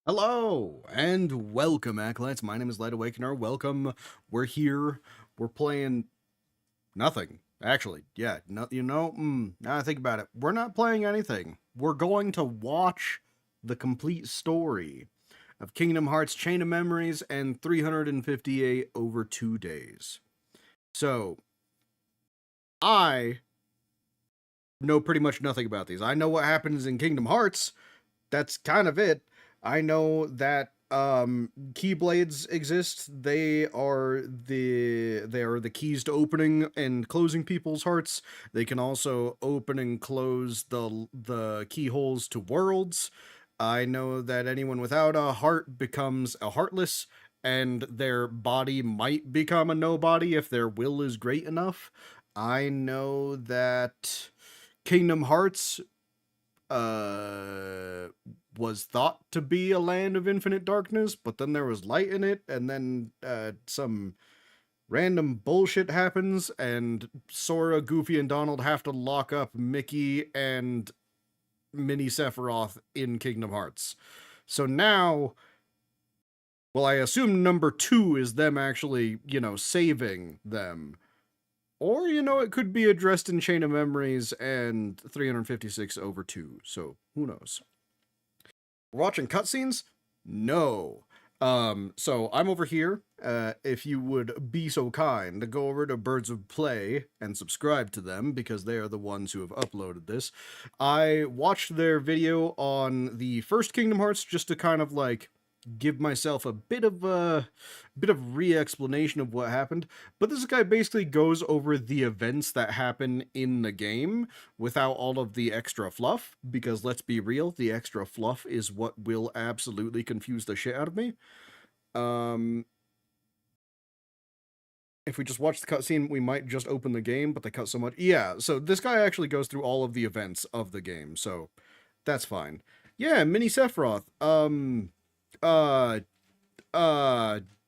Hello and welcome, Acolytes. My name is Light Awakener. Welcome. We're here. We're playing nothing. Actually, yeah. No, now I think about it. We're not playing anything. We're going to watch the complete story of Kingdom Hearts Chain of Memories and 358 over 2 days. So, I know pretty much nothing about these. I know what happens in Kingdom Hearts. That's kind of it. I know that keyblades exist. They are the keys to opening and closing people's hearts. They can also open and close the keyholes to worlds. I know that anyone without a heart becomes a heartless, and their body might become a nobody if their will is great enough. I know that Kingdom Hearts uh was thought to be a land of infinite darkness, but then there was light in it, and then some random bullshit happens, and Sora, Goofy, and Donald have to lock up Mickey and Mini Sephiroth in Kingdom Hearts. So now, well, I assume number two is them actually, saving them. Or, it could be addressed in Chain of Memories and 356 over 2. So, who knows? We're watching cutscenes? No. So I'm over here. If you would be so kind to go over to Birds of Play and subscribe to them because they are the ones who have uploaded this. I watched their video on the first Kingdom Hearts just to kind of like give myself a bit of re-explanation of what happened. But this guy basically goes over the events that happen in the game without all of the extra fluff, because let's be real, the extra fluff is what will absolutely confuse the shit out of me. Um, if we just watch the cutscene, we might just open the game, but they cut so much. Yeah, so this guy actually goes through all of the events of the game, so that's fine. Yeah, Mini Sephiroth. Uh,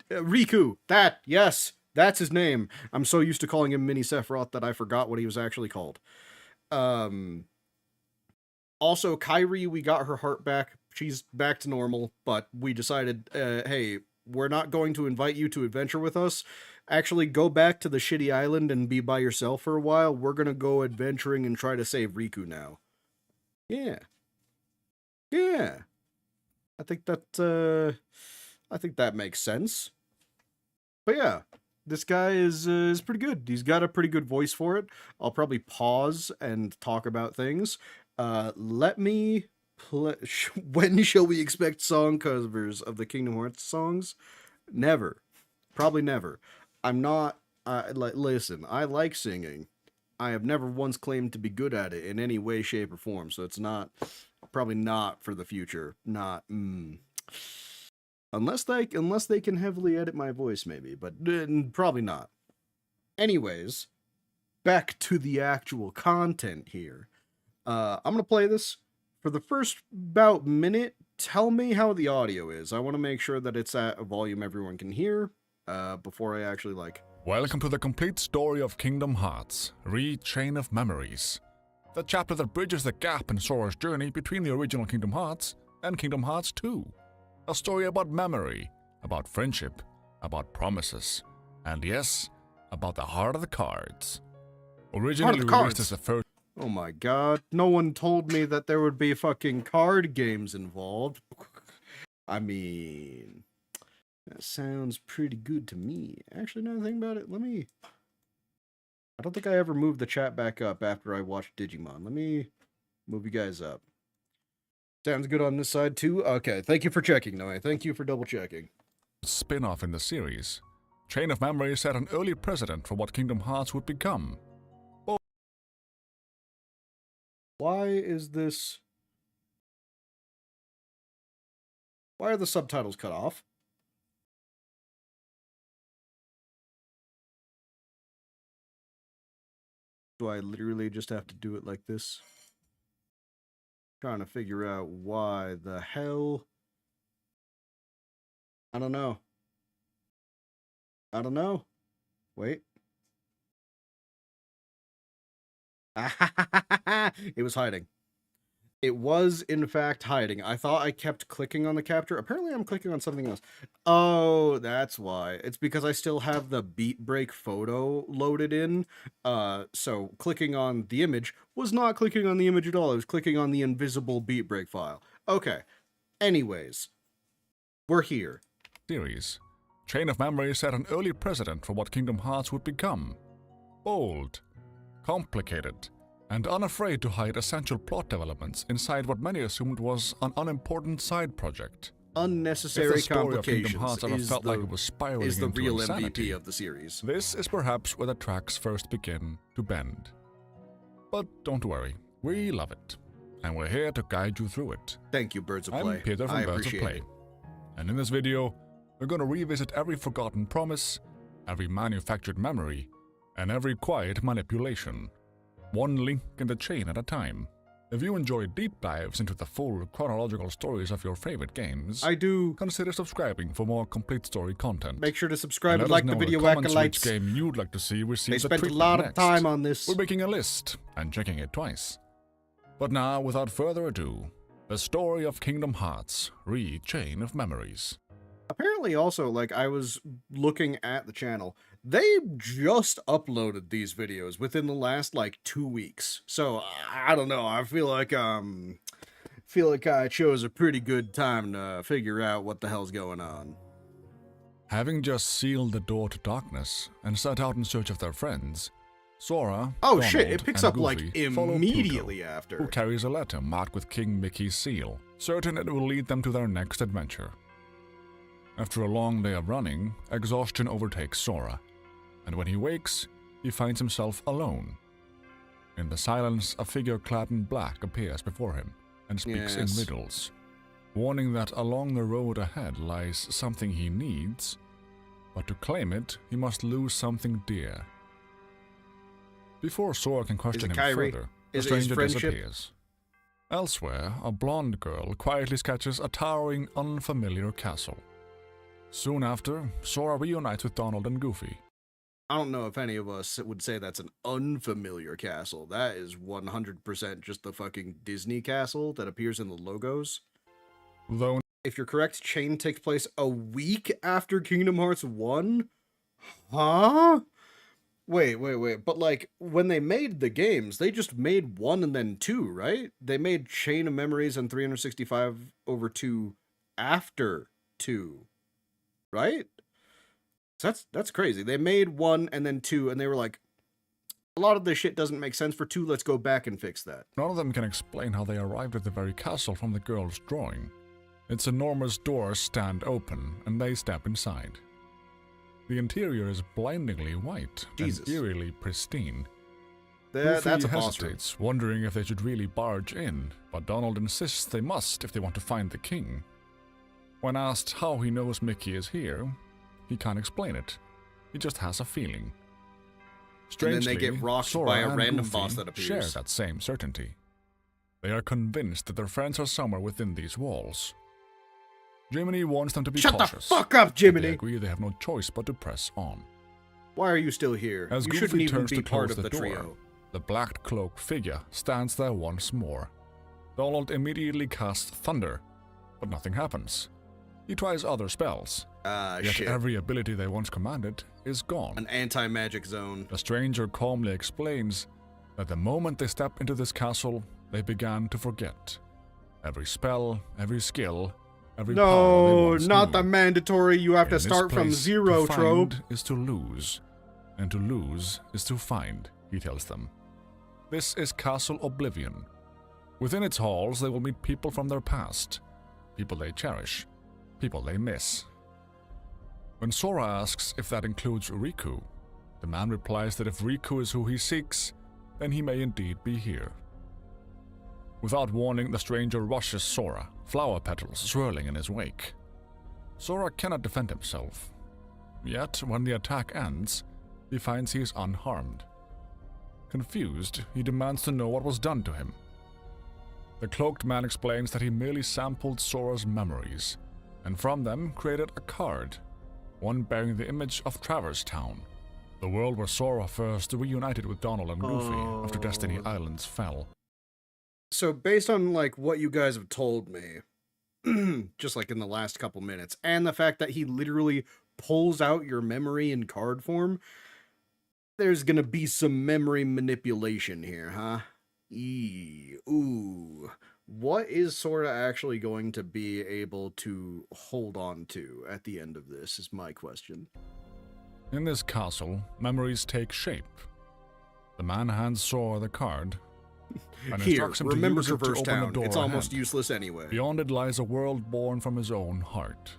Riku. Yes, that's his name. I'm so used to calling him Mini Sephiroth that I forgot what he was actually called. Um, Also, Kyrie, we got her heart back. She's back to normal, but we decided, hey, we're not going to invite you to adventure with us. Actually, go back to the shitty island and be by yourself for a while. We're gonna go adventuring and try to save Riku now. Yeah, yeah. I think that makes sense. But yeah, this guy is pretty good. He's got a pretty good voice for it. I'll probably pause and talk about things. Let me play. When shall we expect song covers of the Kingdom Hearts songs? Never. Probably never. I'm not. Listen, I like singing. I have never once claimed to be good at it in any way, shape, or form. So it's not. Probably not for the future. Not. Unless they can heavily edit my voice, maybe, but probably not. Anyways, back to the actual content here. I'm gonna play this for the first about minute. Tell me how the audio is. I want to make sure that it's at a volume everyone can hear before I actually like. Welcome to the complete story of Kingdom Hearts, read Chain of Memories, the chapter that bridges the gap in Sora's journey between the original Kingdom Hearts and Kingdom Hearts 2. A story about memory, about friendship, about promises, and yes, about the heart of the cards. Originally released as the first. Oh my god, no one told me that there would be fucking card games involved. I mean, that sounds pretty good to me. Actually, now that I think about it, I don't think I ever moved the chat back up after I watched Digimon. Let me move you guys up. Sounds good on this side too? Okay, thank you for checking, Noe. Thank you for double checking. Spin-off in the series. Chain of Memories set an early precedent for what Kingdom Hearts would become. Why is this... Why are the subtitles cut off? Do I literally just have to do it like this? Trying to figure out why the hell... I don't know. I don't know. Wait. It was hiding. It was, in fact, hiding. I thought I kept clicking on the capture. Apparently, I'm clicking on something else. Oh, that's why. It's because I still have the beat break photo loaded in. So clicking on the image was not clicking on the image at all. I was clicking on the invisible beat break file. Okay. Anyways, we're here. Series. Chain of Memories set an early precedent for what Kingdom Hearts would become. Bold, complicated, and unafraid to hide essential plot developments inside what many assumed was an unimportant side project. Unnecessary If the story of complications Kingdom Hearts ever is felt the, like it was spiraling is the into real insanity, MVP of the series. this is perhaps where the tracks first begin to bend. But don't worry, we love it, and we're here to guide you through it. Thank you, Birds of I'm Play. Peter from I Birds of appreciate Play, it. and in this video, we're going to revisit every forgotten promise, every manufactured memory, and every quiet manipulation, one link in the chain at a time. If you enjoy deep dives into the full chronological stories of your favorite games, I do. consider subscribing for more complete story content. Make sure to subscribe and let us like know the video, in the comments which acolytes. game you'd like to see receive They the spent a treatment lot of next. time on this. We're making a list and checking it twice. But now, without further ado, the story of Kingdom Hearts, Chain of Memories. Apparently also, like, I was looking at the channel, they just uploaded these videos within the last, like, 2 weeks. So, I don't know, I feel like I chose a pretty good time to figure out what the hell's going on. Having just sealed the door to darkness and set out in search of their friends, Sora, Oh shit, Donald, it picks and up, like, Goofy follow immediately Pluto, after. who carries a letter marked with King Mickey's seal, certain it will lead them to their next adventure. After a long day of running, exhaustion overtakes Sora, and when he wakes, he finds himself alone. In the silence, a figure clad in black appears before him and speaks in Yes. riddles, warning that along the road ahead lies something he needs, but to claim it, he must lose something dear. Before Sora can question him Kyrie? further, the Is it his stranger friendship? disappears. Elsewhere, a blonde girl quietly sketches a towering, unfamiliar castle. Soon after, Sora reunites with Donald and Goofy. I don't know if any of us would say that's an unfamiliar castle. That is 100% just the fucking Disney castle that appears in the logos. Though If you're correct, Chain takes place a week after Kingdom Hearts 1? Huh? Wait. But, like, when they made the games, they just made 1 and then 2, right? They made Chain of Memories and 365 over 2 after 2, right? So that's crazy. They made 1 and then 2, and they were like, a lot of this shit doesn't make sense for 2, let's go back and fix that. none of them can explain how they arrived at the very castle from the girl's drawing. Its enormous doors stand open, and they step inside. The interior is blindingly white Jesus. and eerily pristine. That's a Goofy boss room. hesitates, wondering if they should really barge in, but Donald insists they must if they want to find the king. When asked how he knows Mickey is here, he can't explain it. He just has a feeling. And then Strangely, they get rocked Sora by a and random Goofy boss that share appears. that same certainty. They are convinced that their friends are somewhere within these walls. Jiminy wants them to be Shut cautious. the fuck up, but They Jiminy! agree they have no choice but to press on. Why are you still here? As You Goofy shouldn't even turns be to part close of the the door, trio. the black-cloaked figure stands there once more. Donald immediately casts Thunder, but nothing happens. He tries other spells, yet Shit. every ability they once commanded is gone. An anti-magic zone. The stranger calmly explains that the moment they step into this castle, they began to forget. Every spell, every skill, every power they No, once not knew. the mandatory you have In to this start from place, zero to trope. find is to lose, and to lose is to find, he tells them. This is Castle Oblivion. Within its halls, they will meet people from their past, people they cherish, people they miss. When Sora asks if that includes Riku, the man replies that if Riku is who he seeks, then he may indeed be here. Without warning, the stranger rushes Sora, flower petals swirling in his wake. Sora cannot defend himself. Yet, when the attack ends, he finds he is unharmed. Confused, he demands to know what was done to him. The cloaked man explains that he merely sampled Sora's memories, and from them created a card, one bearing the image of Traverse Town, the world where Sora first reunited with Donald and Goofy after Destiny Islands fell. So based on like what you guys have told me, just like in the last couple minutes, and the fact that he literally pulls out your memory in card form, there's gonna be some memory manipulation here, huh? Ooh. What is Sora actually going to be able to hold on to at the end of this is my question. In this castle, memories take shape. The man hands Sora the card and Here, instructs him remember to use it to Traverse open the Town. door It's almost ahead. useless anyway. Beyond it lies a world born from his own heart.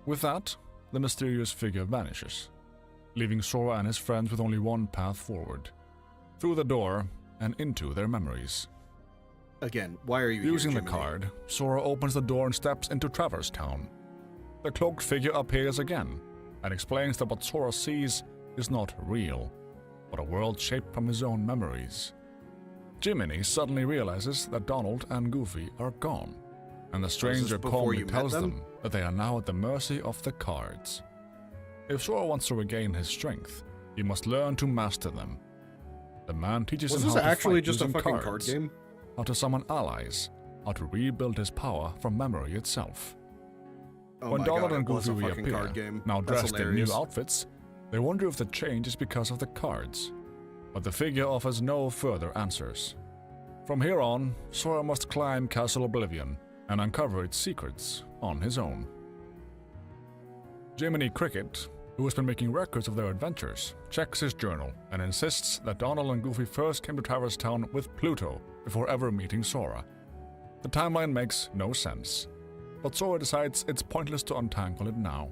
With that, the mysterious figure vanishes, leaving Sora and his friends with only one path forward, through the door and into their memories. Again, why are you Using here, the Jiminy? card, Sora opens the door and steps into Traverse Town. The cloaked figure appears again and explains that what Sora sees is not real, but a world shaped from his own memories. Jiminy suddenly realizes that Donald and Goofy are gone, and the stranger before calmly you met tells them? them that they are now at the mercy of the cards. If Sora wants to regain his strength, he must learn to master them. The man teaches Was him this how to actually fight just a using fucking card cards, game? how to summon allies, how to rebuild his power from memory itself. Oh When my Donald god, and it was Goofy a fucking reappear, card game. now That's dressed in new hilarious. outfits, they wonder if the change is because of the cards. But the figure offers no further answers. From here on, Sora must climb Castle Oblivion and uncover its secrets on his own. Jiminy Cricket, who has been making records of their adventures, checks his journal and insists that Donald and Goofy first came to Traverse Town with Pluto before ever meeting Sora. The timeline makes no sense, but Sora decides it's pointless to untangle it now.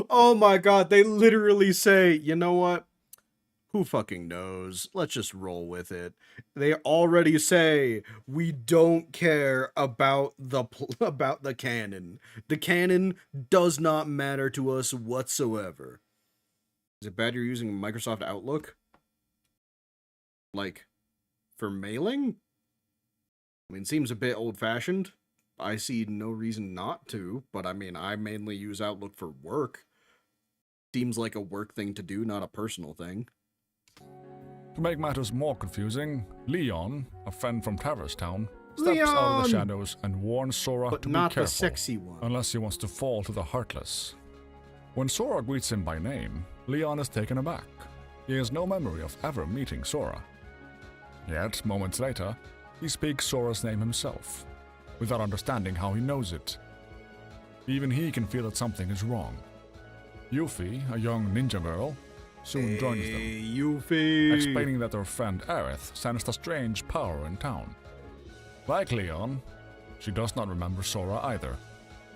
Oh my god, they literally say, you know what? Who fucking knows? Let's just roll with it. They already say we don't care about about the canon. The canon does not matter to us whatsoever. Is it bad you're using Microsoft Outlook? Like, for mailing? I mean, seems a bit old-fashioned. I see no reason not to, but I mean, I mainly use Outlook for work. Seems like a work thing to do, not a personal thing. To make matters more confusing, Leon, a friend from Traverse Town, steps out of the Leon! shadows and warns Sora But to be not careful, the sexy one. unless he wants to fall to the Heartless. When Sora greets him by name, Leon is taken aback. He has no memory of ever meeting Sora. Yet, moments later, he speaks Sora's name himself, without understanding how he knows it. Even he can feel that something is wrong. Yuffie, a young ninja girl, soon joins them, Yuffie! explaining that their friend Aerith sensed a strange power in town. Like Leon, she does not remember Sora either,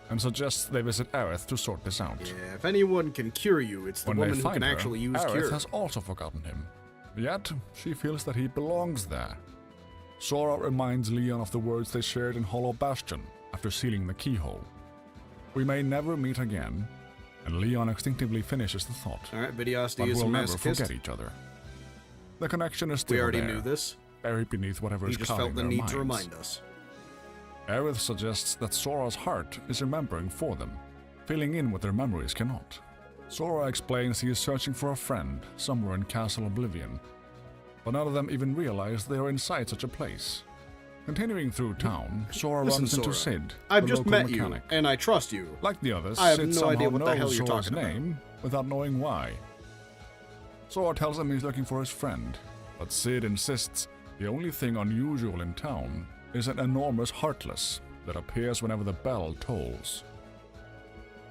and suggests they visit Aerith to sort this out. Yeah, if anyone can cure you, it's the When woman they who find can her, actually use Aerith cure. has also forgotten him. Yet, she feels that he belongs there. Sora reminds Leon of the words they shared in Hollow Bastion after sealing the keyhole. We may never meet again, and Leon instinctively finishes the thought. Alright, Vidiosity But is a we'll never masochist. forget each other. The connection is still We already there, knew this. buried beneath whatever He is just clouding felt the their need minds. to remind us. Aerith suggests that Sora's heart is remembering for them, filling in what their memories cannot. Sora explains he is searching for a friend somewhere in Castle Oblivion, but none of them even realize they are inside such a place. Continuing through town, Sora Listen, runs into Sora, Sid, I've the just local met mechanic. you, and I trust you. Like the others, I have Sid no somehow idea what the knows hell you're Sora's talking about. name without knowing why. Sora tells him he's looking for his friend, but Sid insists the only thing unusual in town is an enormous Heartless that appears whenever the bell tolls.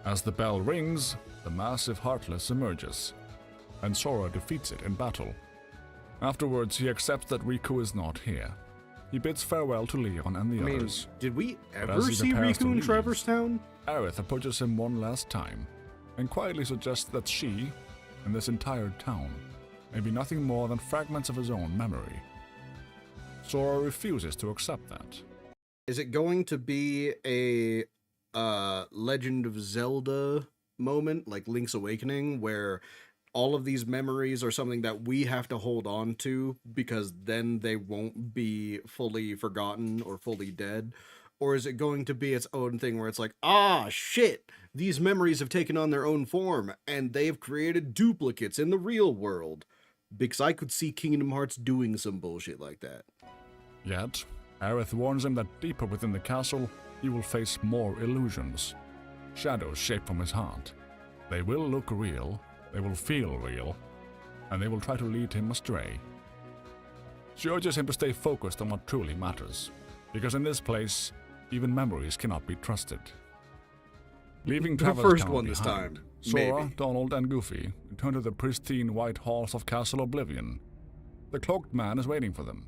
As the bell rings, the massive Heartless emerges, and Sora defeats it in battle. Afterwards, he accepts that Riku is not here. He bids farewell to Leon and the I mean, others. did we But ever as he see prepares to Riku in leave, Traverse Town? Aerith approaches him one last time, and quietly suggests that she, and this entire town, may be nothing more than fragments of his own memory. Sora refuses to accept that. Is it going to be a Legend of Zelda moment, like Link's Awakening, where all of these memories are something that we have to hold on to because then they won't be fully forgotten or fully dead? Or is it going to be its own thing where it's like, ah, shit, these memories have taken on their own form and they've created duplicates in the real world? Because I could see Kingdom Hearts doing some bullshit like that. Yet, Aerith warns him that deeper within the castle, he will face more illusions. Shadows shaped from his heart. They will look real, they will feel real, and they will try to lead him astray. She urges him to stay focused on what truly matters, because in this place, even memories cannot be trusted. Leaving The Travis first Town one this behind, time, Sora, maybe. Donald, and Goofy return to the pristine white halls of Castle Oblivion. The cloaked man is waiting for them.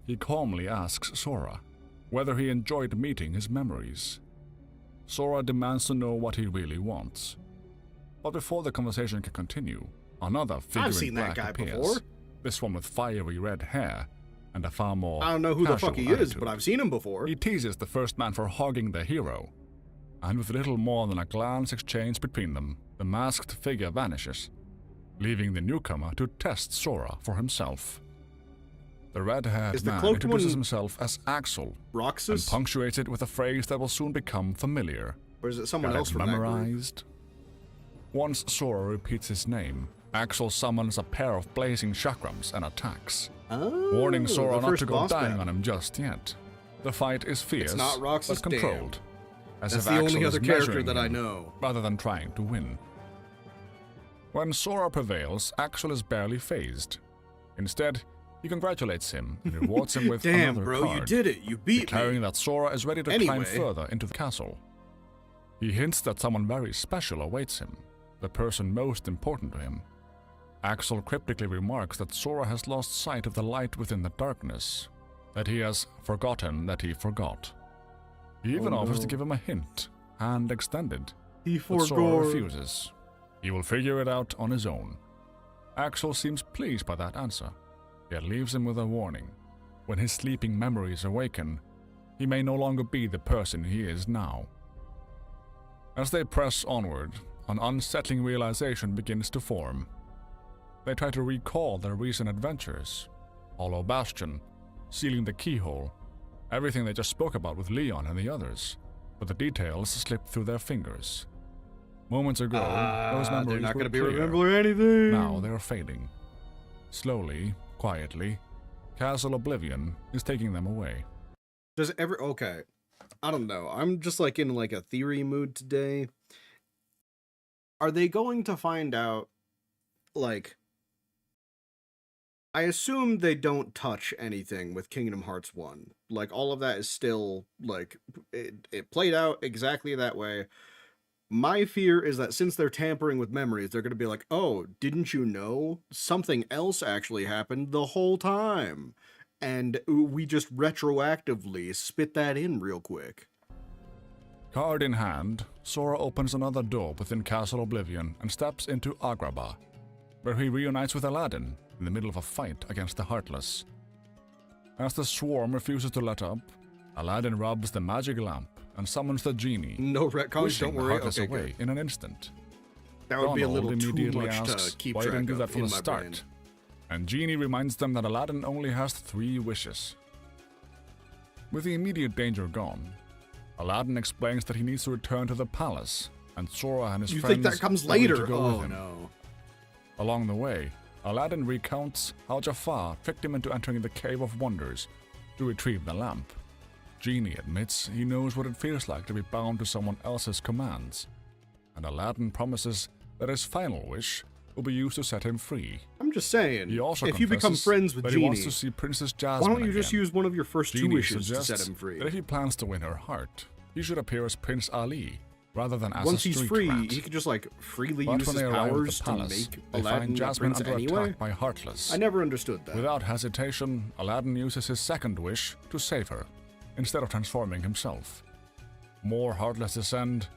He calmly asks Sora whether he enjoyed meeting his memories. Sora demands to know what he really wants. But before the conversation can continue, another figure I've in seen that black guy appears. before. This one with fiery red hair and a far more I don't know who the fuck he casual is, but attitude. I've seen him before. He teases the first man for hogging the hero, and with little more than a glance exchanged between them, the masked figure vanishes, leaving the newcomer to test Sora for himself. The red-haired Is the man cloaked introduces one himself as Axel and Roxas? punctuates it with a phrase that will soon become familiar. Or is it someone Got else it from that group? memorized? Once Sora repeats his name, Axel summons a pair of blazing chakrams and attacks, Oh, warning Sora the not first to go boss dying battle. on him just yet. The fight is fierce, not Roxas, but controlled, as That's if the Axel only is other character measuring that I him know. rather than trying to win. When Sora prevails, Axel is barely phased. Instead, he congratulates him and rewards him with Damn, another bro, card, you did it. You beat declaring me. that Sora is ready to Anyway. climb further into the castle. He hints that someone very special awaits him, the person most important to him. Axel cryptically remarks that Sora has lost sight of the light within the darkness, that he has forgotten that he forgot. He even Oh, offers no. to give him a hint, hand extended, He but Sora forgot. refuses. He will figure it out on his own. Axel seems pleased by that answer, yet leaves him with a warning. When his sleeping memories awaken, he may no longer be the person he is now. As they press onward, an unsettling realization begins to form. They try to recall their recent adventures. Hollow Bastion, sealing the keyhole, everything they just spoke about with Leon and the others, but the details slip through their fingers. Moments ago, those memories They're not were going to be clear. remembering anything. Now they are fading. Slowly, quietly, Castle Oblivion is taking them away. Does ever okay? I don't know. I'm just like in like a theory mood today. Are they going to find out? Like, I assume they don't touch anything with Kingdom Hearts 1. Like, all of that is still like it played out exactly that way. My fear is that since they're tampering with memories, they're going to be like, oh, didn't you know? Something else actually happened the whole time. And we just retroactively spit that in real quick. Card in hand, Sora opens another door within Castle Oblivion and steps into Agrabah, where he reunites with Aladdin in the middle of a fight against the Heartless. As the swarm refuses to let up, Aladdin rubs the magic lamp and summons the genie, No retcons, pushing don't the worry. Heartless Okay, away good. in an instant. That would be a Donald little too immediately much asks to keep why he track didn't do that of from in the my start, brain. and Genie reminds them that Aladdin only has 3 wishes. With the immediate danger gone, Aladdin explains that he needs to return to the palace, and Sora and his You friends think that comes are ready to later? go with Oh him. no. Along the way, Aladdin recounts how Jafar tricked him into entering the Cave of Wonders to retrieve the lamp. Genie admits he knows what it feels like to be bound to someone else's commands, and Aladdin promises that his final wish will be used to set him free. I'm just saying, He also if you become confesses friends with that he wants Genie, to see Princess why Jasmine don't you just again. use one of your first 2 Genie wishes to suggests set him free? that if he plans to win her heart, he should appear as Prince Ali rather than as Once a he's street free, rat. he could just like freely But use when his they arrive at powers the to palace, make they Aladdin find the Jasmine prince under anyway. attack by Heartless. I never understood that. Without hesitation, Aladdin uses his second wish to save her, instead of transforming himself. More Heartless descend,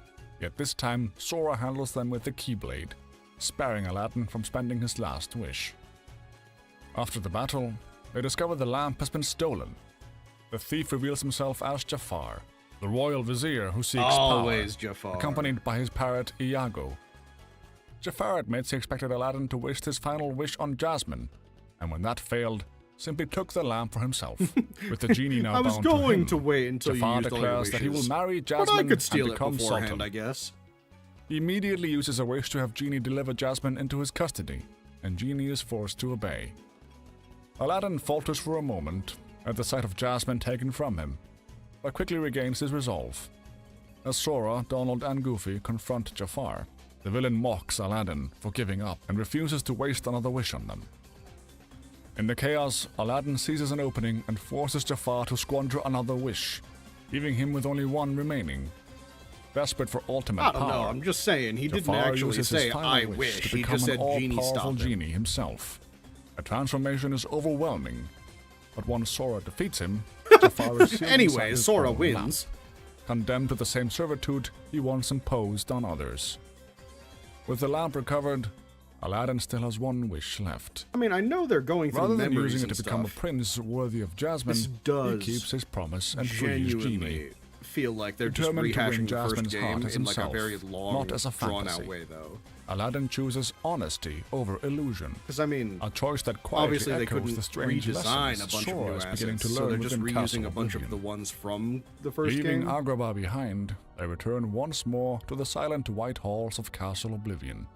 yet this time Sora handles them with the Keyblade, sparing Aladdin from spending his last wish. After the battle, they discover the lamp has been stolen. The thief reveals himself as Jafar, the royal vizier who seeks Always power, Jafar. accompanied by his parrot Iago. Jafar admits he expected Aladdin to wish his final wish on Jasmine, and when that failed, simply took the lamp for himself, with the genie now I was bound going to to him. wait until Jafar you used all your declares that he will wishes. marry But Jasmine I could steal and it become beforehand, Sultan. I guess. He immediately uses a wish to have Genie deliver Jasmine into his custody, and Genie is forced to obey. Aladdin falters for a moment, at the sight of Jasmine taken from him, but quickly regains his resolve. As Sora, Donald, and Goofy confront Jafar, the villain mocks Aladdin for giving up and refuses to waste another wish on them. In the chaos, Aladdin seizes an opening and forces Jafar to squander another wish, leaving him with only one remaining. Desperate for ultimate I don't know, power, I'm just saying, he didn't Jafar actually uses his say, final I wish wish, to he become just an said, Genie, all-powerful stop it. genie himself. The transformation is overwhelming, but once Sora defeats him, Jafar is sealed inside Anyway, his Sora own wins. lamp, condemned to the same servitude he once imposed on others. With the lamp recovered, Aladdin still has one wish left. I mean, I know they're going through Rather than memories using it and to become a stuff. prince worthy of Jasmine, This does he keeps his promise and frees Genie. Genuinely feel like they're just Determined to win rehashing the first Jasmine's heart game as in like a himself, very long, not as a drawn-out fantasy. way, though. Aladdin chooses honesty over illusion, Because, I mean, a choice that quietly obviously they echoes couldn't the strange redesign lessons a bunch Sora of is new beginning to assets, learn so they're just within reusing Castle a bunch of Oblivion. the ones from the first Leaving game. Agrabah behind, they return once more to the silent white halls of Castle Oblivion.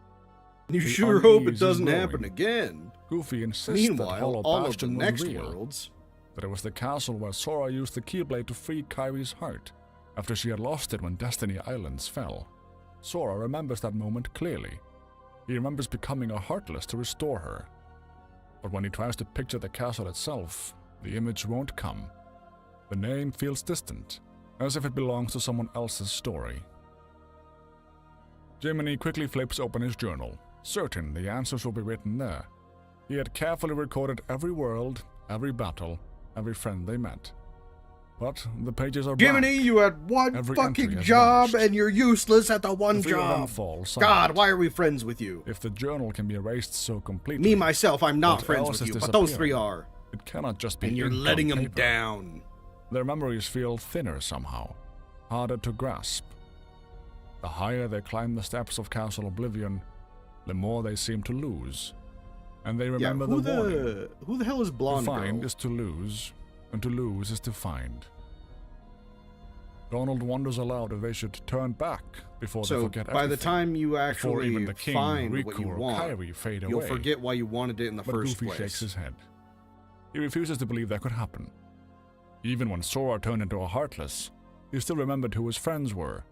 You The sure hope it unease is doesn't growing. happen again. Goofy insists that Meanwhile, Hollow all of the Bastion was next real, worlds, that it was the castle where Sora used the Keyblade to free Kyrie's heart, after she had lost it when Destiny Islands fell. Sora remembers that moment clearly. He remembers becoming a Heartless to restore her. But when he tries to picture the castle itself, the image won't come. The name feels distant, as if it belongs to someone else's story. Jiminy quickly flips open his journal, certain the answers will be written there. He had carefully recorded every world, every battle, every friend they met. But the pages are blank. Jiminy, you had one Every entry fucking has job vanished. and you're useless at the one The three of them job. fall silent. God, why are we friends with you? If the journal can be erased so completely, Me, myself, I'm not What friends else with is you, but those three disappearing? are. it cannot just be And you're ink on letting them paper. down. Their memories feel thinner somehow, harder to grasp. The higher they climb the steps of Castle Oblivion, the more they seem to lose. And they Yeah, remember who the warning. the hell is To blonde find girl? is to lose, and to lose is to find. Donald wonders aloud if they should turn back before they So forget by the everything, time you before actually even the king, find Riku, what you or want, Kairi fade you'll away. forget why you wanted it in the But first Goofy place. shakes his head. He refuses to believe that could happen. Even when Sora turned into a Heartless, he still remembered who his friends were.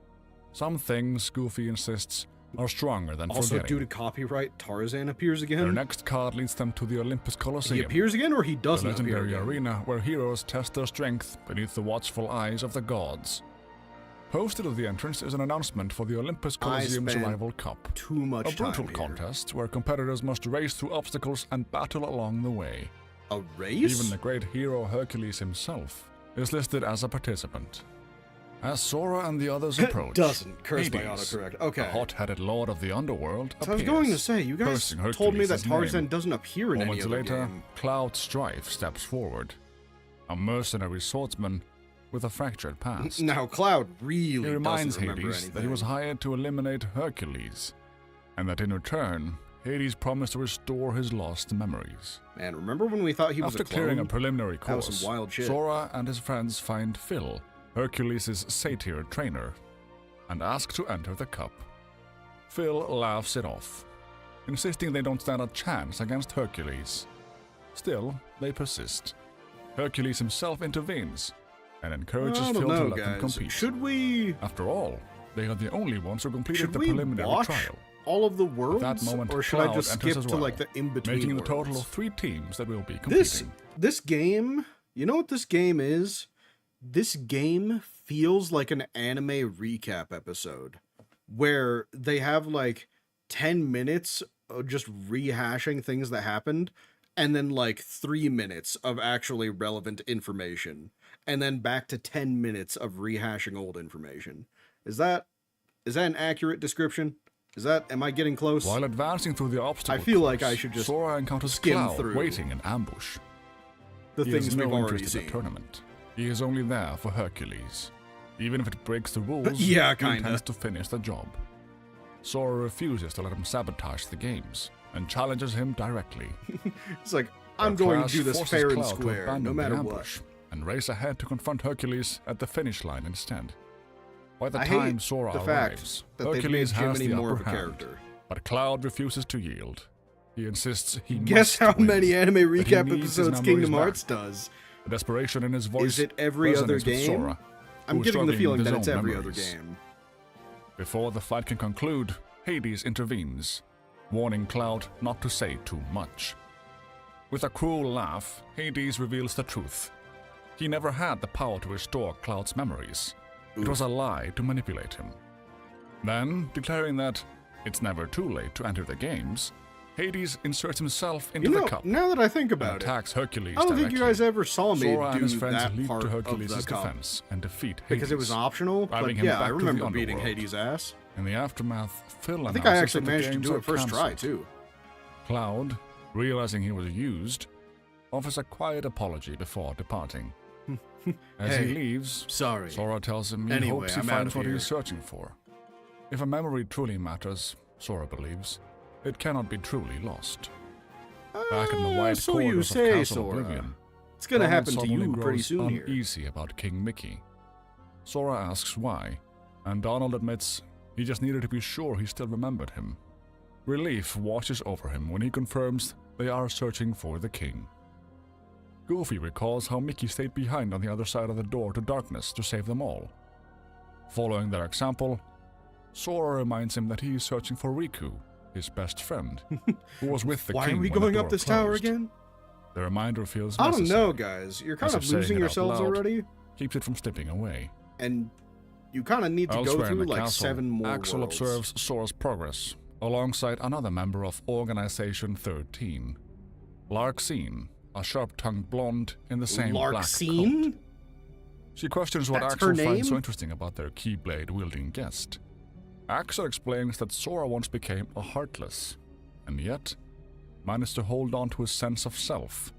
Some things, Goofy insists, are stronger than Also, forgetting. due to copyright, Tarzan appears Their again. next card leads them to the Olympus He Colosseum, appears again, or he the doesn't appear legendary again? arena where heroes test their strength beneath the watchful eyes of the gods. Posted at the entrance is an announcement for the Olympus Colosseum's spent Rival Cup, Too much a brutal time here. contest where competitors must race through obstacles and battle along the way. A race? Even the great hero Hercules himself is listed as a participant. As Sora and the others approach, Doesn't. Curse my Hades, autocorrect. the Okay. hot-headed lord of the underworld, So I was appears. going to say, you guys cursing told me that Hercules' Tarzan name. doesn't appear in any Moments other later, game. Cloud Strife steps forward, a mercenary swordsman with a fractured past. Now, Cloud He really reminds doesn't remember Hades anything. that he was hired to eliminate Hercules, and that in return, Hades promised to restore his lost memories. Man, remember when we thought he was After a clone? clearing a preliminary That was course, some wild shit. Sora and his friends find Phil, Hercules' satyr trainer, and ask to enter the cup. Phil laughs it off, insisting they don't stand a chance against Hercules. Still, they persist. Hercules himself intervenes and encourages I Phil don't know, to let them guys. compete. Should we After all, they are the only ones who completed should the we preliminary watch trial, all of the worlds, that moment, or should I Cloud just enters skip as to well, like the in-between making the total worlds? of 3 teams that will be competing. This game, you know what this game is? This game feels like an anime recap episode where they have like 10 minutes of just rehashing things that happened and then like 3 minutes of actually relevant information and then back to 10 minutes of rehashing old information. Is that an accurate description? Am I getting close? While advancing through the obstacle I feel like course, I should just Sora encounters skim Cloud through waiting in ambush. The He things has no we've already interest in seen. the tournament. He is only there for Hercules. Even if it breaks the rules, Yeah, he kinda. intends to finish the job. Sora refuses to let him sabotage the games and challenges him directly. It's like, I'm Their going to clash do this forces fair and Cloud to square, abandon no the matter what. ambush and race ahead to confront Hercules at the finish line instead. By the I time hate Sora the fact arrives, that they've made Hercules has Jiminy the more upper of a hand, character. but Cloud refuses to yield. He insists he Guess must how win. many anime he recap needs his episodes memories Kingdom back. Hearts does? The desperation in his voice Is it every other resonates with game? Sora, I'm who is getting the struggling feeling with that his it's own every memories. other game. Before the fight can conclude, Hades intervenes, warning Cloud not to say too much. With a cruel laugh, Hades reveals the truth. He never had the power to restore Cloud's memories. It was a lie to manipulate him. Then, declaring that it's never too late to enter the games, Hades inserts himself into the cup now that I think and about it, attacks Hercules I don't think you directly. guys ever saw me Sora and his do friends that leap part to of Hercules' the cup. defense and defeat Hades. Because it was optional, but driving him yeah, I back to the remember beating underworld. Hades' ass. In the aftermath, Phil I think I announces actually that the managed to games do are it first try, cancelled. too. Cloud, realizing he was used, offers a quiet apology before departing. As Hey, he leaves, sorry. Sora tells him he Anyway, hopes he I'm out finds of what he here. is searching for. If a memory truly matters, Sora believes, it cannot be truly lost. Back in the wide so you corridors say, of Castle Sora. Oblivion, It's gonna Donald happen to suddenly you pretty grows soon here. uneasy about King Mickey. Sora asks why, and Donald admits he just needed to be sure he still remembered him. Relief washes over him when he confirms they are searching for the king. Goofy recalls how Mickey stayed behind on the other side of the door to darkness to save them all. Following their example, Sora reminds him that he is searching for Riku, his best friend, who was with the Why king are we when the going up door this tower closed. again? The reminder feels I don't necessary. know, guys. You're kind As of if saying losing it out yourselves loud already, keeps it from slipping away. and you kind of need to go Elsewhere in through the like castle, 7 more Axel worlds. observes Sora's progress, alongside another member of Organization 13, Larxene, a sharp-tongued blonde in the same black coat. Larxene? She questions what That's Axel her finds so name? interesting about their Keyblade-wielding guest. Axel explains that Sora once became a Heartless, and yet managed to hold on to his sense of self,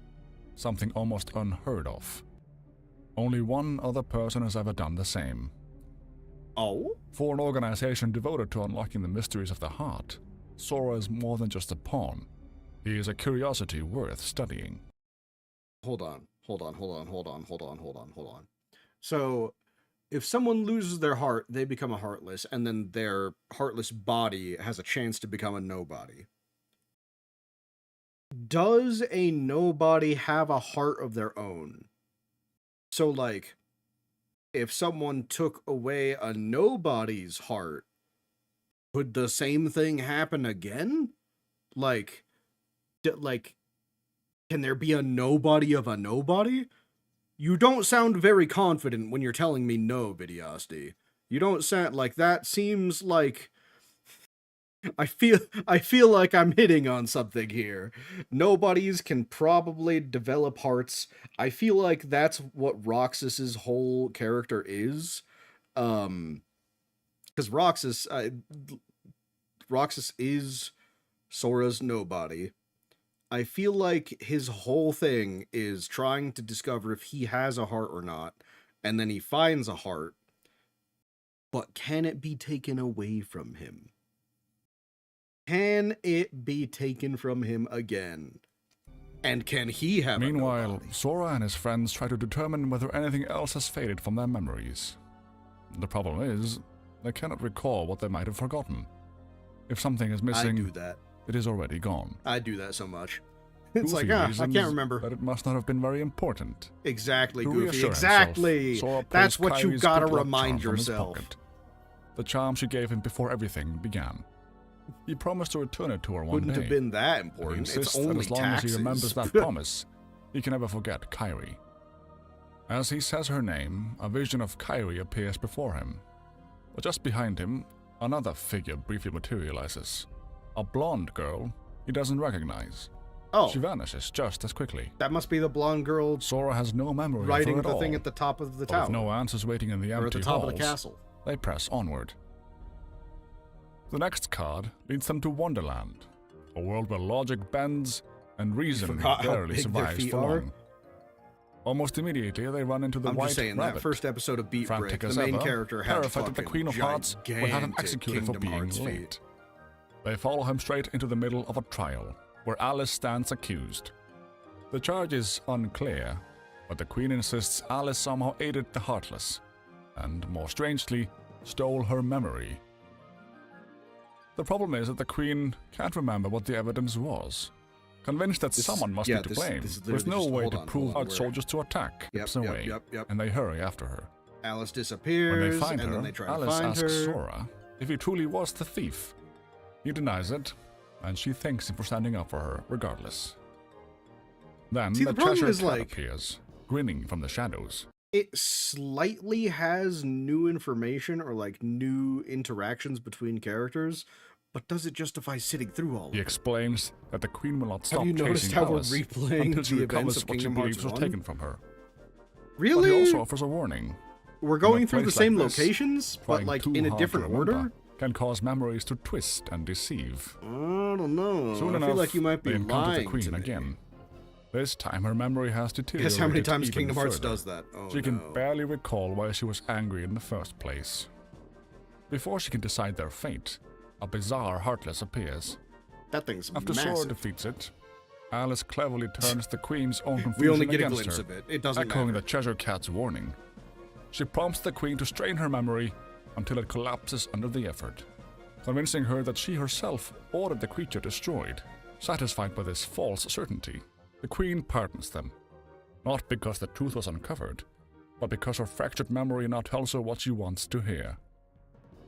something almost unheard of. Only one other person has ever done the same. Oh? For an organization devoted to unlocking the mysteries of the heart, Sora is more than just a pawn. He is a curiosity worth studying. Hold on. So, if someone loses their heart, they become a heartless, and then their heartless body has a chance to become a nobody. Does a nobody have a heart of their own? So, like, if someone took away a nobody's heart, would the same thing happen again? Like, can there be a nobody of a nobody? You don't sound very confident when you're telling me no, Vidiasti. You don't sound like that. Seems like I feel like I'm hitting on something here. Nobodies can probably develop hearts. I feel like that's what Roxas's whole character is. Because Roxas is Sora's nobody. I feel like his whole thing is trying to discover if he has a heart or not, and then he finds a heart, but can it be taken away from him? Can it be taken from him again? And can he have Meanwhile, a nobody? Sora and his friends try to determine whether anything else has faded from their memories. The problem is, they cannot recall what they might have forgotten. If something is I missing, do that. it is already gone. I do that so much. It's Goofy like, I reasons can't remember. that it must not have been very important. Exactly, To Goofy. reassure Exactly. himself, Sora That's pulls what you Kyrie's gotta good luck remind charm from his yourself. pocket. The charm she gave him before everything began. He promised to return it to her one Wouldn't day. have been that He important. It's insists that only as long taxes. as he remembers that promise, he can never forget Kyrie. As he says her name, a vision of Kyrie appears before him. But just behind him, another figure briefly materializes. A blonde girl he doesn't recognize. Oh, She vanishes just as quickly. that must be the blonde girl Sora has no memory riding of her the at thing all. at the top of the But tower. with no answers waiting in the or at empty the top halls, of the castle. they press onward. The next card leads them to Wonderland, a world where logic bends and reason forgot how barely big their survives feet for are? long. Almost immediately, they run into the I'm White just saying Rabbit. that first episode of Beat Break, Frantic the as main ever, character had terrified that the fucking Queen of Hearts would have him gigantic executed for Kingdom being Hearts late. feet. They follow him straight into the middle of a trial, where Alice stands accused. The charge is unclear, but the Queen insists Alice somehow aided the Heartless, and more strangely, stole her memory. The problem is that the Queen can't remember what the evidence was. Convinced that someone must be to blame, with no way to prove out soldiers to attack, slips away, and they hurry after her. Alice When disappears, they find and her, then they try Alice to find asks her. Sora if he truly was the thief. He denies it, and she thanks him for standing up for her, regardless. Then See, the the problem treasure is, cat like, appears, grinning from the shadows. it slightly has new information or like new interactions between characters, but does it justify sitting through all of He it? explains that the queen will not stop Have you noticed chasing how Alice we're replaying until she the events recovers of what she Kingdom believes Hearts was 1? taken from her. But Really? he also offers a warning. We're going a through the place same like this, locations, but trying like too in a hard to different remember order? can cause memories to twist and deceive. I don't know. Soon I enough, feel like you might be they encounter the lying queen to me. again. This time her memory has deteriorated. Guess how many times even Kingdom Hearts further. does that? Oh, She can no. barely recall why she was angry in the first place. Before she can decide their fate, a bizarre Heartless appears. That thing's After massive. Sora defeats it, Alice cleverly turns the queen's own confusion We only get a against glimpse her, of it. It doesn't echoing matter. the treasure cat's warning. She prompts the queen to strain her memory until it collapses under the effort, convincing her that she herself ordered the creature destroyed. Satisfied by this false certainty, the queen pardons them, not because the truth was uncovered, but because her fractured memory now tells her what she wants to hear.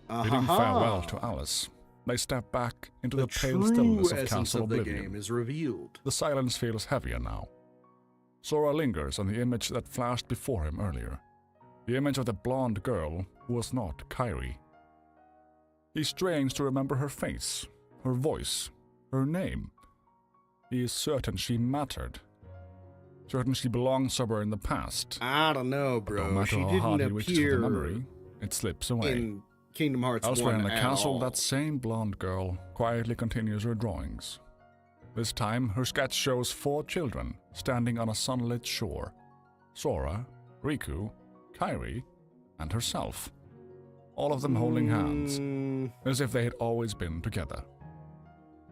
Bidding farewell to Alice, they step back into the pale stillness of essence Castle of the Oblivion. game is revealed. The silence feels heavier now. Sora lingers on the image that flashed before him earlier, the image of the blonde girl who was not Kairi. He strains to remember her face, her voice, her name. He is certain she mattered, certain she belonged somewhere in the past. I don't know, But bro. no matter She how hard he didn't reaches for the appear memory, it slips away. in Kingdom Hearts Elsewhere 1 in the at castle, all. that same blonde girl quietly continues her drawings. This time, her sketch shows 4 children standing on a sunlit shore. Sora, Riku, Kairi, and herself. All of them holding hands, as if they had always been together.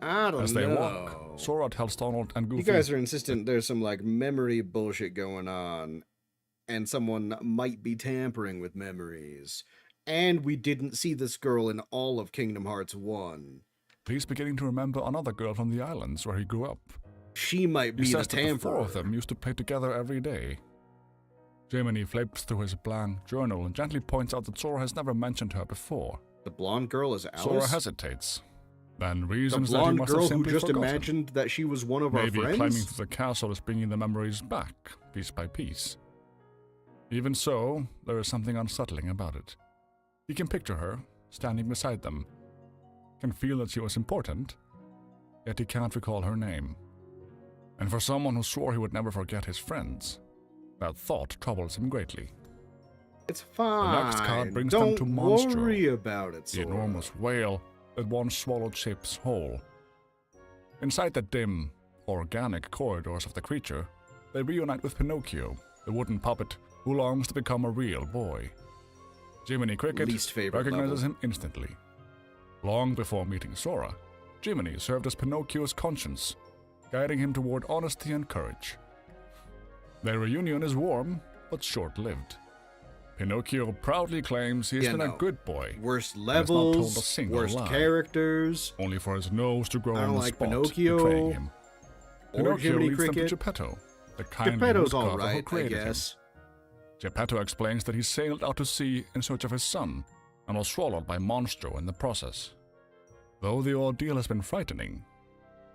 I don't As they know. walk, Sora tells Donald and Goofy... You guys are insistent there's some like memory bullshit going on, and someone might be tampering with memories. And we didn't see this girl in all of Kingdom Hearts 1. He's beginning to remember another girl from the islands where he grew up. She might He be the says that the 4 tamperer. of them used to play together every day. Jiminy flips through his blank journal and gently points out that Sora has never mentioned her before. The blonde girl is Alice? Sora hesitates, then The reasons that he blonde must have girl who simply just forgotten. imagined that she was one of Maybe our friends? climbing through the castle is bringing the memories back, piece by piece. Even so, there is something unsettling about it. He can picture her, standing beside them, can feel that she was important, yet he can't recall her name. And for someone who swore he would never forget his friends, that thought troubles him greatly. It's fine. The next card brings Don't them to Monstro, worry about it, the Sora. enormous whale that once swallowed ships whole. Inside the dim, organic corridors of the creature, they reunite with Pinocchio, the wooden puppet who longs to become a real boy. Jiminy Cricket Least favorite recognizes level. him instantly. Long before meeting Sora, Jiminy served as Pinocchio's conscience, guiding him toward honesty and courage. Their reunion is warm, but short-lived. Pinocchio proudly claims he's been a good boy, Worst has not told a levels, single worst lie. characters, only for his nose to grow I on don't the like spot, Pinocchio betraying him. or Pinocchio Jiminy leads them Cricket. to Geppetto, the kindly Geppetto's woodcarver who alright, I created him. guess. Geppetto explains that he sailed out to sea in search of his son, and was swallowed by Monstro in the process. Though the ordeal has been frightening,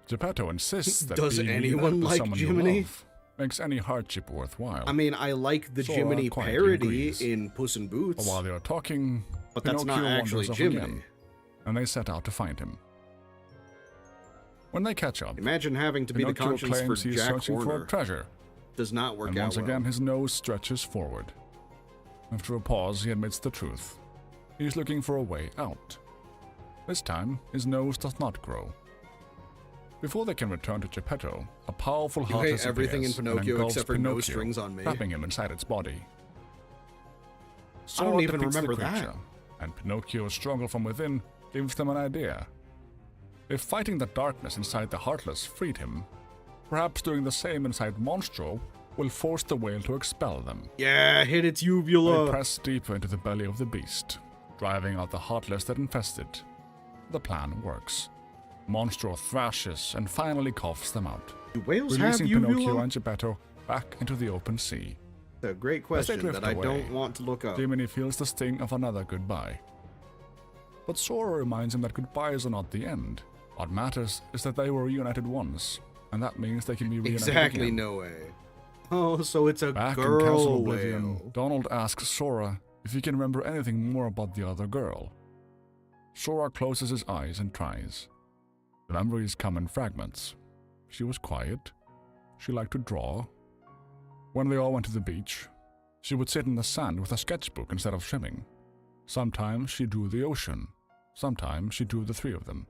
Geppetto insists that Does being anyone reunited with like someone you Jiminy? love makes any hardship worthwhile. I mean, I like the Sora Jiminy quietly parody agrees. in Puss in Boots, While they are talking, but that's Pinocchio not actually wanders off Jiminy. again, and they set out to find him. When they catch up, Imagine having to be the Pinocchio conscience for claims he is Jack searching for Horner. a treasure, Does not work and out once well. again his nose stretches forward. After a pause, he admits the truth. He is looking for a way out. This time, his nose does not grow. Before they can return to Geppetto, a powerful You hate Heartless everything in appears and Pinocchio engulfs except for no Pinocchio, strings on me. trapping him inside its body. I Sora don't even defeats the remember that. creature, and Pinocchio's struggle from within gives them an idea. If fighting the darkness inside the Heartless freed him, perhaps doing the same inside Monstro will force the whale to expel them. Yeah, hit its They uvula. press deeper into the belly of the beast, driving out the Heartless that infest it. The plan works. Monstro thrashes and finally coughs them out, Do whales have releasing Pinocchio uvula? and Geppetto back into the open sea. That's a great question drift that I away, don't want to look up. Jiminy feels the sting of another goodbye. But Sora reminds him that goodbyes are not the end. What matters is that they were reunited once, and that means they can be reunited Exactly, again. no way. Oh, so it's a Back in Castle girl Oblivion, whale. Donald asks Sora if he can remember anything more about the other girl. Sora closes his eyes and tries. The memories come in fragments. She was quiet. She liked to draw. When they all went to the beach, she would sit in the sand with a sketchbook instead of swimming. Sometimes she drew the ocean. Sometimes she drew the three of them.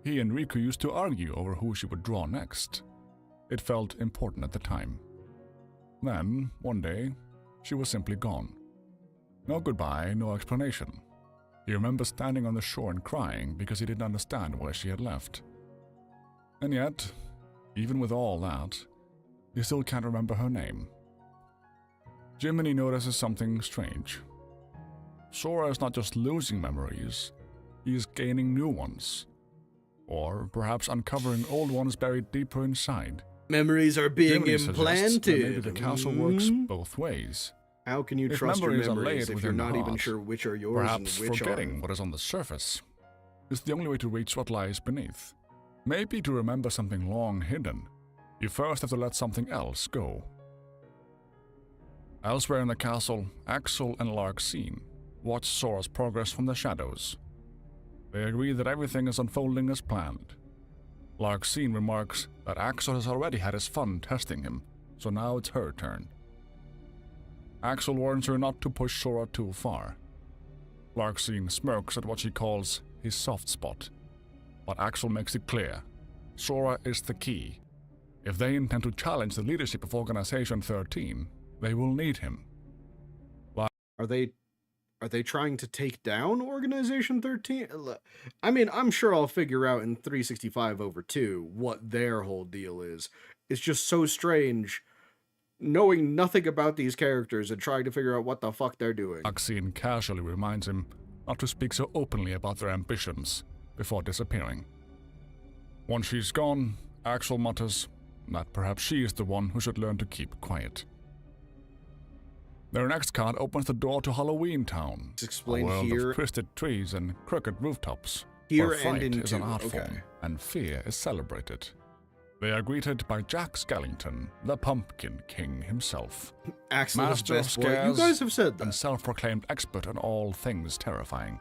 He and Riku used to argue over who she would draw next. It felt important at the time. Then, one day, she was simply gone. No goodbye, no explanation. He remembers standing on the shore and crying because he didn't understand where she had left. And yet, even with all that, he still can't remember her name. Jiminy notices something strange. Sora is not just losing memories, he is gaining new ones. Or perhaps uncovering old ones buried deeper inside. Memories are being Jiminy suggests that maybe implanted. the castle works both ways. How can you If trust your memories are memories laid if you're within the not even heart, sure which are yours Perhaps and which forgetting are... what is on the surface is the only way to reach what lies beneath. Maybe to remember something long hidden, you first have to let something else go. Elsewhere in the castle, Axel and Larxene watch Sora's progress from the shadows. They agree that everything is unfolding as planned. Larxene remarks that Axel has already had his fun testing him, so now it's her turn. Axel warns her not to push Sora too far. Larxene smirks at what she calls his soft spot, but Axel makes it clear, Sora is the key. If they intend to challenge the leadership of Organization 13, they will need him. Are they trying to take down Organization 13? I mean, I'm sure I'll figure out in 365/2 what their whole deal is. It's just so strange knowing nothing about these characters and trying to figure out what the fuck they're doing. Larxene casually reminds him not to speak so openly about their ambitions before disappearing. Once she's gone, Axel mutters that perhaps she is the one who should learn to keep quiet. Their next card opens the door to Halloween Town, It's explained a world here. of twisted trees and crooked rooftops, Here where fright and is an into, art okay. form and fear is celebrated. They are greeted by Jack Skellington, the Pumpkin King himself, Axel is master of best boy. You scares guys have said and that. self-proclaimed expert on all things terrifying.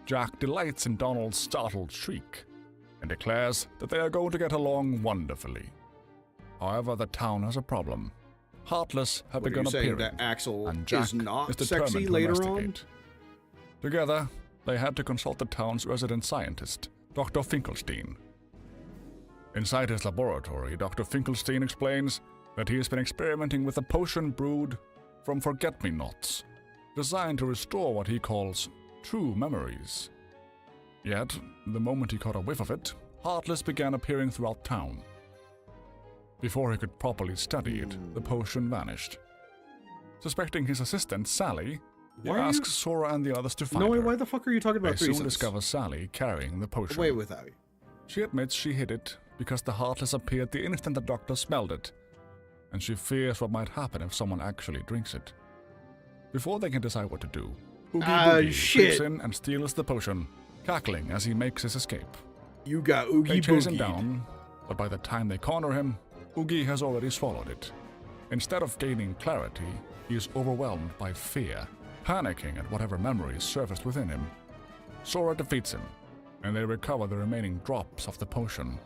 Jack delights in Donald's startled shriek and declares that they are going to get along wonderfully. However, the town has a problem. Heartless have What are begun you saying, appearing, that Axel and Jack is not is determined sexy to later on? investigate. Together, they had to consult the town's resident scientist, Dr. Finkelstein. Inside his laboratory, Dr. Finkelstein explains that he has been experimenting with a potion brewed from forget-me-nots, designed to restore what he calls true memories. Yet, the moment he caught a whiff of it, Heartless began appearing throughout town. Before he could properly study it, the potion vanished. Suspecting his assistant, Sally, he Why are you- asks Sora and the others to find No, wait, her. why the fuck are you talking They about soon threesomes? discover Sally carrying the potion. Wait without you. She admits she hid it because the Heartless appeared the instant the doctor smelled it, and she fears what might happen if someone actually drinks it. Before they can decide what to do, Oogie Boogie shit. creeps in and steals the potion, cackling as he makes his escape. You got Oogie They chase him Boogie. down, but by the time they corner him, Oogie has already swallowed it. Instead of gaining clarity, he is overwhelmed by fear, panicking at whatever memories surfaced within him. Sora defeats him, and they recover the remaining drops of the potion.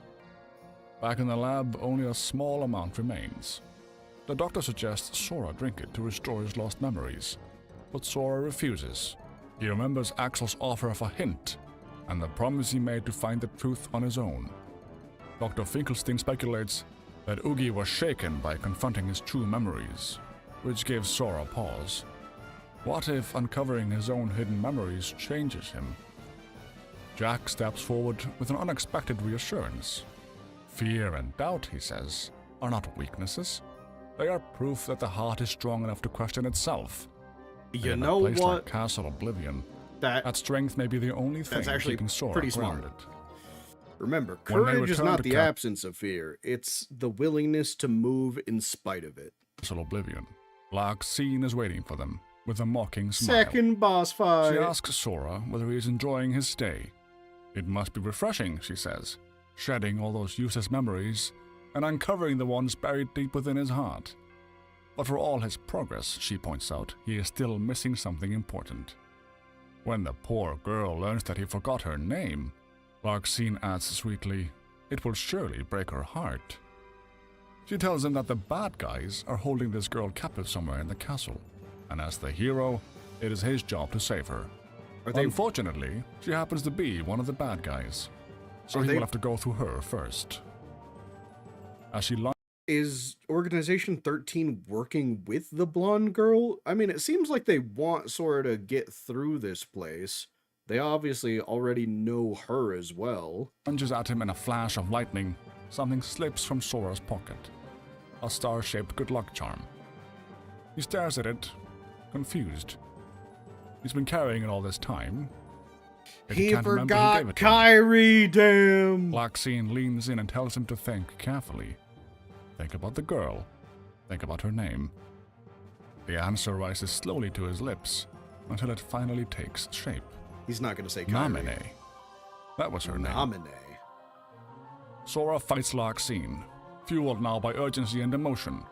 Back in the lab, only a small amount remains. The doctor suggests Sora drink it to restore his lost memories, but Sora refuses. He remembers Axel's offer of a hint, and the promise he made to find the truth on his own. Dr. Finkelstein speculates that Oogie was shaken by confronting his true memories, which gives Sora pause. What if uncovering his own hidden memories changes him? Jack steps forward with an unexpected reassurance. Fear and doubt, he says, are not weaknesses. They are proof that the heart is strong enough to question itself. You In know a place what? like Castle Oblivion, That that strength may be the only thing That's actually keeping Sora pretty smart. grounded. Remember, When they courage is return not to the absence of fear, it's the willingness to move in spite of it. Castle Oblivion, Backseating is waiting for them with a mocking smile. Second boss fight. She asks Sora whether he is enjoying his stay. It must be refreshing, she says, shedding all those useless memories and uncovering the ones buried deep within his heart. But for all his progress, she points out, he is still missing something important. When the poor girl learns that he forgot her name, Backseating adds sweetly, it will surely break her heart. She tells him that the bad guys are holding this girl captive somewhere in the castle, and as the hero, it is his job to save her. Unfortunately, she happens to be one of the bad guys, so he will have to go through her first. As she Is Organization 13 working with the blonde girl? I mean, it seems like they want Sora to get through this place. They obviously already know her as well. Lunges at him in a flash of lightning. Something slips from Sora's pocket. A star-shaped good luck charm. He stares at it, confused. He's been carrying it all this time. He forgot Kyrie, damn! Backseating leans in and tells him to think carefully. Think about the girl. Think about her name. The answer rises slowly to his lips until it finally takes shape. He's not going to say Kyrie. Namine. That was her name. Namine. Sora fights Backseating, fueled now by urgency and emotion.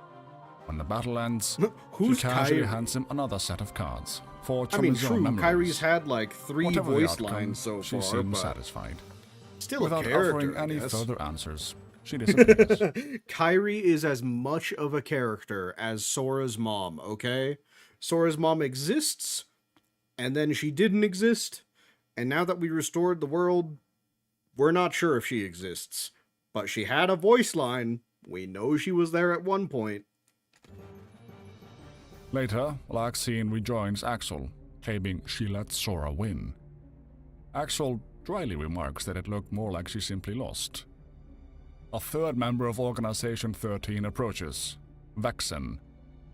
When the battle ends, he casually hands him another set of cards. Forged from his own memories. Kyrie's had like 3 Whatever voice outcome, lines so she far, seems but satisfied. still Without a character, offering any I guess. further answers, she disappears. Kyrie is as much of a character as Sora's mom, okay? Sora's mom exists, and then she didn't exist, and now that we restored the world, we're not sure if she exists. But she had a voice line. We know she was there at one point. Later, Backseating rejoins Axel, claiming she let Sora win. Axel dryly remarks that it looked more like she simply lost. A third member of Organization 13 approaches, Vexen,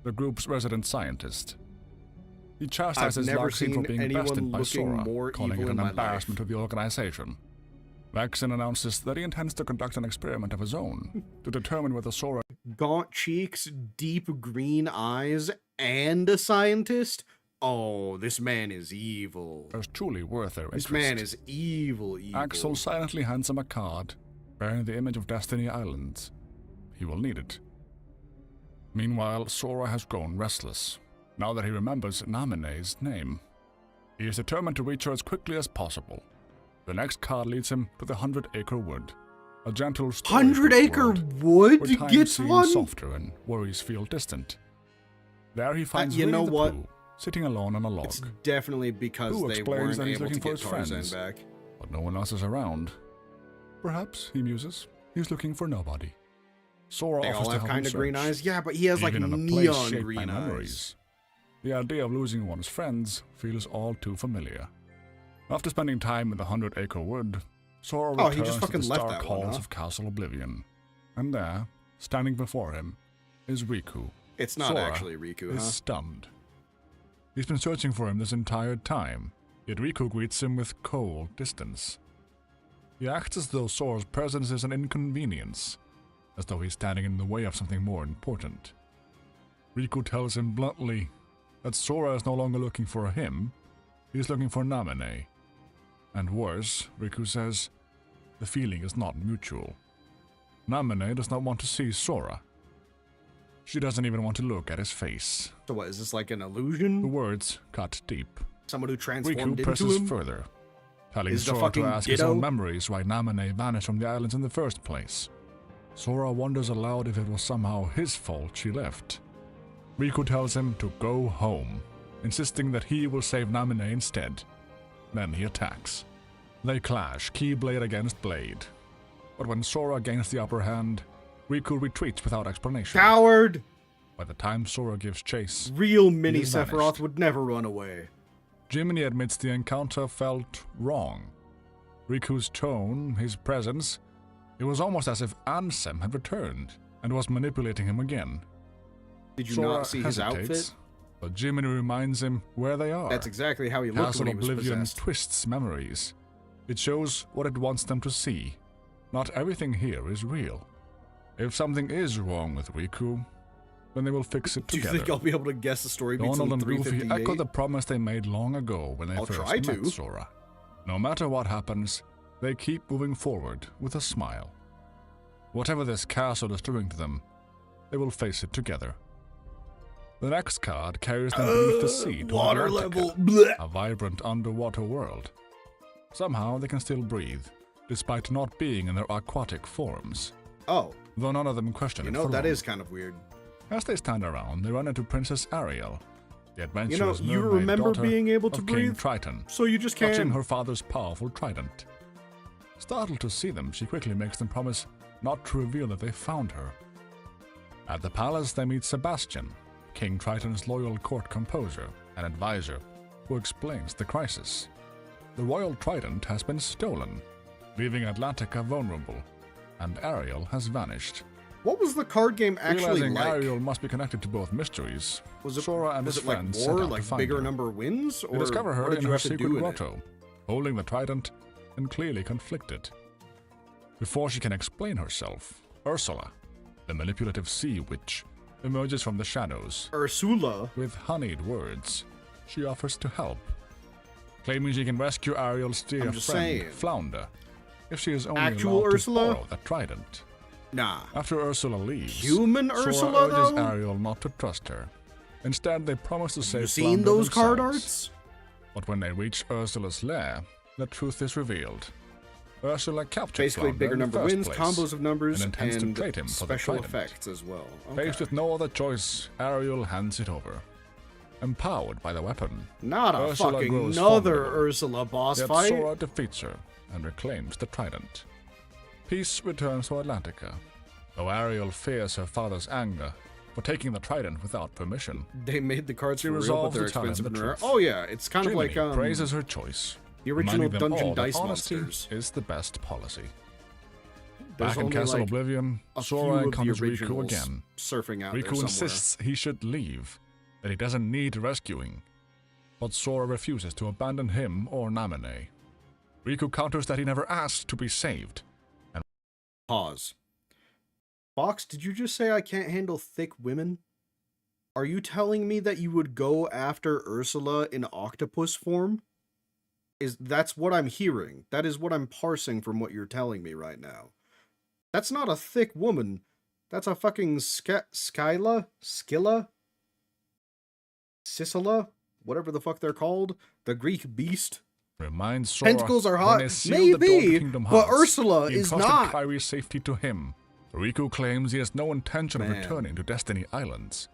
the group's resident scientist. He chastises Backseating for being bested by Sora, calling it an embarrassment to the organization. Vexen announces that he intends to conduct an experiment of his own to determine whether Sora... Gaunt cheeks, deep green eyes, and a scientist? Oh, this man is evil. ...is truly worth their interest. This man is evil. Axel silently hands him a card bearing the image of Destiny Islands. He will need it. Meanwhile, Sora has grown restless, now that he remembers Namine's name. He is determined to reach her as quickly as possible. The next card leads him to the 100-Acre Wood, a gentle 100-Acre Wood gets one? Softer and worries feel distant. There he finds Winnie the Pooh, sitting alone on a log. It's definitely because they weren't able to get Tarzan back. But no one else is around. Perhaps, he muses, he's looking for nobody. Sora they offers all to have help kind of him green search, eyes. Yeah, but he has like even in a neon place shaped green by eyes. memories. The idea of losing one's friends feels all too familiar. After spending time in the 100-Acre Wood, Sora returns to the stark halls of Castle Oblivion. And there, standing before him, is Riku. It's not Sora actually Riku, is stunned. He's been searching for him this entire time, yet Riku greets him with cold distance. He acts as though Sora's presence is an inconvenience, as though he's standing in the way of something more important. Riku tells him bluntly that Sora is no longer looking for him, he's looking for Namine. And worse, Riku says, the feeling is not mutual. Namine does not want to see Sora. She doesn't even want to look at his face. So what, is this like an illusion? The words cut deep. Someone who transformed Riku into presses him? further, telling Sora to ask his own memories why Namine vanished from the islands in the first place. Sora wonders aloud if it was somehow his fault she left. Riku tells him to go home, insisting that he will save Namine instead. Then he attacks. They clash, keyblade against blade. But when Sora gains the upper hand, Riku retreats without explanation. Coward! By the time Sora gives chase, real mini Sephiroth would never run away. Jiminy admits the encounter felt wrong. Riku's tone, his presence, it was almost as if Ansem had returned and was manipulating him again. Did you Sora not see his outfit? But Jiminy reminds him where they are. That's exactly how he looked when he was Castle Oblivion possessed. twists memories. It shows what it wants them to see, Not everything here is real. If something is wrong with Riku, then they will fix it Do you together. think I'll be able to guess the story beats Donald on and Goofy 358? echo the promise they made long ago when they I'll first try met to. Sora. No matter what happens, they keep moving forward with a smile. Whatever this castle is doing to them, they will face it together. The next card carries them beneath the sea to Water Atlantica, level. Blech. a vibrant underwater world. Somehow they can still breathe, despite not being in their aquatic forms, Oh, though none of them question you it know, for that long. is kind of weird. As they stand around, they run into Princess Ariel, the You adventurous know, you mermaid remember daughter being able to of King breathe, Triton, so you just touching can. her father's powerful trident. Startled to see them, she quickly makes them promise not to reveal that they found her. At the palace, they meet Sebastian, King Triton's loyal court composer and advisor, who explains the crisis. The royal trident has been stolen, leaving Atlantica vulnerable, and Ariel has vanished. What was the card game actually Realizing like? Ariel must be connected to both mysteries, Was it, Sora and was his it like friends war, set out like to find bigger her. number wins? They Or discover what her did in you her have to secret do in it? grotto, holding the trident and clearly conflicted. Before she can explain herself, Ursula, the manipulative sea witch, emerges from the shadows. Ursula. With honeyed words, she offers to help, claiming she can rescue Ariel's dear I'm friend, just saying. Flounder, if she is only Actual allowed Ursula? to borrow the trident. Nah. After Ursula leaves, Human Sora Ursula, urges though? Ariel not to trust her. Instead, they promise to save You seen Flounder those card themselves. arts? But when they reach Ursula's lair, the truth is revealed. Ursula captured Basically, Flounder bigger in the number first wins, place, combos of numbers, and intends to and trade him for the special trident. effects as well. Okay. Faced with no other choice, Ariel hands it over. Empowered by the weapon, Not a Ursula fucking grows another formidable. Ursula boss yet fight. Sora defeats her and reclaims the trident. Peace returns to Atlantica, though Ariel fears her father's anger for taking the trident without permission. They made the cards She for real, but resolves they're to tell him expensive the and rare. truth. Oh yeah, it's kind of Jiminy like praises her choice, the original reminding them Dungeon all that Dice honesty Monsters. is the best policy. There's Back in only, Castle like, Oblivion, a Sora few of the encounters Riku originals again. surfing out there Riku somewhere. insists he should leave, that he doesn't need rescuing. But Sora refuses to abandon him or Namine. Riku counters that he never asked to be saved. Pause. Fox, did you just say I can't handle thick women? Are you telling me that you would go after Ursula in octopus form? That's what I'm hearing. That is what I'm parsing from what you're telling me right now. That's not a thick woman. That's a fucking Scylla? Scylla? Whatever the fuck they're called. The Greek beast. Reminds Sora Tentacles are when hot, they sealed the door to maybe, Kingdom but Hearts, Ursula he is entrusted not. Kairi's safety to him. Riku claims he has no intention of Man. returning to Destiny Islands,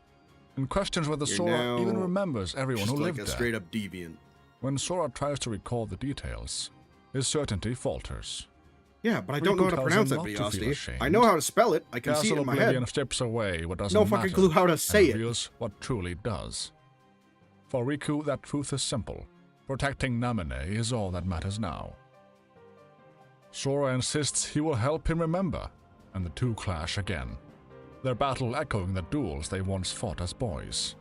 and questions whether You're Sora now even remembers everyone Just who like lived a there. straight up deviant. When Sora tries to recall the details, his certainty falters. Yeah, but I don't know how to tells pronounce him it, not to feel Biosti. ashamed. I know how to spell it. I can see it Castle in my Oblivion head. strips away what doesn't No matter, fucking clue how to say and it. reveals what truly does. For Riku, that truth is simple. Protecting Namine is all that matters now. Sora insists he will help him remember, and the two clash again, their battle echoing the duels they once fought as boys.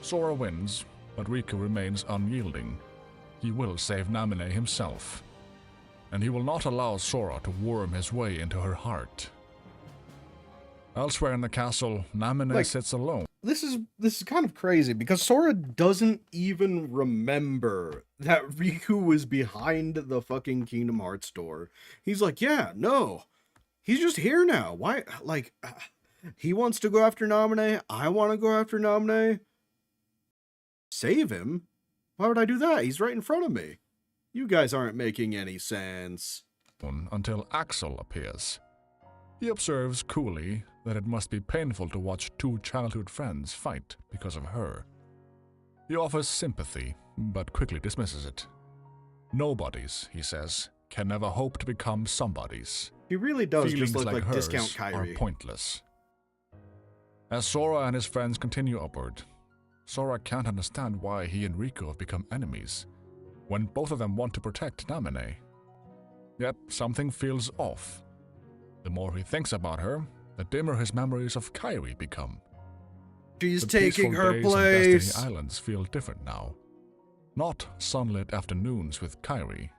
Sora wins, but Riku remains unyielding. He will save Namine himself, and he will not allow Sora to worm his way into her heart. Elsewhere in the castle, Namine sits alone. This is kind of crazy because Sora doesn't even remember that Riku was behind the fucking Kingdom Hearts door. He's like, yeah, no. He's just here now. Why? Like, he wants to go after Namine. I want to go after Namine. Save him? Why would I do that? He's right in front of me. You guys aren't making any sense. Until Axel appears. He observes coolly that it must be painful to watch two childhood friends fight because of her. He offers sympathy, but quickly dismisses it. Nobodies, he says, can never hope to become somebodies. He really does Feelings just look like hers Discount are Kyrie. pointless. As Sora and his friends continue upward, Sora can't understand why he and Riku have become enemies, when both of them want to protect Namine. Yet something feels off. The more he thinks about her, the dimmer his memories of Kairi become. She's The taking peaceful her days in place. Destiny Islands feel different now. Not sunlit afternoons with Kairi,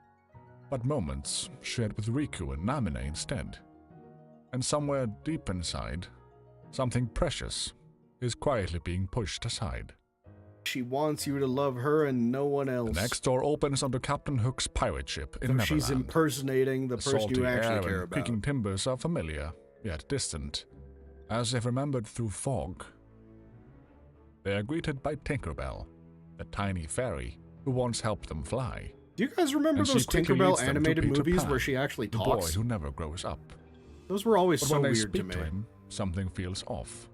but moments shared with Riku and Namine instead. And somewhere deep inside, something precious is quietly being pushed aside. She wants you to love her and no one else. The next door opens onto Captain Hook's pirate ship in So Neverland. she's impersonating the The person salty you actually air care and about. creaking timbers are familiar, yet distant, as if remembered through fog. They are greeted by Tinkerbell, the tiny fairy who once helped them fly. Do you guys remember And she those quickly Tinkerbell leads them to animated Peter movies Pan, where she actually the talks? boy who never grows up. Those were always But so when they weird to speak me. to him, something feels off.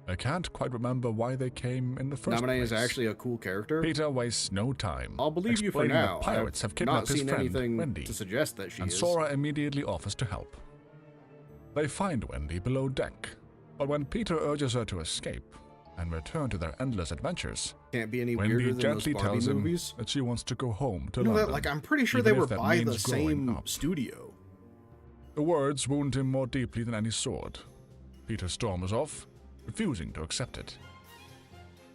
I can't quite remember why they came in the first Namine place. is actually a cool character. Peter wastes no time I'll believe you for explaining now. that pirates have I've kidnapped not his seen friend, anything Wendy, to suggest that she and is. Sora immediately offers to help. They find Wendy below deck, but when Peter urges her to escape and return to their endless adventures, Can't be any Wendy weirder than those gently Barbie tells him movies. that she wants to go home to You know London. that, like, I'm pretty sure even they were if that by the means growing same up. studio. The words wound him more deeply than any sword. Peter storms off, refusing to accept it.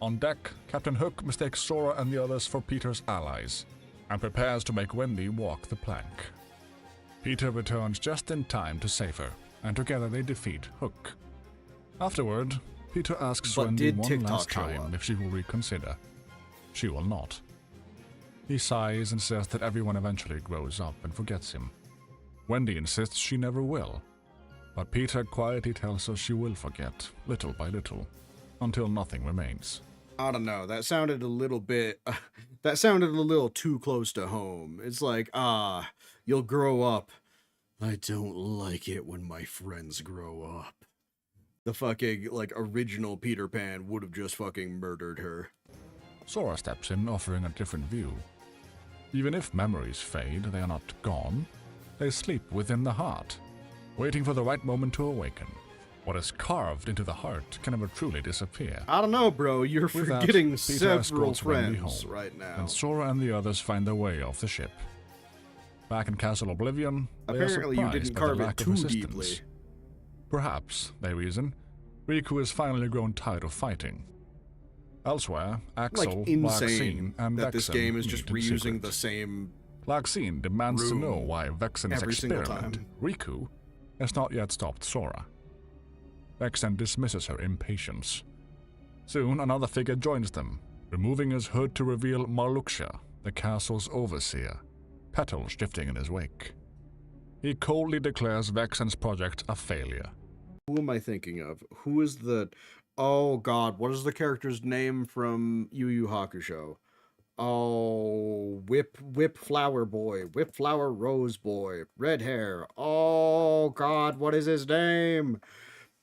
On deck, Captain Hook mistakes Sora and the others for Peter's allies, and prepares to make Wendy walk the plank. Peter returns just in time to save her, and together they defeat Hook. Afterward, Peter asks But Wendy did one TikTok last show time up? if she will reconsider. She will not. He sighs and says that everyone eventually grows up and forgets him. Wendy insists she never will, but Peter quietly tells her she will forget, little by little, until nothing remains. I don't know. That sounded a little bit. That sounded a little too close to home. It's like, you'll grow up. I don't like it when my friends grow up. The fucking, like, original Peter Pan would have just fucking murdered her. Sora steps in, offering a different view. Even if memories fade, they are not gone. They sleep within the heart, waiting for the right moment to awaken. What is carved into the heart can never truly disappear. I don't know, bro. You're With that, forgetting Peter several escorts Wendy friends home, right now. And Sora and the others find their way off the ship. Back in Castle Oblivion, they Apparently are you surprised didn't by the carve it lack of too resistance. deeply. Perhaps, they reason, Riku has finally grown tired of fighting. Elsewhere, Axel, Like, insane Larxene, and that this Vexen game is just meet in reusing secret. the same. Larxene demands to room know why Vexen's every single experiment, time. Riku, has not yet stopped Sora. Vexen dismisses her impatience. Soon, another figure joins them, removing his hood to reveal Marluxia, the castle's overseer, petals shifting in his wake. He coldly declares Vexen's project a failure. Who am I thinking of? Who is the? Oh God, what is the character's name from Yu Yu Hakusho? Oh, Whip Flower Boy, Whip Flower Rose Boy, red hair. Oh God, what is his name?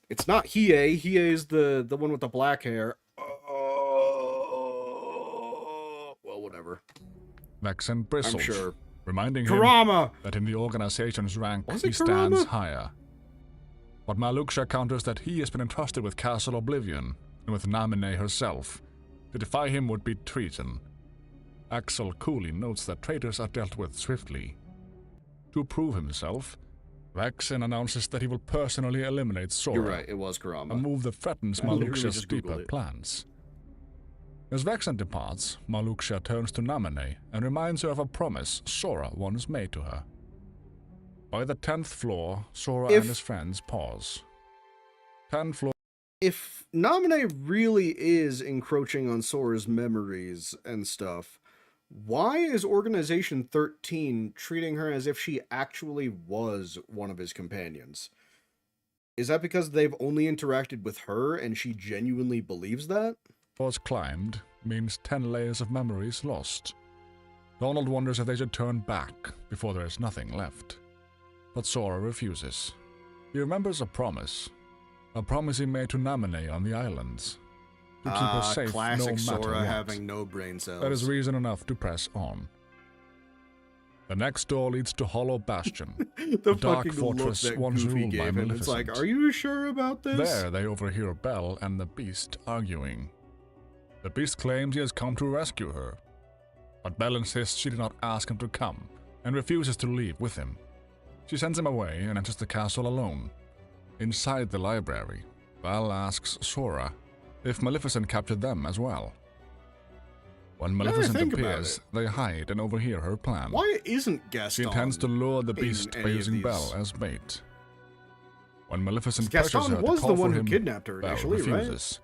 It's not Hiei. Hiei is the one with the black hair. Oh, well, whatever. Vexen bristles, I'm sure. reminding him Kurama. that in the organization's rank Was he it stands Kurama? higher. But Marluxia counters that he has been entrusted with Castle Oblivion, and with Namine herself. To defy him would be treason. Axel coolly notes that traitors are dealt with swiftly. To prove himself, Vexen announces that he will personally eliminate Sora, You're right. It was Kurama. a move that threatens I literally Marluxia's just Googled deeper it. plans. As Vexen departs, Marluxia turns to Namine and reminds her of a promise Sora once made to her. By the 10th floor, Sora If- and his friends pause. 10 floor. If Namine really is encroaching on Sora's memories and stuff, why is Organization 13 treating her as if she actually was one of his companions? Is that because they've only interacted with her and she genuinely believes that? Floors climbed means 10 layers of memories lost. Donald wonders if they should turn back before there is nothing left. But Sora refuses. He remembers a promise he made to Namine on the islands, to keep her safe classic no matter Sora what. having no brain cells. That is reason enough to press on. The next door leads to Hollow Bastion, the dark fucking fortress look that once Goofy ruled by gave him. It's like, Maleficent. are you sure about this? There they overhear Belle and the Beast arguing. The Beast claims he has come to rescue her, but Belle insists she did not ask him to come, and refuses to leave with him. She sends him away and enters the castle alone. Inside the library, Belle asks Sora if Maleficent captured them as well. When Now I Maleficent think about appears, it. they hide and overhear her plan. Why isn't She Gaston? intends to lure the in beast by any of using these? Belle as bait. When Maleficent Gaston pressures her was to the call one for who him, kidnapped her Belle initially, right? refuses.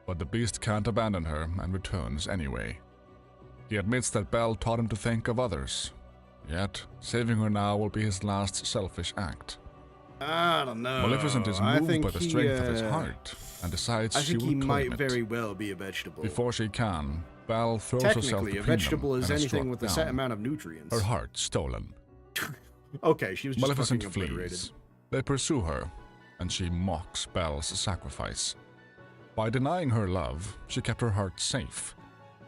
But the beast can't abandon her and returns anyway. He admits that Belle taught him to think of others. Yet, saving her now will be his last selfish act. I don't know. Maleficent is I moved think by the he, strength of his heart and decides I she think will he claim might it. very well be a vegetable. Before she can, Belle throws herself Technically, a between them vegetable is and anything struck with a down. set amount of nutrients. Her heart stolen. Okay, she was just Maleficent fucking obliterated. flees. They pursue her, and she mocks Belle's sacrifice. By denying her love, she kept her heart safe.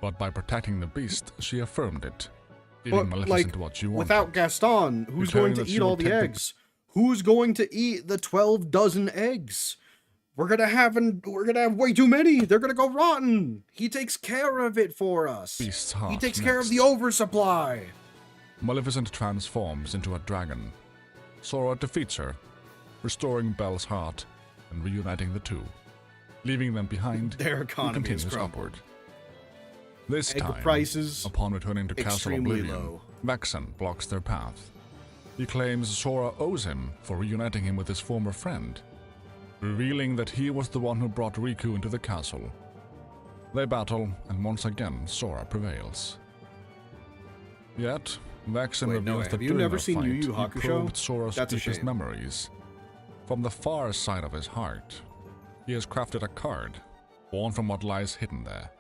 But by protecting the beast, she affirmed it, giving But, Maleficent like, what she wanted. without Gaston, who's Declaring going to that she eat will all the technically- eggs? Who's going to eat the 12 dozen eggs? We're gonna have way too many. They're gonna go rotten. He takes care of it for us. Beast's He heart takes care of next. the oversupply. Maleficent transforms into a dragon. Sora defeats her, restoring Belle's heart and reuniting the two. Leaving them behind, Their he economy is continues crumbled. upward. This Egg time, prices upon returning to Castle extremely Oblivion, low. Vexen blocks their path. He claims Sora owes him for reuniting him with his former friend, revealing that he was the one who brought Riku into the castle. They battle, and once again Sora prevails. Yet, Vexen Wait, reveals no, that have you during never their seen fight, Yu Yu he Hakusho? probed Sora's That's a deepest shame. memories. From the far side of his heart, he has crafted a card, born from what lies hidden there.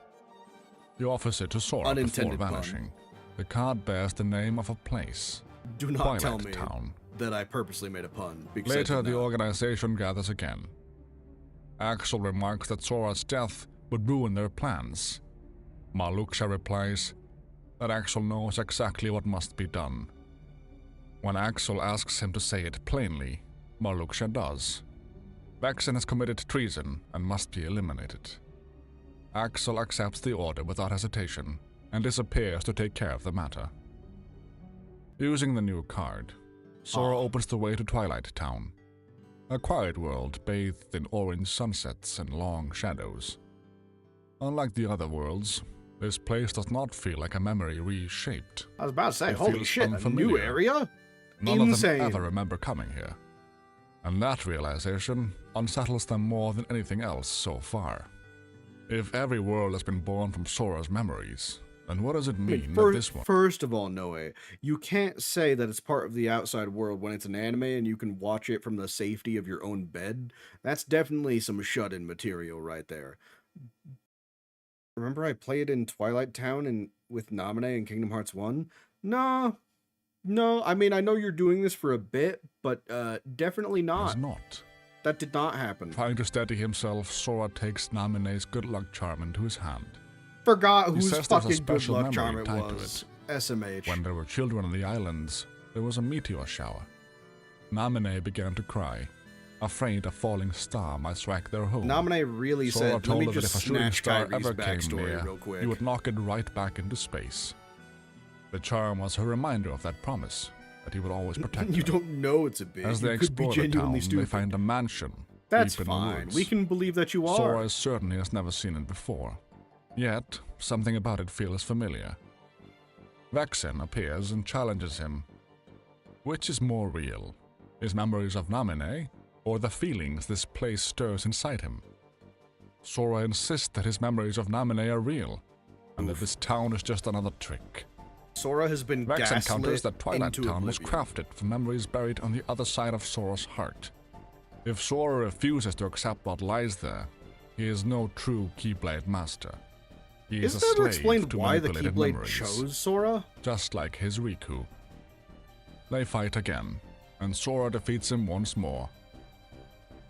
He offers it to Sora before Unintended pun. vanishing. The card bears the name of a place, Do not tell Twilight me Town. that I purposely made a pun. Because I Later, did the not. organization gathers again. Axel remarks that Sora's death would ruin their plans. Marluxia replies that Axel knows exactly what must be done. When Axel asks him to say it plainly, Marluxia does. Vexen has committed treason and must be eliminated. Axel accepts the order without hesitation and disappears to take care of the matter. Using the new card, Sora opens the way to Twilight Town, a quiet world bathed in orange sunsets and long shadows. Unlike the other worlds, this place does not feel like a memory reshaped. I was about to say, It holy feels shit, a new unfamiliar. area? None Insane. of them ever remember coming here. And that realization unsettles them more than anything else so far. If every world has been born from Sora's memories, then what does it mean that this one... First of all, Noe, you can't say that it's part of the outside world when it's an anime and you can watch it from the safety of your own bed. That's definitely some shut-in material right there. Remember I played in Twilight Town and with Naminé in Kingdom Hearts 1? No, I mean, I know you're doing this for a bit, but definitely is not. not. That did not happen. Trying to steady himself, Sora takes Naminé's good luck charm into his hand. Forgot He whose says there's a fucking good special luck charm memory it tied to was. SMH. When there were children on the islands, there was a meteor shower. Naminé began to cry, afraid a falling star might strike their home. Naminé really Sora said, let told me her that just if a shooting snatch star Kyrie's ever came backstory near, real quick. he would knock it right back into space. The charm was her reminder of that promise, that he would always protect You her. don't know it's a bit. As they You could be explore the genuinely town, stupid. they find a mansion That's deep in the fine. woods. We can believe that you are. Sora is certain he has never seen it before. Yet, something about it feels familiar. Vexen appears and challenges him. Which is more real? His memories of Naminé, or the feelings this place stirs inside him? Sora insists that his memories of Naminé are real, and that this town is just another trick. Sora has been Vexen counters gaslit that Twilight into Town was oblivion. crafted from memories buried on the other side of Sora's heart. If Sora refuses to accept what lies there, he is no true Keyblade master. He is Isn't a it ever slave explained to why the manipulated Keyblade memories, chose Sora? just like his Riku. They fight again, and Sora defeats him once more.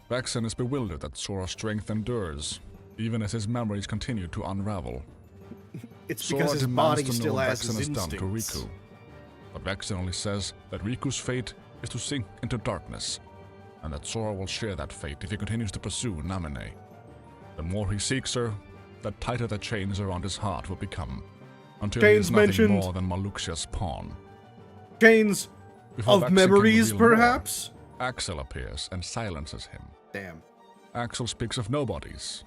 Vexen is bewildered that Sora's strength endures, even as his memories continue to unravel. It's Sora because his demands body to know still what has Vexen his has done to instincts. Riku. But Vexen only says that Riku's fate is to sink into darkness, and that Sora will share that fate if he continues to pursue Naminé. The more he seeks her, the tighter the chains around his heart will become, until he Chains is nothing mentioned. more than Marluxia's pawn. Chains Before of Vexen can memories, reveal more, perhaps? Axel appears and silences him. Damn. Axel speaks of nobodies,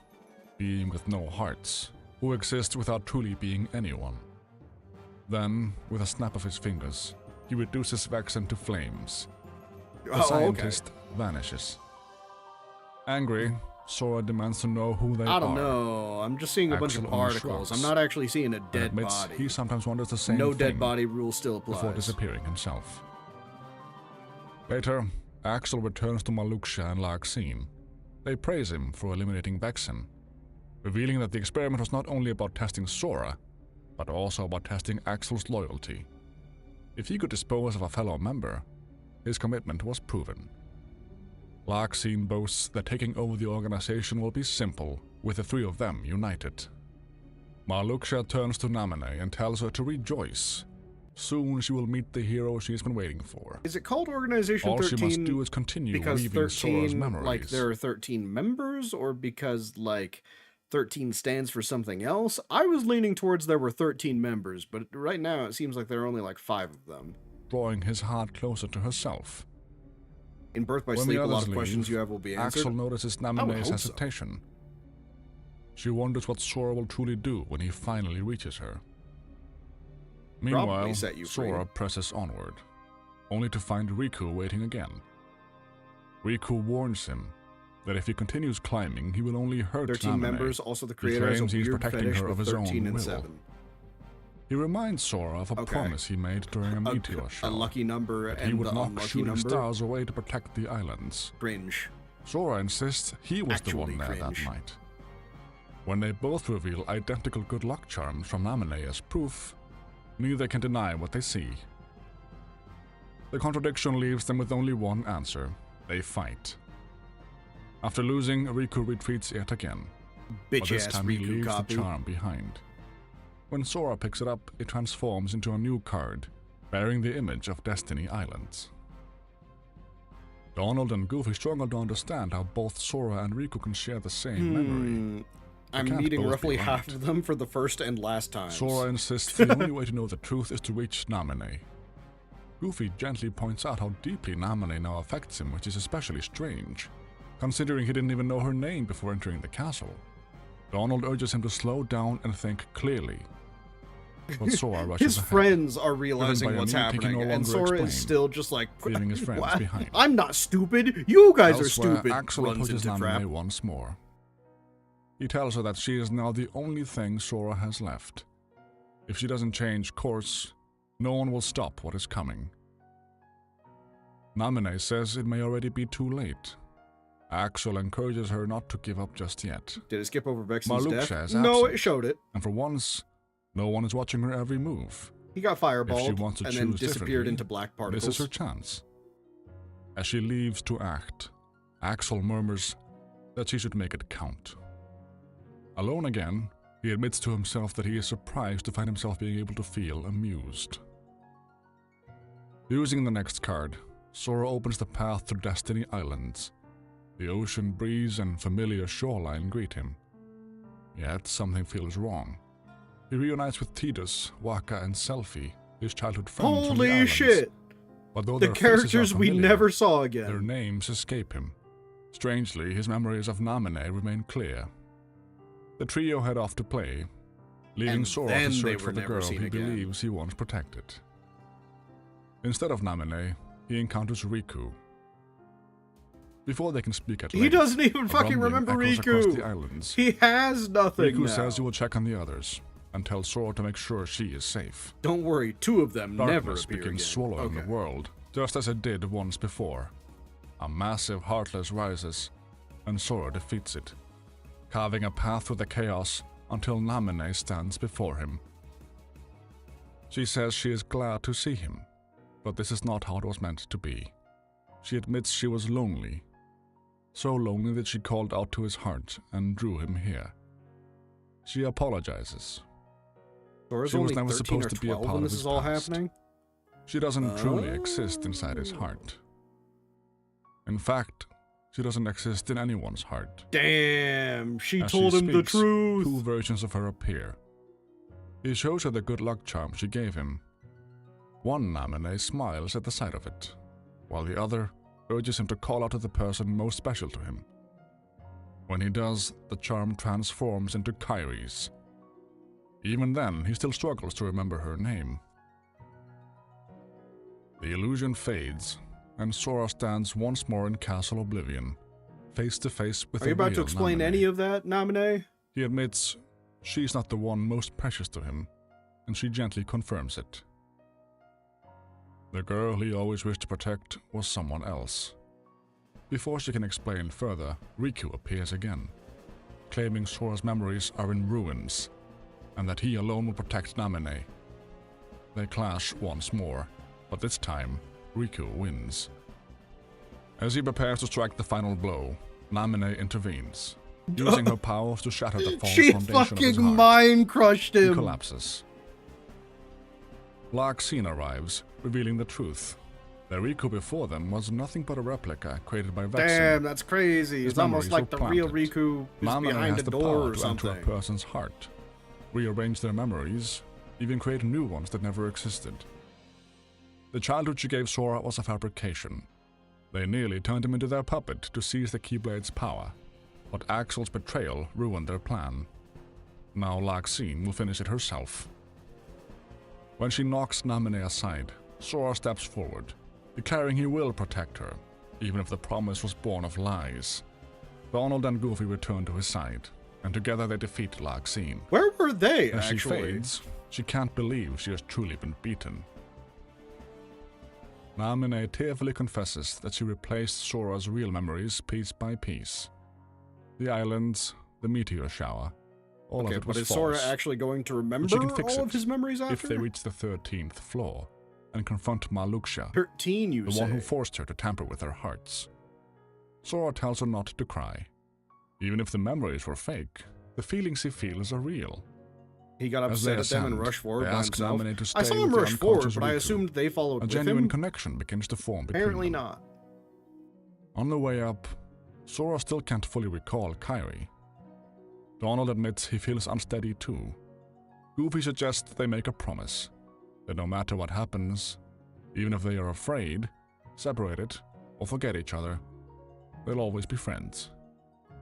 being with no hearts, who exists without truly being anyone. Then, with a snap of his fingers, he reduces Vexen to flames. The scientist vanishes. Angry, Sora demands to know who they are. I don't know. I'm just seeing a bunch of Axel only particles. shrugs I'm not actually seeing a and dead admits body. he sometimes wonders the same No thing dead body rule still before applies. disappearing himself. Later, Axel returns to Maluxia and Larxene. They praise him for eliminating Vexen, revealing that the experiment was not only about testing Sora, but also about testing Axel's loyalty. If he could dispose of a fellow member, his commitment was proven. Larxene boasts that taking over the organization will be simple, with the three of them united. Maluxia turns to Naminé and tells her to rejoice. Soon she will meet the hero she's been waiting for. Is it called Organization All 13 she must do is continue because weaving Sora's 13, memories. like, there are 13 members, or because, like, 13 stands for something else? I was leaning towards there were 13 members, but right now it seems like there are only, like, 5 of them. Drawing his heart closer to herself. In Birth by When Sleep, the a lot others of questions leave, you have will be answered. Axel notices I would Naminé's hope so. hesitation. She wonders what Sora will truly do when he finally reaches her. Meanwhile, set you free. Sora presses onward, only to find Riku waiting again. Riku warns him that if he continues climbing, he will only hurt 13 Naminé. members, also the He creator has a claims he's weird protecting fetish her with of his own 13 and will. 7. He reminds Sora of a Okay. promise he made during a meteor shower. A lucky number that and he would the knock unlucky shooting number. stars away to protect the islands. Cringe. Sora insists he was the one Actually there that cringe. night. When they both reveal identical good luck charms from Naminé as proof, neither can deny what they see. The contradiction leaves them with only one answer. They fight. After losing, Riku retreats yet again. But this Bitch-ass time he Riku leaves copy. the charm behind. When Sora picks it up, it transforms into a new card, bearing the image of Destiny Islands. Donald and Goofy struggle to understand how both Sora and Riku can share the same memory. I'm can't meeting both be roughly right. half of them for the first and last time. Sora insists the only way to know the truth is to reach Naminé. Goofy gently points out how deeply Naminé now affects him, which is especially strange, considering he didn't even know her name before entering the castle. Donald urges him to slow down and think clearly. But Sora rushes His ahead, friends are by realizing a what's need he can happening, no and longer Sora is explain, still just like, leaving his friends "What? behind. I'm not stupid. You guys Elsewhere, are stupid. Axel Runs approaches into trap. Naminé once more. He tells her that she is now the only thing Sora has left. If she doesn't change course, no one will stop what is coming. Naminé says it may already be too late. Axel encourages her not to give up just yet. Did it skip over Vexen's Maluxia death? is No, absent. it showed it. And for once, no one is watching her every move. He got fireballed wants to and then choose disappeared differently, into black This particles. is her chance. As she leaves to act, Axel murmurs that she should make it count. Alone again, he admits to himself that he is surprised to find himself being able to feel amused. Using the next card, Sora opens the path to Destiny Islands. The ocean breeze and familiar shoreline greet him. Yet something feels wrong. He reunites with Tidus, Waka, and Selphie, his childhood friends from the Holy islands. shit! But though The their faces are characters we familiar, never saw their again. names escape him. Strangely, his memories of Naminé remain clear. The trio head off to play, leaving And Sora then to they search were for the never girl seen he again. believes he once protected. Instead of Naminé, he encounters Riku. Before they can speak at length, He doesn't even a fucking rumbling remember echoes across the Riku. islands. He has nothing Riku now. says he will check on the others and tells Sora to make sure she is safe. Don't worry, 2 of them never Darkness appear begins again. swallowing Okay. the world, just as it did once before. A massive Heartless rises, and Sora defeats it, carving a path through the chaos until Naminé stands before him. She says she is glad to see him, but this is not how it was meant to be. She admits she was lonely, so lonely that she called out to his heart and drew him here. She apologizes. Sora's She was only never 13 supposed or to be a 12 part when of this his is all past. happening. She doesn't truly exist inside his heart. In fact, she doesn't exist in anyone's heart. Damn, she As told she him the speaks, truth. 2 versions of her appear. He shows her the good luck charm she gave him. One Naminé smiles at the sight of it, while the other urges him to call out to the person most special to him. When he does, the charm transforms into Kyrie's, Even then, he still struggles to remember her name. The illusion fades, and Sora stands once more in Castle Oblivion, face to face with Are you the about to real explain Naminé. any of that, Naminé? He admits she's not the one most precious to him, and she gently confirms it. The girl he always wished to protect was someone else. Before she can explain further, Riku appears again, claiming Sora's memories are in ruins, and that he alone will protect Naminé. They clash once more, but this time, Riku wins. As he prepares to strike the final blow, Naminé intervenes, using her powers to shatter the false She foundation of his fucking heart. mind crushed He him. collapses. Larxene arrives, revealing the truth. The Riku before them was nothing but a replica created by Vexen. Damn, that's crazy. His It's almost memories like the were real planted. Riku is Naminé behind has a the door power or to enter a something. person's heart, rearrange their memories, even create new ones that never existed. The childhood she gave Sora was a fabrication. They nearly turned him into their puppet to seize the Keyblade's power, but Axel's betrayal ruined their plan. Now Larxene will finish it herself. When she knocks Naminé aside, Sora steps forward, declaring he will protect her, even if the promise was born of lies. Donald and Goofy return to his side, and together they defeat Larxene. Where were they, As she actually? fades, she can't believe she has truly been beaten. Naminé tearfully confesses that she replaced Sora's real memories piece by piece. The islands, the meteor shower, all Okay, of it but was is Sora false. actually going to remember she can fix all of it his memories after? if they reach the 13th floor and confront Maluxia, 13, you the say? one who forced her to tamper with their hearts. Sora tells her not to cry. Even if the memories were fake, the feelings he feels are real. He got As they upset at them and ascend, rushed forward they by ask himself. Naminé to I stay saw him with the rush forward, unconscious but I Riku. assumed they followed A with genuine him. connection begins to form between Apparently them. not. On the way up, Sora still can't fully recall Kairi. Donald admits he feels unsteady too. Goofy suggests they make a promise, that no matter what happens, even if they are afraid, separated, or forget each other, they'll always be friends.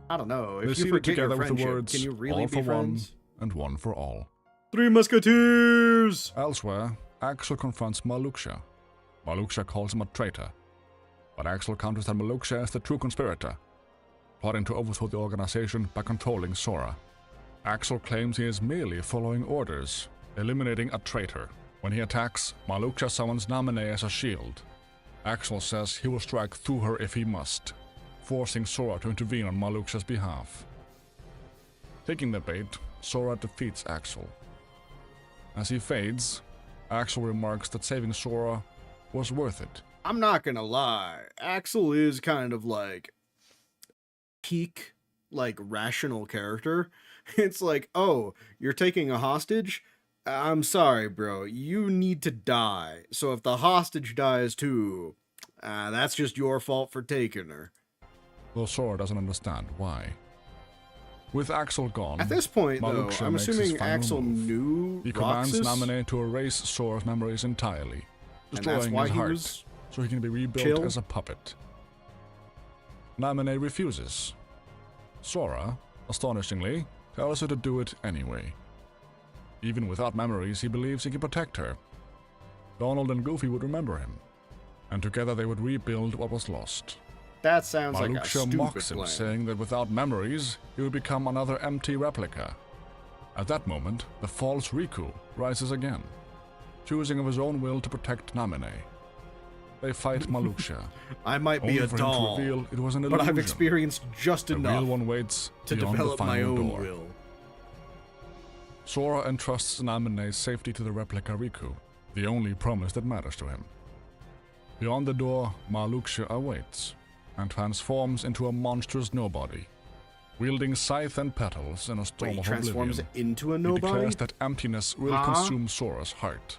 I don't know. They If you seal it forget your together with the friendship, words, can you really all be for friends? one, and one for all. Three Musketeers! Elsewhere, Axel confronts Maluxia. Maluxia calls him a traitor, but Axel counters that Maluxia is the true conspirator, plotting to overthrow the organization by controlling Sora. Axel claims he is merely following orders, eliminating a traitor. When he attacks, Maluxia summons Naminé as a shield. Axel says he will strike through her if he must, forcing Sora to intervene on Maluxia's behalf. Taking the bait, Sora defeats Axel. As he fades, Axel remarks that saving Sora was worth it. I'm not gonna lie. Axel is kind of like peak, like rational character. It's like, oh, you're taking a hostage? I'm sorry, bro. You need to die. So if the hostage dies too, that's just your fault for taking her. Though Sora doesn't understand why. With Axel gone, At this point, though, Maluxia I'm makes his assuming final Axel move. knew He commands Roxas, Naminé to erase Sora's memories entirely, and that's destroying why his he heart, was... so he can be rebuilt chill? as a puppet. Naminé refuses. Sora, astonishingly, tells her to do it anyway. Even without memories, he believes he can protect her. Donald and Goofy would remember him, and together they would rebuild what was lost. That sounds like a Maluxia stupid mocks him, plan. saying that without memories, he would become another empty replica. At that moment, the false Riku rises again, choosing of his own will to protect Naminé. They fight Maluxia, I might be only a for him to doll, reveal it was an but illusion. I've experienced just The enough real one waits to beyond the develop final my own door. will. Sora entrusts Naminé's safety to the replica Riku, the only promise that matters to him. Beyond the door, Maluxia awaits, and transforms into a monstrous nobody, wielding scythe and petals in a storm Wait, he of transforms oblivion. into a He nobody? declares that emptiness will Huh? consume Sora's heart.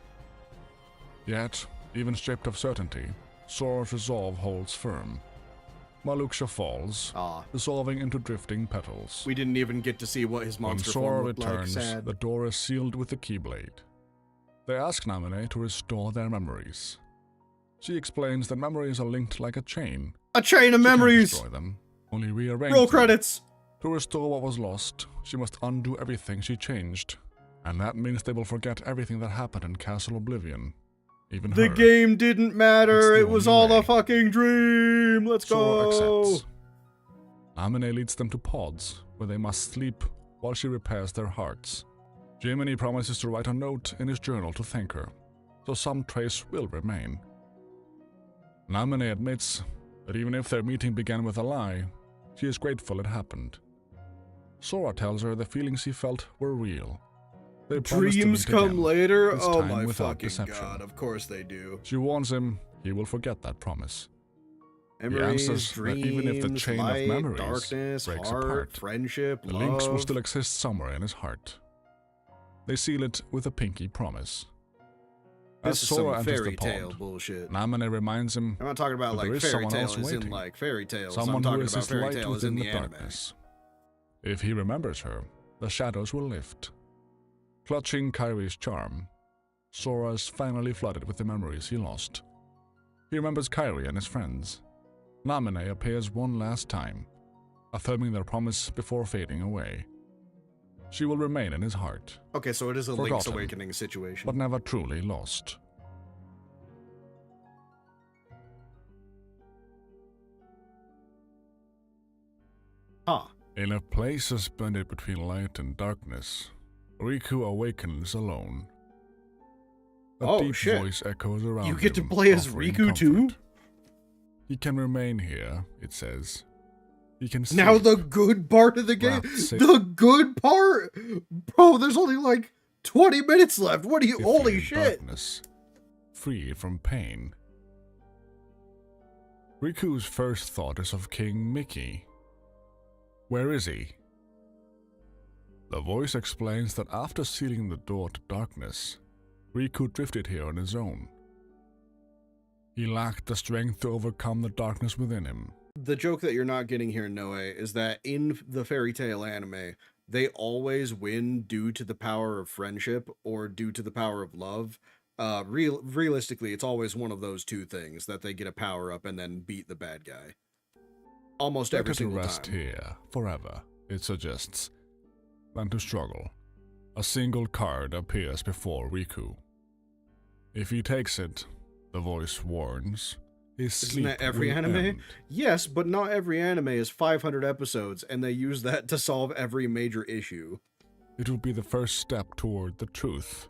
Yet, even stripped of certainty, Sora's resolve holds firm. Maluxia falls, Ah, dissolving into drifting petals. we didn't even get to see what his When monster Sora form looked returns, like. Sad. the door is sealed with the Keyblade. They ask Naminé to restore their memories. She explains that memories are linked like a chain. A chain of She can't memories! destroy them, only rearrange Roll them. credits! To restore what was lost, she must undo everything she changed. And that means they will forget everything that happened in Castle Oblivion. Even The her. game didn't matter. It's It the was only all a way. fucking dream. Let's Sora go. accepts. Amine leads them to pods, where they must sleep while she repairs their hearts. Jiminy promises to write a note in his journal to thank her, so some trace will remain. Amine admits that even if their meeting began with a lie, she is grateful it happened. Sora tells her the feelings he felt were real. They promise to Dreams meet come again, later? this Oh time my without fucking deception. god, of course they do. She warns him he will forget that promise. Memories, answers that dreams, even if the chain of light, memories darkness, breaks heart, apart, friendship, The love. links will still exist somewhere in his heart. They seal it with a pinky promise. As This is Sora some enters fairy the tale pod, bullshit. Namine reminds him I'm not talking about But there like is fairy someone tale else as in waiting. like fairy tales. someone I'm who talking is about his fairy light tale as in within the the anime. darkness. If he remembers her, the shadows will lift. Clutching Kyrie's charm, Sora is finally flooded with the memories he lost. He remembers Kyrie and his friends. Namine appears one last time, affirming their promise before fading away. She will remain in his heart, Okay, so it is a Link's Forgotten. Awakening situation. but never truly lost. Huh. In a place suspended between light and darkness, Riku awakens alone. A Oh, deep shit. voice echoes around You get to him, play as offering Riku too? comfort. He can remain here, it says. He can sleep. Now the good part of the game. Wrapped safe- The good part? Bro, there's only like 20 minutes left. What are you? if Holy in shit. Darkness, free from pain. Riku's first thought is of King Mickey. Where is he? The voice explains that after sealing the door to darkness, Riku drifted here on his own. He lacked the strength to overcome the darkness within him. The joke that you're not getting here, Noe, is that in the fairy tale anime, they always win due to the power of friendship or due to the power of love. Realistically, it's always one of those two things that they get a power up and then beat the bad guy. Almost every Better to single rest time. here, forever, it suggests, than to struggle. A single card appears before Riku. If he takes it, the voice warns, his Isn't sleep that every will anime? end. Yes, but not every anime is 500 episodes, and they use that to solve every major issue. It will be the first step toward the truth.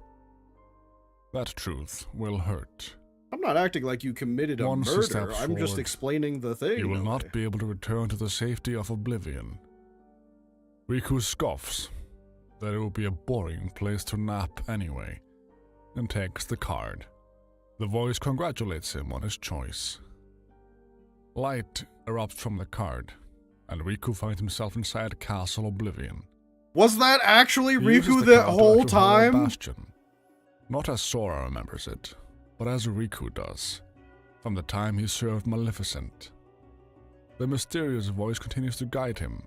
That truth will hurt. I'm not acting like you committed a Once he murder. steps I'm just forward, explaining the thing. You will Noe. not be able to return to the safety of oblivion. Riku scoffs that it will be a boring place to nap anyway, and takes the card. The voice congratulates him on his choice. Light erupts from the card, and Riku finds himself inside Castle Oblivion. Was that actually He uses Riku the that card to whole enter Hollow time? Bastion. Not as Sora remembers it, but as Riku does, from the time he served Maleficent. The mysterious voice continues to guide him.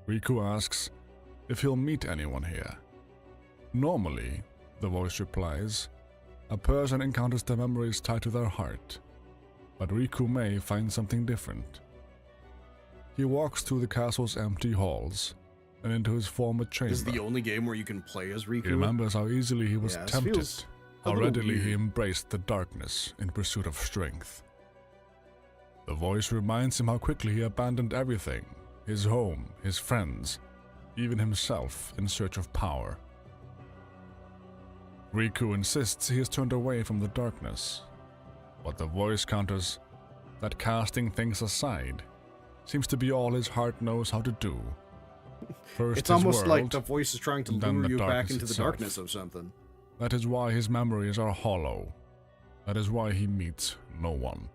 Riku asks if he'll meet anyone here. Normally, the voice replies, a person encounters the memories tied to their heart, but Riku may find something different. He walks through the castle's empty halls and into his former chamber. This is the only game where you can play as Riku. He remembers how easily he was Yeah, this tempted, feels a how little readily he weird. embraced the darkness in pursuit of strength. The voice reminds him how quickly he abandoned everything, his home, his friends, even himself in search of power. Riku insists he has turned away from the darkness, but the voice counters that casting things aside seems to be all his heart knows how to do. First It's his almost like world, the voice is trying to then lure the you back darkness into the itself. darkness of something. That is why his memories are hollow. That is why he meets no one.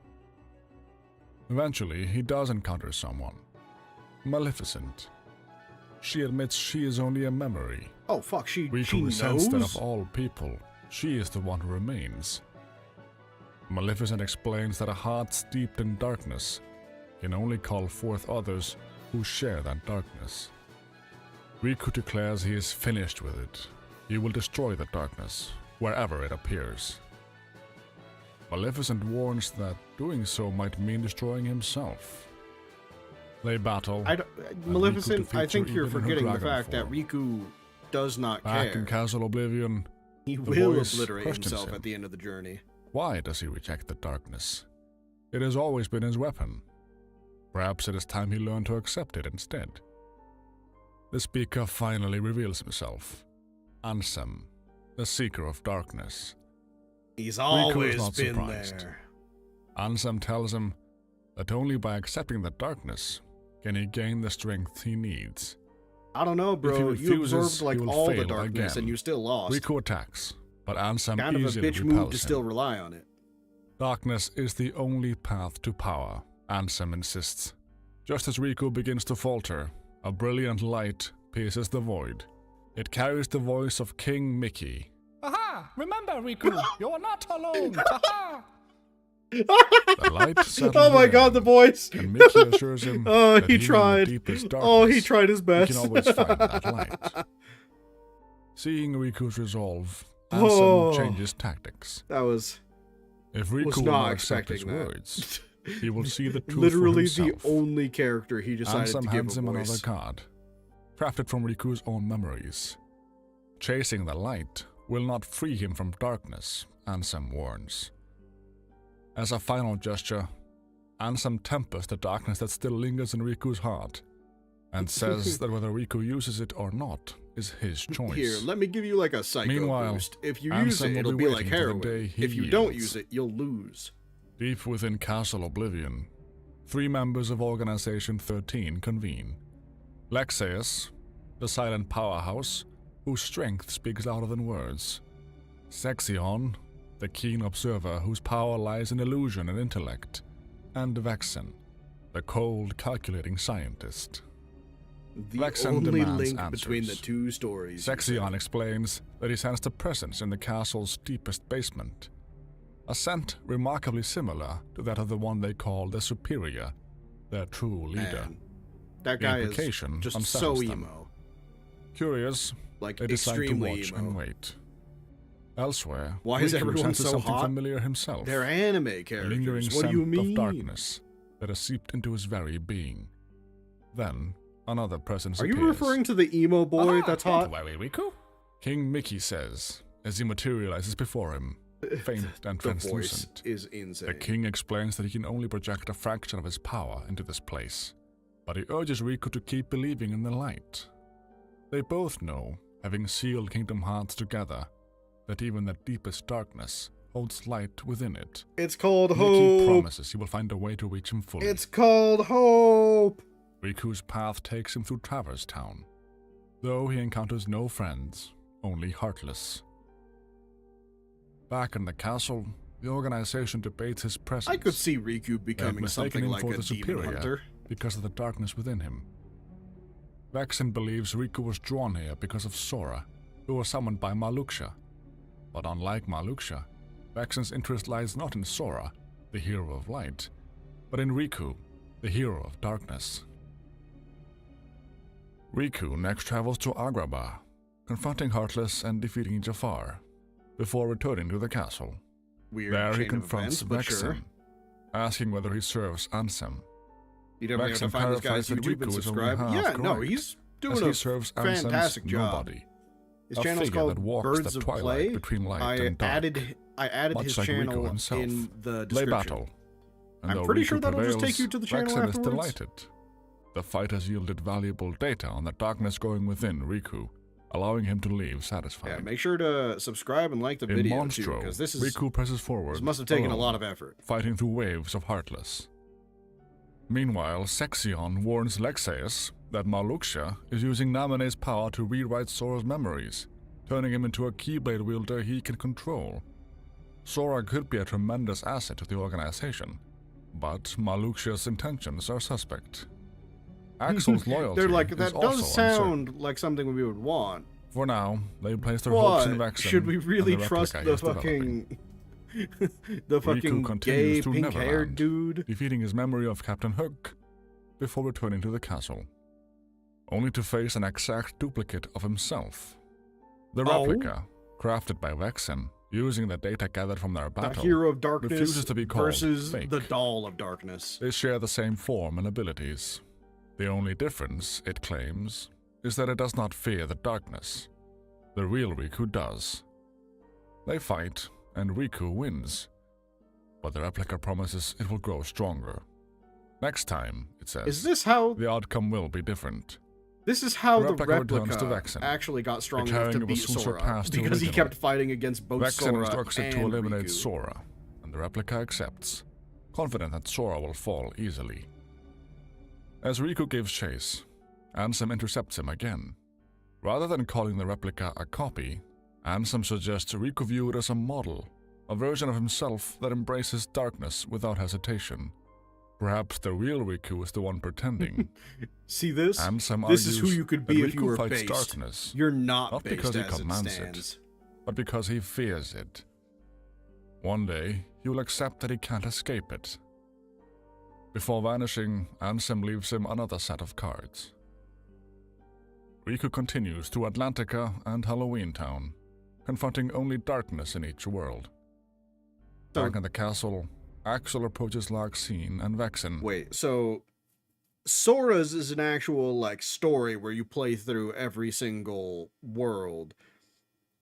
Eventually, he does encounter someone. Maleficent. She admits she is only a memory. Oh fuck, she Riku resents that knows? of all people, she is the one who remains. Maleficent explains that a heart steeped in darkness can only call forth others who share that darkness. Riku declares he is finished with it. He will destroy the darkness, wherever it appears. Maleficent warns that doing so might mean destroying himself. They battle. Maleficent, I defeats her think you're even in her forgetting the dragon fact that form. Riku does not Back care. in Castle Oblivion, He the will voice obliterate questions himself him. at the end of the journey. Why does he reject the darkness? It has always been his weapon. Perhaps it is time he learned to accept it instead. The speaker finally reveals himself. Ansem, the Seeker of Darkness. He's Riku is always not been surprised. there. Ansem tells him that only by accepting the darkness can he gain the strength he needs. I don't know, If bro. he You refuses, absorbed like he will all the fail darkness again. and you still lost. Riku attacks, but Ansem Kind of a easily bitch move repels to him. still rely on it. Darkness is the only path to power, Ansem insists. Just as Riku begins to falter, a brilliant light pierces the void. It carries the voice of King Mickey. Aha! Remember, Riku, you're not alone. Aha! The light settles Oh my god, the within, voice! and Mickey assures him Oh, that he even in tried. the deepest Oh, he darkness, tried his he best. can always find that light. Seeing Riku's resolve, Ansem Oh. changes tactics. That was If Riku will not not accept his expecting that. words, he will see the truth literally for himself. the only character he decided Ansem to give hands a him another voice. card, crafted from Riku's own memories. Chasing the light will not free him from darkness, Ansem warns. As a final gesture, Ansem tempers the darkness that still lingers in Riku's heart, and says that whether Riku uses it or not is his choice. Here, let me give you like a psycho Meanwhile, boost. If you Ansem use it, will it'll be be like waiting for the heroin. day he If you don't yields. use it, you'll lose. Deep within Castle Oblivion, 3 members of Organization 13 convene. Lexaeus, the silent powerhouse, whose strength speaks louder than words. Sexion, the keen observer whose power lies in illusion and intellect. And Vexen, the cold, calculating scientist. The Vexen only demands link between the answers. two stories. you Sexion said. explains that he sensed a presence in the castle's deepest basement. A scent remarkably similar to that of the one they call the Superior, their true leader. Man, that The guy is implication just unsettles so them. emo. Curious, Like, they decide to extremely watch emo. and wait. Elsewhere, Why is Riku everyone senses so something hot? familiar himself. They're anime A characters. lingering What scent do you mean? of darkness that has seeped into his very being. Then, another presence Are you appears. referring to the emo boy Aha, that's don't hot? worry, Riku. King Mickey says, as he materializes before him, faint and The voice translucent. is insane. The king explains that he can only project a fraction of his power into this place, but he urges Riku to keep believing in the light. They both know, having sealed Kingdom Hearts together, that even the deepest darkness holds light within it. It's called Mickey hope. promises he will find a way to reach him fully. It's called hope. Riku's path takes him through Traverse Town, though he encounters no friends, only Heartless. Back in the castle, the organization debates his presence. I could see Riku They have becoming mistaken something him like for a the demon superior hunter. because of the darkness within him. Vexen believes Riku was drawn here because of Sora, who was summoned by Maluksha. But unlike Maluksha, Vexen's interest lies not in Sora, the hero of light, but in Riku, the hero of darkness. Riku next travels to Agrabah, confronting Heartless and defeating Jafar, before returning to the castle. Weird There he chain of confronts events, but Vexen, sure. asking whether he serves Ansem. You definitely have to Vexen find this clarifies guy's that YouTube and Riku is only subscribe. half Yeah, no, correct, he's doing as a he serves Ansem's fantastic job. nobody, His a channel's figure called that walks Birds the of twilight Play. between light I and dark, added much his like Riku channel himself. in the They description. battle, and I'm though pretty Riku sure that'll just take prevails, you to the channel Vexen is afterwards. delighted. The fight has yielded valuable data on the darkness going within Riku, allowing him to leave satisfied. Yeah, make sure to subscribe and like the In video too, Monstro, because this Riku presses forward. this must have taken a alone, lot of effort. fighting through waves of Heartless. Meanwhile, Sexion warns Lexaeus that Maluksha is using Namine's power to rewrite Sora's memories, turning him into a Keyblade wielder he can control. Sora could be a tremendous asset to the organization, but Maluksha's intentions are suspect. Axel's loyalty They're like, is that also does uncertain. sound like something we would want. For now, they place their hopes in But Vexen. should we really and the trust replica the he's developing. fucking the fucking continues gay to pink-haired Neverland. dude? Defeating his memory of Captain Hook before returning to the castle, only to face an exact duplicate of himself. The Oh? replica, crafted by Vexen, using the data gathered from their The battle, hero of darkness refuses to be called versus fake. the doll of darkness. They share the same form and abilities. The only difference, it claims, is that it does not fear the darkness, The real Riku does. They fight, and Riku wins. But the replica promises it will grow stronger. Next time, it says, Is this how the outcome will be different. this is how The the replica returns to replica Vexen, actually got strong enough declaring to it will beat soon Sora surpass the because he original. kept fighting against both Vexen Sora instructs it and to eliminate Riku. Sora, and the replica accepts, confident that Sora will fall easily. As Riku gives chase, Ansem intercepts him again. Rather than calling the replica a copy, Ansem suggests Riku view it as a model, a version of himself that embraces darkness without hesitation. Perhaps the real Riku is the one pretending. See this? Ansem This is who argues you could that be if you Riku were fights based. darkness, You're not not based because he as it commands it. stands. but because he fears it. One day, he will accept that he can't escape it. Before vanishing, Ansem leaves him another set of cards. Riku continues through Atlantica and Halloween Town, confronting only darkness in each world. So- Back in the castle, Axel approaches Larxene and Vexen. Wait, so Sora's is an actual like story where you play through every single world.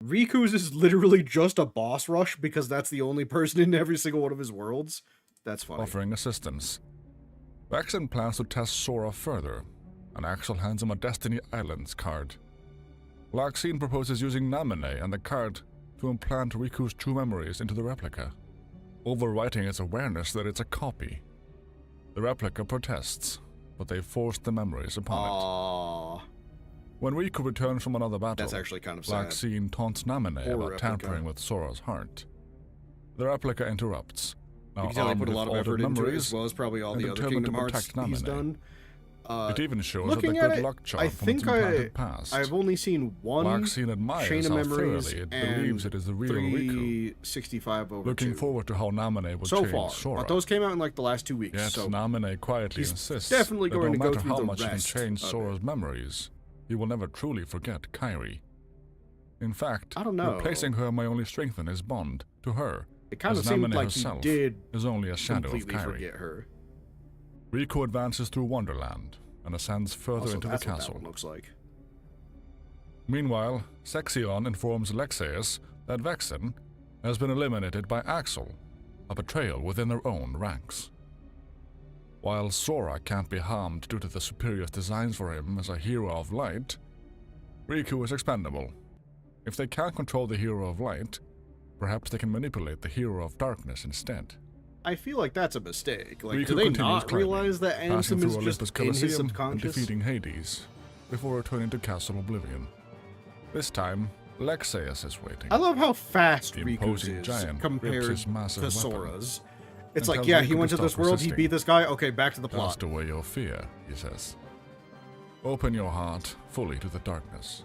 Riku's is literally just a boss rush because that's the only person in every single one of his worlds. That's funny. offering assistance. Vexen plans to test Sora further, and Axel hands him a Destiny Islands card. Larxene proposes using Namine and the card to implant Riku's true memories into the replica, overwriting its awareness that it's a copy. The replica protests, but they force the memories upon it. Aww, When Riku returns from another battle, that's actually kind of sad. Larxene taunts Namine Poor about replica. tampering with Sora's heart. The replica interrupts. You Now can tell they armed put a with lot of altered effort into it, memories, as well as probably all and the other determined to Kingdom Hearts protect he's Namine. done. It even shows that the looking at good it, luck charm I from its think implanted past. I've only seen one Larxene admires Chain of how Memories thoroughly it and believes it is the real Riku, 365 over looking 2. forward to how Namine will So change far, Sora. but those came out in like the last 2 weeks. Yet so Namine quietly he's insists definitely that going no to go matter through how the much he can rest change of Sora's it. memories, he will never truly forget Kairi. In fact, I don't know. replacing her may only strengthen his bond to her, it kind of as seemed Namine like herself he did is only a shadow of completely Kairi. forget her. Riku advances through Wonderland and ascends further Also, into the that's what that castle. one looks like. Meanwhile, Sexion informs Lexaeus that Vexen has been eliminated by Axel, a betrayal within their own ranks. While Sora can't be harmed due to the superior designs for him as a hero of light, Riku is expendable. If they can't control the hero of light, perhaps they can manipulate the hero of darkness instead. I feel like that's a mistake. Like, Riku do they continues not climbing, realize that passing Ansem through is Olympus just in his Coliseum and subconscious? defeating Hades, before returning to Castle Oblivion. This time, Lexaeus is waiting. I love how fast The Riku's imposing is giant compared grips his massive to weapon Sora's. and It's like, tells yeah, Riku he to went to stop this world, he resisting. beat this guy, okay, back to the plot. Cast away your fear, he says. Open your heart fully to the darkness.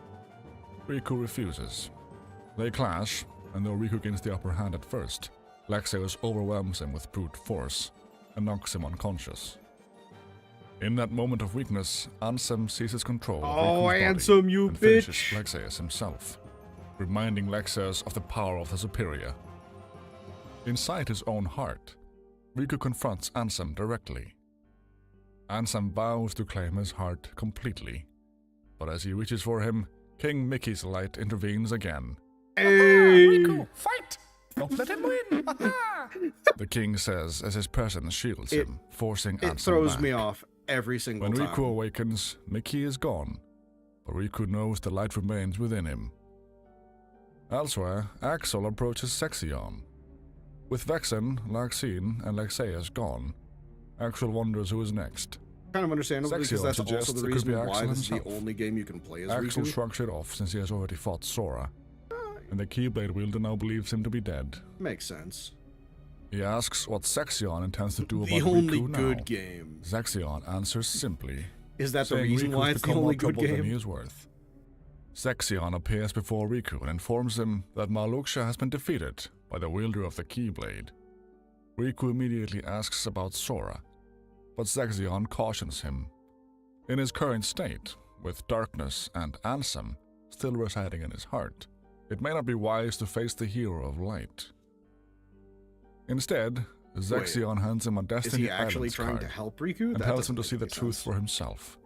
Riku refuses. They clash, and though Riku gains the upper hand at first, Lexaeus overwhelms him with brute force and knocks him unconscious. In that moment of weakness, Ansem seizes control of Oh, Riku's Ansem, body you and finishes bitch! Lexaeus himself, reminding Lexaeus of the power of the superior. Inside his own heart, Riku confronts Ansem directly. Ansem vows to claim his heart completely, but as he reaches for him, King Mickey's light intervenes again. Hey! Riku, fight! Don't let him win! Aha! The king says as his presence shields It- him, forcing It Ansem throws back. me off every single When time. Riku awakens, Mickey is gone, but Riku knows the light remains within him. Elsewhere, Axel approaches Sexion. With Vexen, Larxene, and Lexaeus gone, Axel wonders who is next. Kind of understandable because Sexion that's also suggests the it could reason be why Axel this is the himself. only game you can play as Axel Riku. shrugs it off since he has already fought Sora, and the Keyblade wielder now believes him to be dead. Makes sense. He asks what Sexion intends to do The about only Riku good now. game. Sexion answers simply, Is that the saying reason Riku's why it's the become more only good trouble than he game? is worth. Sexion appears before Riku and informs him that Marluxia has been defeated by the wielder of the Keyblade. Riku immediately asks about Sora, but Sexion cautions him. In his current state, with darkness and Ansem still residing in his heart, it may not be wise to face the hero of light. Instead, Zexion hands him a Is Destiny he actually Islands trying card to help Riku? and That tells him doesn't to make see the any truth sense. for himself.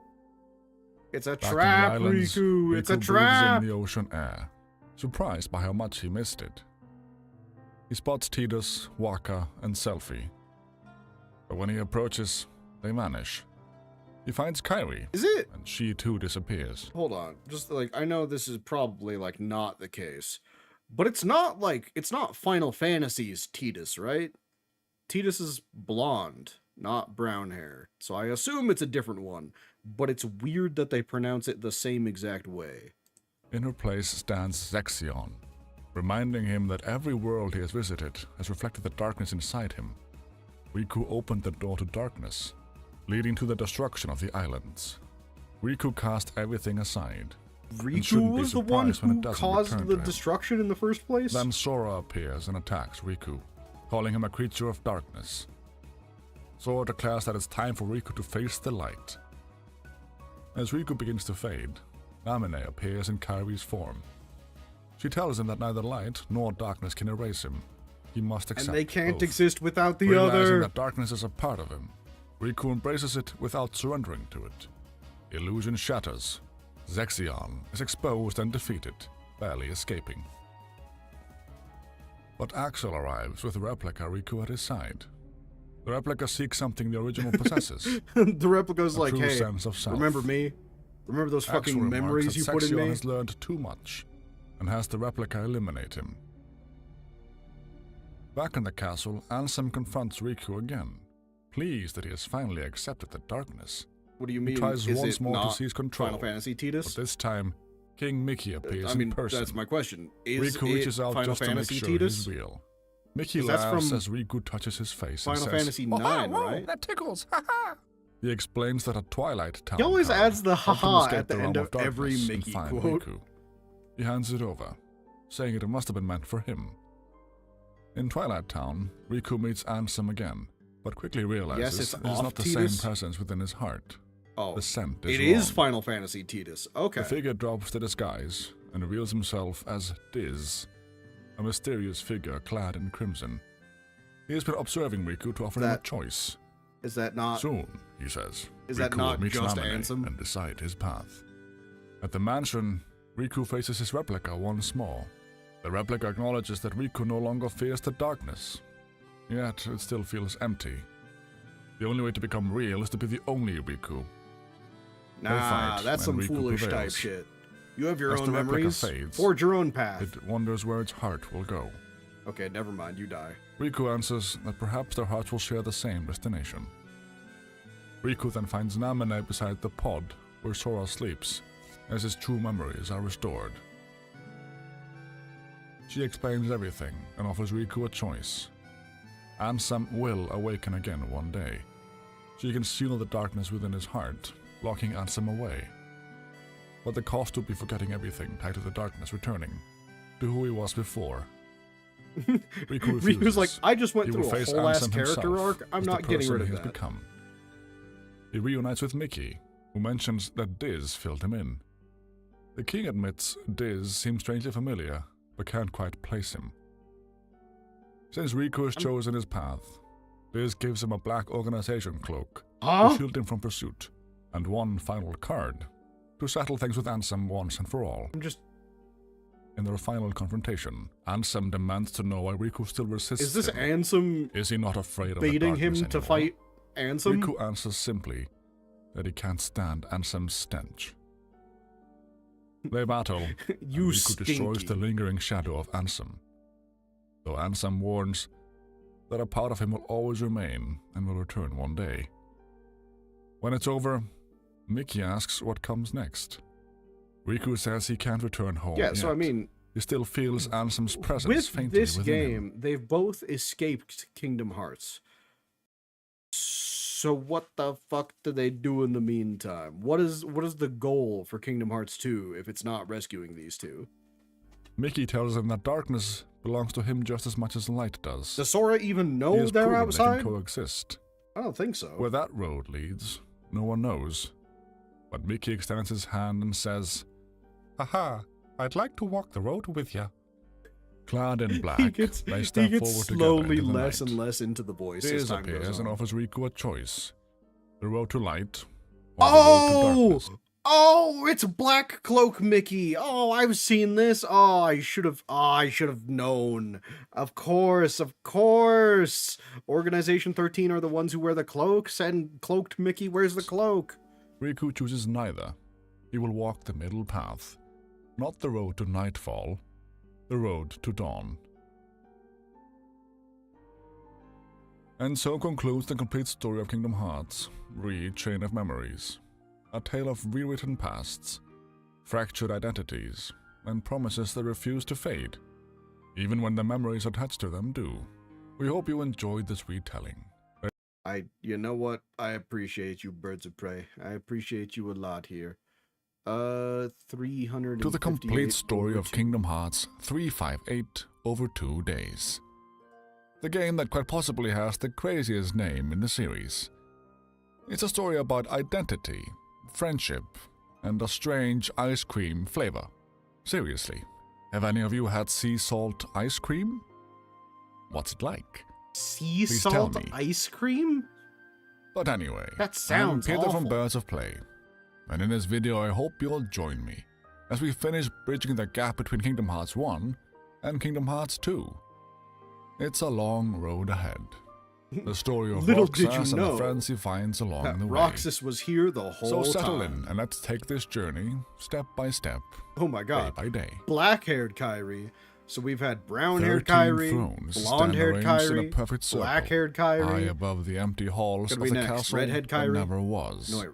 It's a Back in the trap, islands, Riku! It's a Riku breathes trap! in the ocean air, surprised by how much he missed it. He spots Tidus, Waka, and Selfie. But when he approaches, they vanish. He finds Kyrie, Is it? and she too disappears. Hold on. Just like, I know this is probably like not the case, but it's not Final Fantasy's Tidus, right? Tidus is blonde, not brown hair. So I assume it's a different one, but it's weird that they pronounce it the same exact way. In her place stands Zexion, reminding him that every world he has visited has reflected the darkness inside him. Riku opened the door to darkness, leading to the destruction of the islands. Riku cast everything aside. Riku shouldn't be was the one surprised when it who doesn't caused return the to him. destruction in the first place? Then Sora appears and attacks Riku, calling him a creature of darkness. Sora declares that it's time for Riku to face the light. As Riku begins to fade, Namine appears in Kyrie's form. She tells him that neither light nor darkness can erase him. He must accept and they can't both. exist without the Realizing other. that darkness is a part of him, Riku embraces it without surrendering to it. The illusion shatters. Zexion is exposed and defeated, barely escaping. But Axel arrives with the replica Riku at his side. The replica seeks something the original possesses. The replica's A like, true hey, sense of self. remember me? Remember those Axel fucking remarks memories that you put in Zexion me? has learned too much, and has the replica eliminate him. Back in the castle, Ansem confronts Riku again, pleased that he has finally accepted the darkness. What do you He mean? tries Is once it more to not seize control, Final Fantasy but Tidus? this time, King Mickey appears I mean, in person. that's my question. Is Riku reaches it out Final just Fantasy to make sure Tidus? he's real. Mickey 'Cause that's laughs from as Riku touches his face Final and says, Fantasy Oh, 9, whoa, right? that tickles. Ha ha. He explains that a Twilight Town He always card adds the helped him haha escape at the the end realm of every darkness and Mickey find quote. Riku. He hands it over, saying it must have been meant for him. In Twilight Town, Riku meets Ansem again, but quickly realizes it's it is off not the Tidus. same presence within his heart. Oh, The scent is it is wrong. Final Fantasy Tidus. Okay. The figure drops the disguise and reveals himself as Diz, a mysterious figure clad in crimson. He has been observing Riku to offer him a That- choice. Is that not... Soon, he says, Is that Riku not will meet just Namine Ansem? and decide his path. At the mansion, Riku faces his replica once more. The replica acknowledges that Riku no longer fears the darkness, yet it still feels empty. The only way to become real is to be the only Riku. Nah, fight, that's and some Riku foolish type prevails. shit. You have your As own the replica memories. fades, Forge your own path. It wonders where its heart will go. Okay, never mind. You die. Riku answers that perhaps their hearts will share the same destination. Riku then finds Namine beside the pod where Sora sleeps, as his true memories are restored. She explains everything and offers Riku a choice. Ansem will awaken again one day. She can seal the darkness within his heart, locking Ansem away. But the cost would be forgetting everything tied to the darkness returning to who he was before. Riku refuses. Riku's like, I just went He through will a face whole ass Ansem character himself arc. I'm as the not getting person rid of he has that. become. He reunites with Mickey, who mentions that Diz filled him in. The king admits Diz seems strangely familiar, but can't quite place him. Since Riku has chosen his path, Diz gives him a black organization cloak Huh? to shield him from pursuit, and one final card to settle things with Ansem once and for all. I'm just... In their final confrontation, Ansem demands to know why Riku still resists Is this him. Ansem Is he not afraid of the baiting him darkness to anymore? fight Ansem? Riku answers simply that he can't stand Ansem's stench. They battle, You and Riku destroys stinky. the lingering shadow of Ansem. Though Ansem warns that a part of him will always remain and will return one day. When it's over, Mickey asks what comes next. Riku says he can't return home Yeah, so yet. I mean, He still feels Ansem's presence with faintly this within him. game, they've both escaped Kingdom Hearts. So what the fuck do they do in the meantime? What is the goal for Kingdom Hearts 2 if it's not rescuing these two? Mickey tells him that darkness belongs to him just as much as light does. Does Sora even He know has they're proven outside? They can coexist. I don't think so. Where that road leads, no one knows. But Mickey extends his hand and says, Haha, I'd like to walk the road with ya. clad in black, he gets they step slowly forward together into the less night. and less into the voice as Diz time goes appears on. and offers Riku a choice: the road to light or the road to Oh! darkness. Oh, it's Black Cloak Mickey. Oh, I've seen this. Oh, I should have known. Of course, of course. Organization 13 are the ones who wear the cloaks, and Cloaked Mickey wears the cloak. Riku chooses neither. He will walk the middle path, not the road to nightfall, the road to dawn. And so concludes the complete story of Kingdom Hearts, Chain of Memories. A tale of rewritten pasts, fractured identities, and promises that refuse to fade, even when the memories attached to them do. We hope you enjoyed this retelling. You know what? I appreciate you, Birds of Prey. I appreciate you a lot here. 300 to the complete story of Kingdom Hearts 358 over 2 days. The game that quite possibly has the craziest name in the series. It's a story about identity, friendship, and a strange ice cream flavor. Seriously, have any of you had sea salt ice cream? What's it like? Sea Please tell salt me. ice cream? But anyway, That sounds I'm Peter awful. from Birds of Play, and in this video I hope you'll join me as we finish bridging the gap between Kingdom Hearts 1 and Kingdom Hearts 2. It's a long road ahead. The story of Little did you Roxas and know the friends he finds along That the way. Roxas was here the whole So time. settle in and let's take this journey step by step, Oh my day god. by day. Black-haired Kyrie. So we've had brown-haired 13 Kyrie, thrones blonde-haired stand arranged in Kyrie, a perfect circle, black-haired high Kyrie. above the empty halls Could of be the next, castle redhead that Kyrie? never was. No,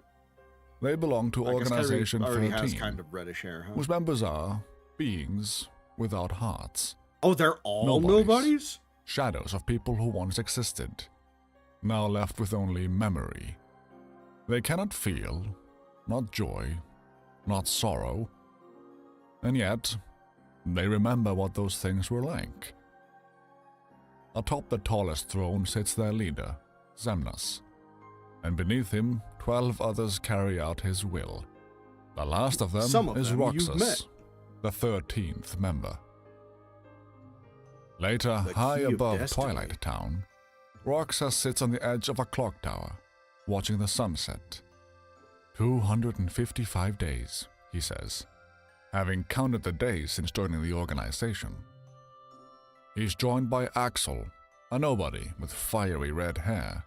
They belong to I guess Kyrie Organization already 13, has kind of reddish hair, huh? whose members are beings without hearts, Oh, they're all Nobodies. nobodies? shadows of people who once existed, now left with only memory. They cannot feel, not joy, not sorrow, and yet they remember what those things were like. Atop the tallest throne sits their leader, Xemnas, and beneath him 12 others carry out his will. The last of them Some of is them you've met. Roxas, the 13th member. Later, The high key of above destiny. Twilight Town, Roxas sits on the edge of a clock tower, watching the sunset. 255 days, he says, having counted the days since joining the organization. He's joined by Axel, a nobody with fiery red hair,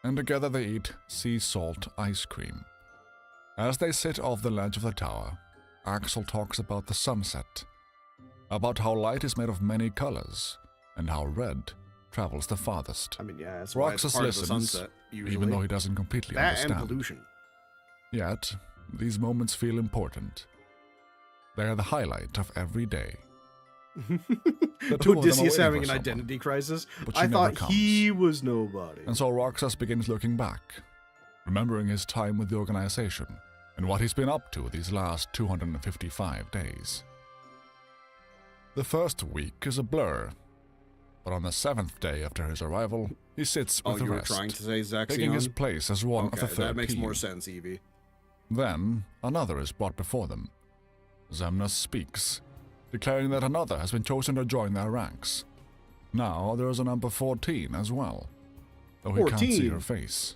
and together they eat sea salt ice cream. As they sit off the ledge of the tower, Axel talks about the sunset, about how light is made of many colors, and how red travels the farthest. I mean, yeah, that's why it's Roxas part of the listens, sunset, usually. even though he doesn't completely that understand. and pollution. Yet, these moments feel important. They are the highlight of every day. The two of them are Odysseus waiting having for an someone, identity crisis. but she I never thought he comes. was nobody. And so Roxas begins looking back, remembering his time with the organization and what he's been up to these last 255 days. The first week is a blur, but on the 7th day after his arrival, he sits with Oh, the you were rest, trying to say taking his Zaxion? place as one of Okay, the 13. that makes more sense, Evie. Then another is brought before them. Xemnas speaks, declaring that another has been chosen to join their ranks. Now there is a number 14 as well, though he can't see 14? her face.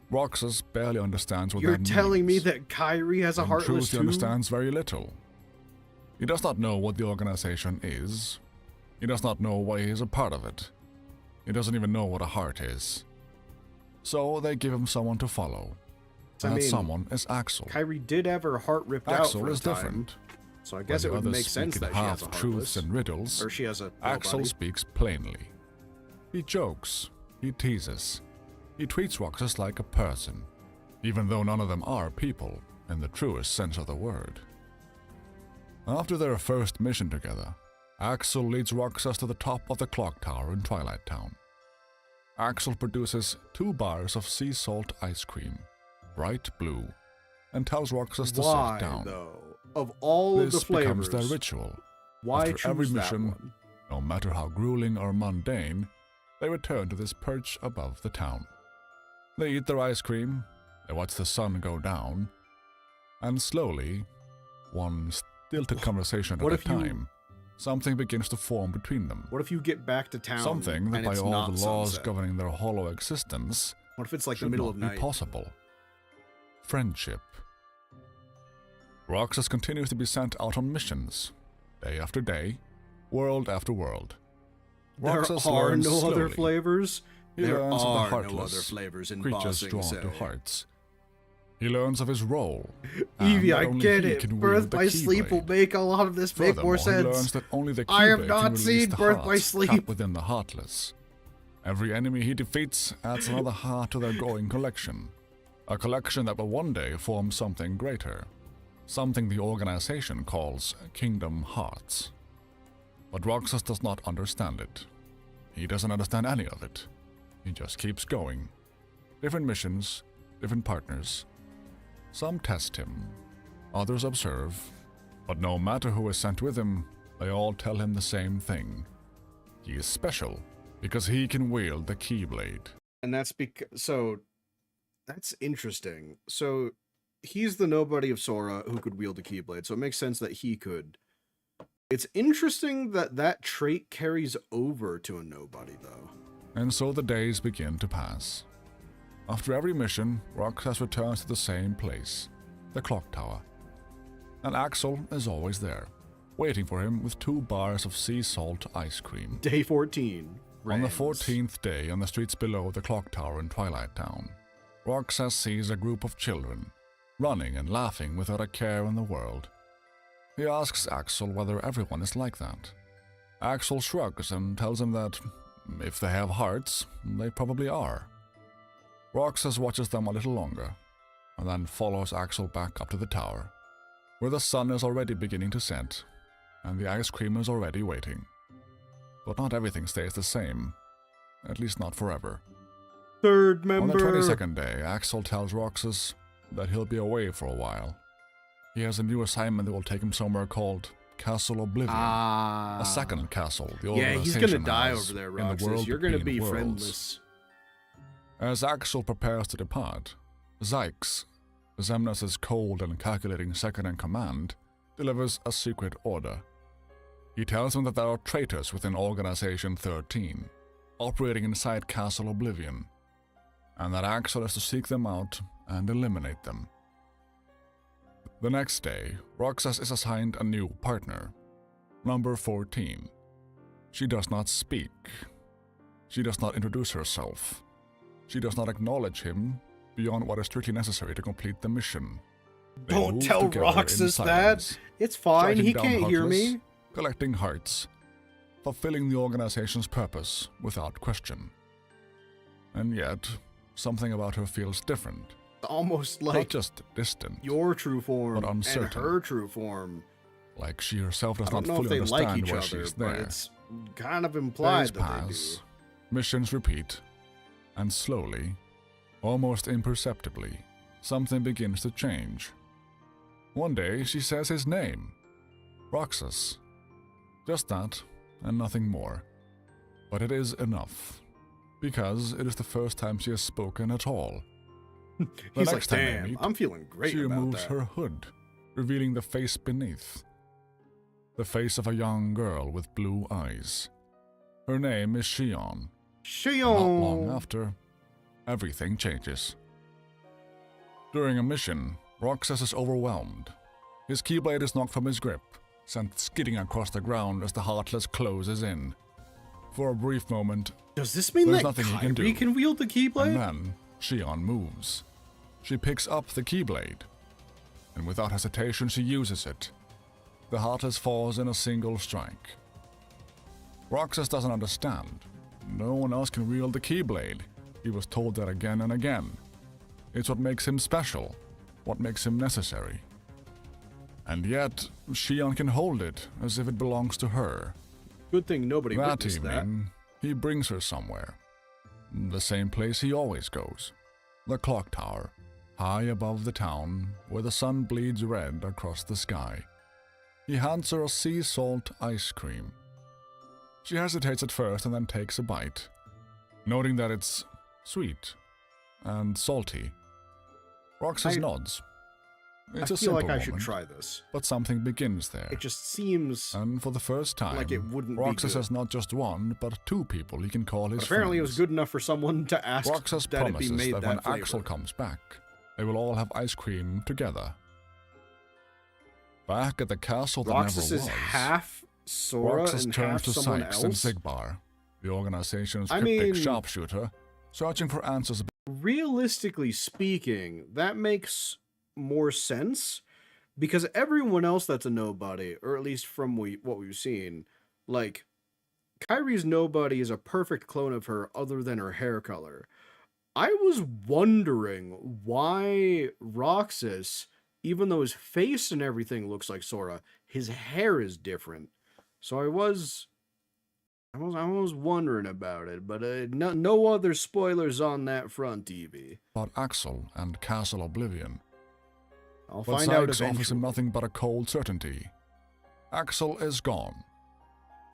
Roxas barely understands what You're that means. telling me that Kyrie has a In heartless truth, he too? understands very little. He does not know what the organization is. He does not know why he is a part of it. He doesn't even know what a heart is. So they give him someone to follow. I And that mean, someone is Axel. Kyrie did have her heart ripped out Axel for a is time, different. so I guess it While would the make others sense speak in that she has a half-truths heartless. and riddles, Or she has a Axel nobody. speaks plainly. He jokes, he teases, he treats Roxas like a person, even though none of them are people in the truest sense of the word. After their first mission together, Axel leads Roxas to the top of the clock tower in Twilight Town. Axel produces 2 bars of sea salt ice cream, bright blue, and tells Roxas to Why, sit down. though? Of all This of the flavors, becomes their ritual. why After choose every that mission, one? No matter how grueling or mundane, they return to this perch above the town. They eat their ice cream, they watch the sun go down, and slowly, one stilted conversation What at a if you- time, something begins to form between them. What if you get back to town Something that and by it's all not the laws sunset? governing their hollow existence What if it's like the should middle not of be night? possible. Friendship. Roxas continues to be sent out on missions, day after day, world after world. Roxas There are learns no other slowly. flavors. He There learns of the are no other heartless, flavors in creatures Bossing drawn Say. to hearts. He learns of his role. and Evie, that I only get he it. can Birth wield the by Sleep will Keyblade. make a lot of this make more Furthermore, he learns sense. that only the I have Keyblade not can release seen the Birth by hearts Sleep. trapped within the Heartless. Every enemy he defeats adds another heart to their growing collection. A collection that will one day form something greater. Something the organization calls Kingdom Hearts. But Roxas does not understand it. He doesn't understand any of it. He just keeps going. Different missions, different partners. Some test him, others observe, but no matter who is sent with him, they all tell him the same thing. He is special because he can wield the Keyblade. And that's because that's interesting. So he's the nobody of Sora who could wield a Keyblade, so it makes sense that he could. It's interesting that that trait carries over to a nobody, though. And so the days begin to pass. After every mission, Roxas returns to the same place, the clock tower. And Axel is always there, waiting for him with 2 bars of sea salt ice cream. Day 14. On the Rams. 14th day, on the streets below the clock tower in Twilight Town, Roxas sees a group of children, running and laughing without a care in the world. He asks Axel whether everyone is like that. Axel shrugs and tells him that, if they have hearts, they probably are. Roxas watches them a little longer, and then follows Axel back up to the tower, where the sun is already beginning to set, and the ice cream is already waiting. But not everything stays the same, at least not forever. Third member. On the 22nd day, Axel tells Roxas that he'll be away for a while. He has a new assignment that will take him somewhere called Castle Oblivion. Ah. A second castle the Yeah, he's organization gonna die has over there, in the Roxas. world You're gonna between be worlds. friendless. As Axel prepares to depart, Zyx, Xemnas' cold and calculating second-in-command, delivers a secret order. He tells him that there are traitors within Organization 13, operating inside Castle Oblivion, and that Axel is to seek them out and eliminate them. The next day, Roxas is assigned a new partner, number 14. She does not speak. She does not introduce herself. She does not acknowledge him beyond what is strictly necessary to complete the mission. They Don't move tell together in Roxas that. silence, It's fine. striking He down can't hear Heartless, me. collecting hearts, fulfilling the organization's purpose without question. And yet, something about her feels different, Almost not like just distant, your true form but and uncertain. her true form. like she herself does I don't not know if fully they like understand each why other, she's but there. it's kind of implied Days that they do. pass, missions repeat, and slowly, almost imperceptibly, something begins to change. One day, she says his name, Roxas. Just that, and nothing more. But it is enough, because it is the first time she has spoken at all. The He's like, next time they damn, meet, I'm feeling great she about removes that. her hood, revealing the face beneath. The face of a young girl with blue eyes. Her name is Shion. Not long Shion. after, everything changes. During a mission, Roxas is overwhelmed. His Keyblade is knocked from his grip, sent skidding across the ground as the Heartless closes in. For a brief moment, Does this mean There's that nothing he can Kyrie do. can wield the Keyblade? and then Shion moves. She picks up the Keyblade, and without hesitation she uses it. The Heartless falls in a single strike. Roxas doesn't understand. No one else can wield the Keyblade. He was told that again and again. It's what makes him special, what makes him necessary. And yet, Shion can hold it as if it belongs to her. Good thing nobody That witnessed that. evening, he brings her somewhere. The same place he always goes. The clock tower, high above the town, where the sun bleeds red across the sky. He hands her a sea salt ice cream. She hesitates at first and then takes a bite, noting that it's sweet and salty. Roxas I- nods. I It's a feel like simple I should moment, try this. but something begins there. It just seems. And for the first time, Like it wouldn't be Roxas good. has not just one, but 2 people he can call his But apparently, it was friends. good enough for someone to ask Roxas that it be promises made that that when flavor. Axel comes back, they will all have ice cream together. Back at the castle that Roxas never is was, half Sora Roxas and turns half to someone Sykes and else. Sigbar, the organization's I cryptic mean- sharpshooter, searching for answers. Realistically speaking, that makes more sense because everyone else that's a nobody, or at least from what we've seen, like Kyrie's nobody is a perfect clone of her other than her hair color. I was wondering why Roxas, even though his face and everything looks like Sora, his hair is different. So I was wondering about it, but no other spoilers on that front, Evie. About Axel and Castle Oblivion. I'll But find out Sykes offers him eventually. nothing but a cold certainty. Axel is gone.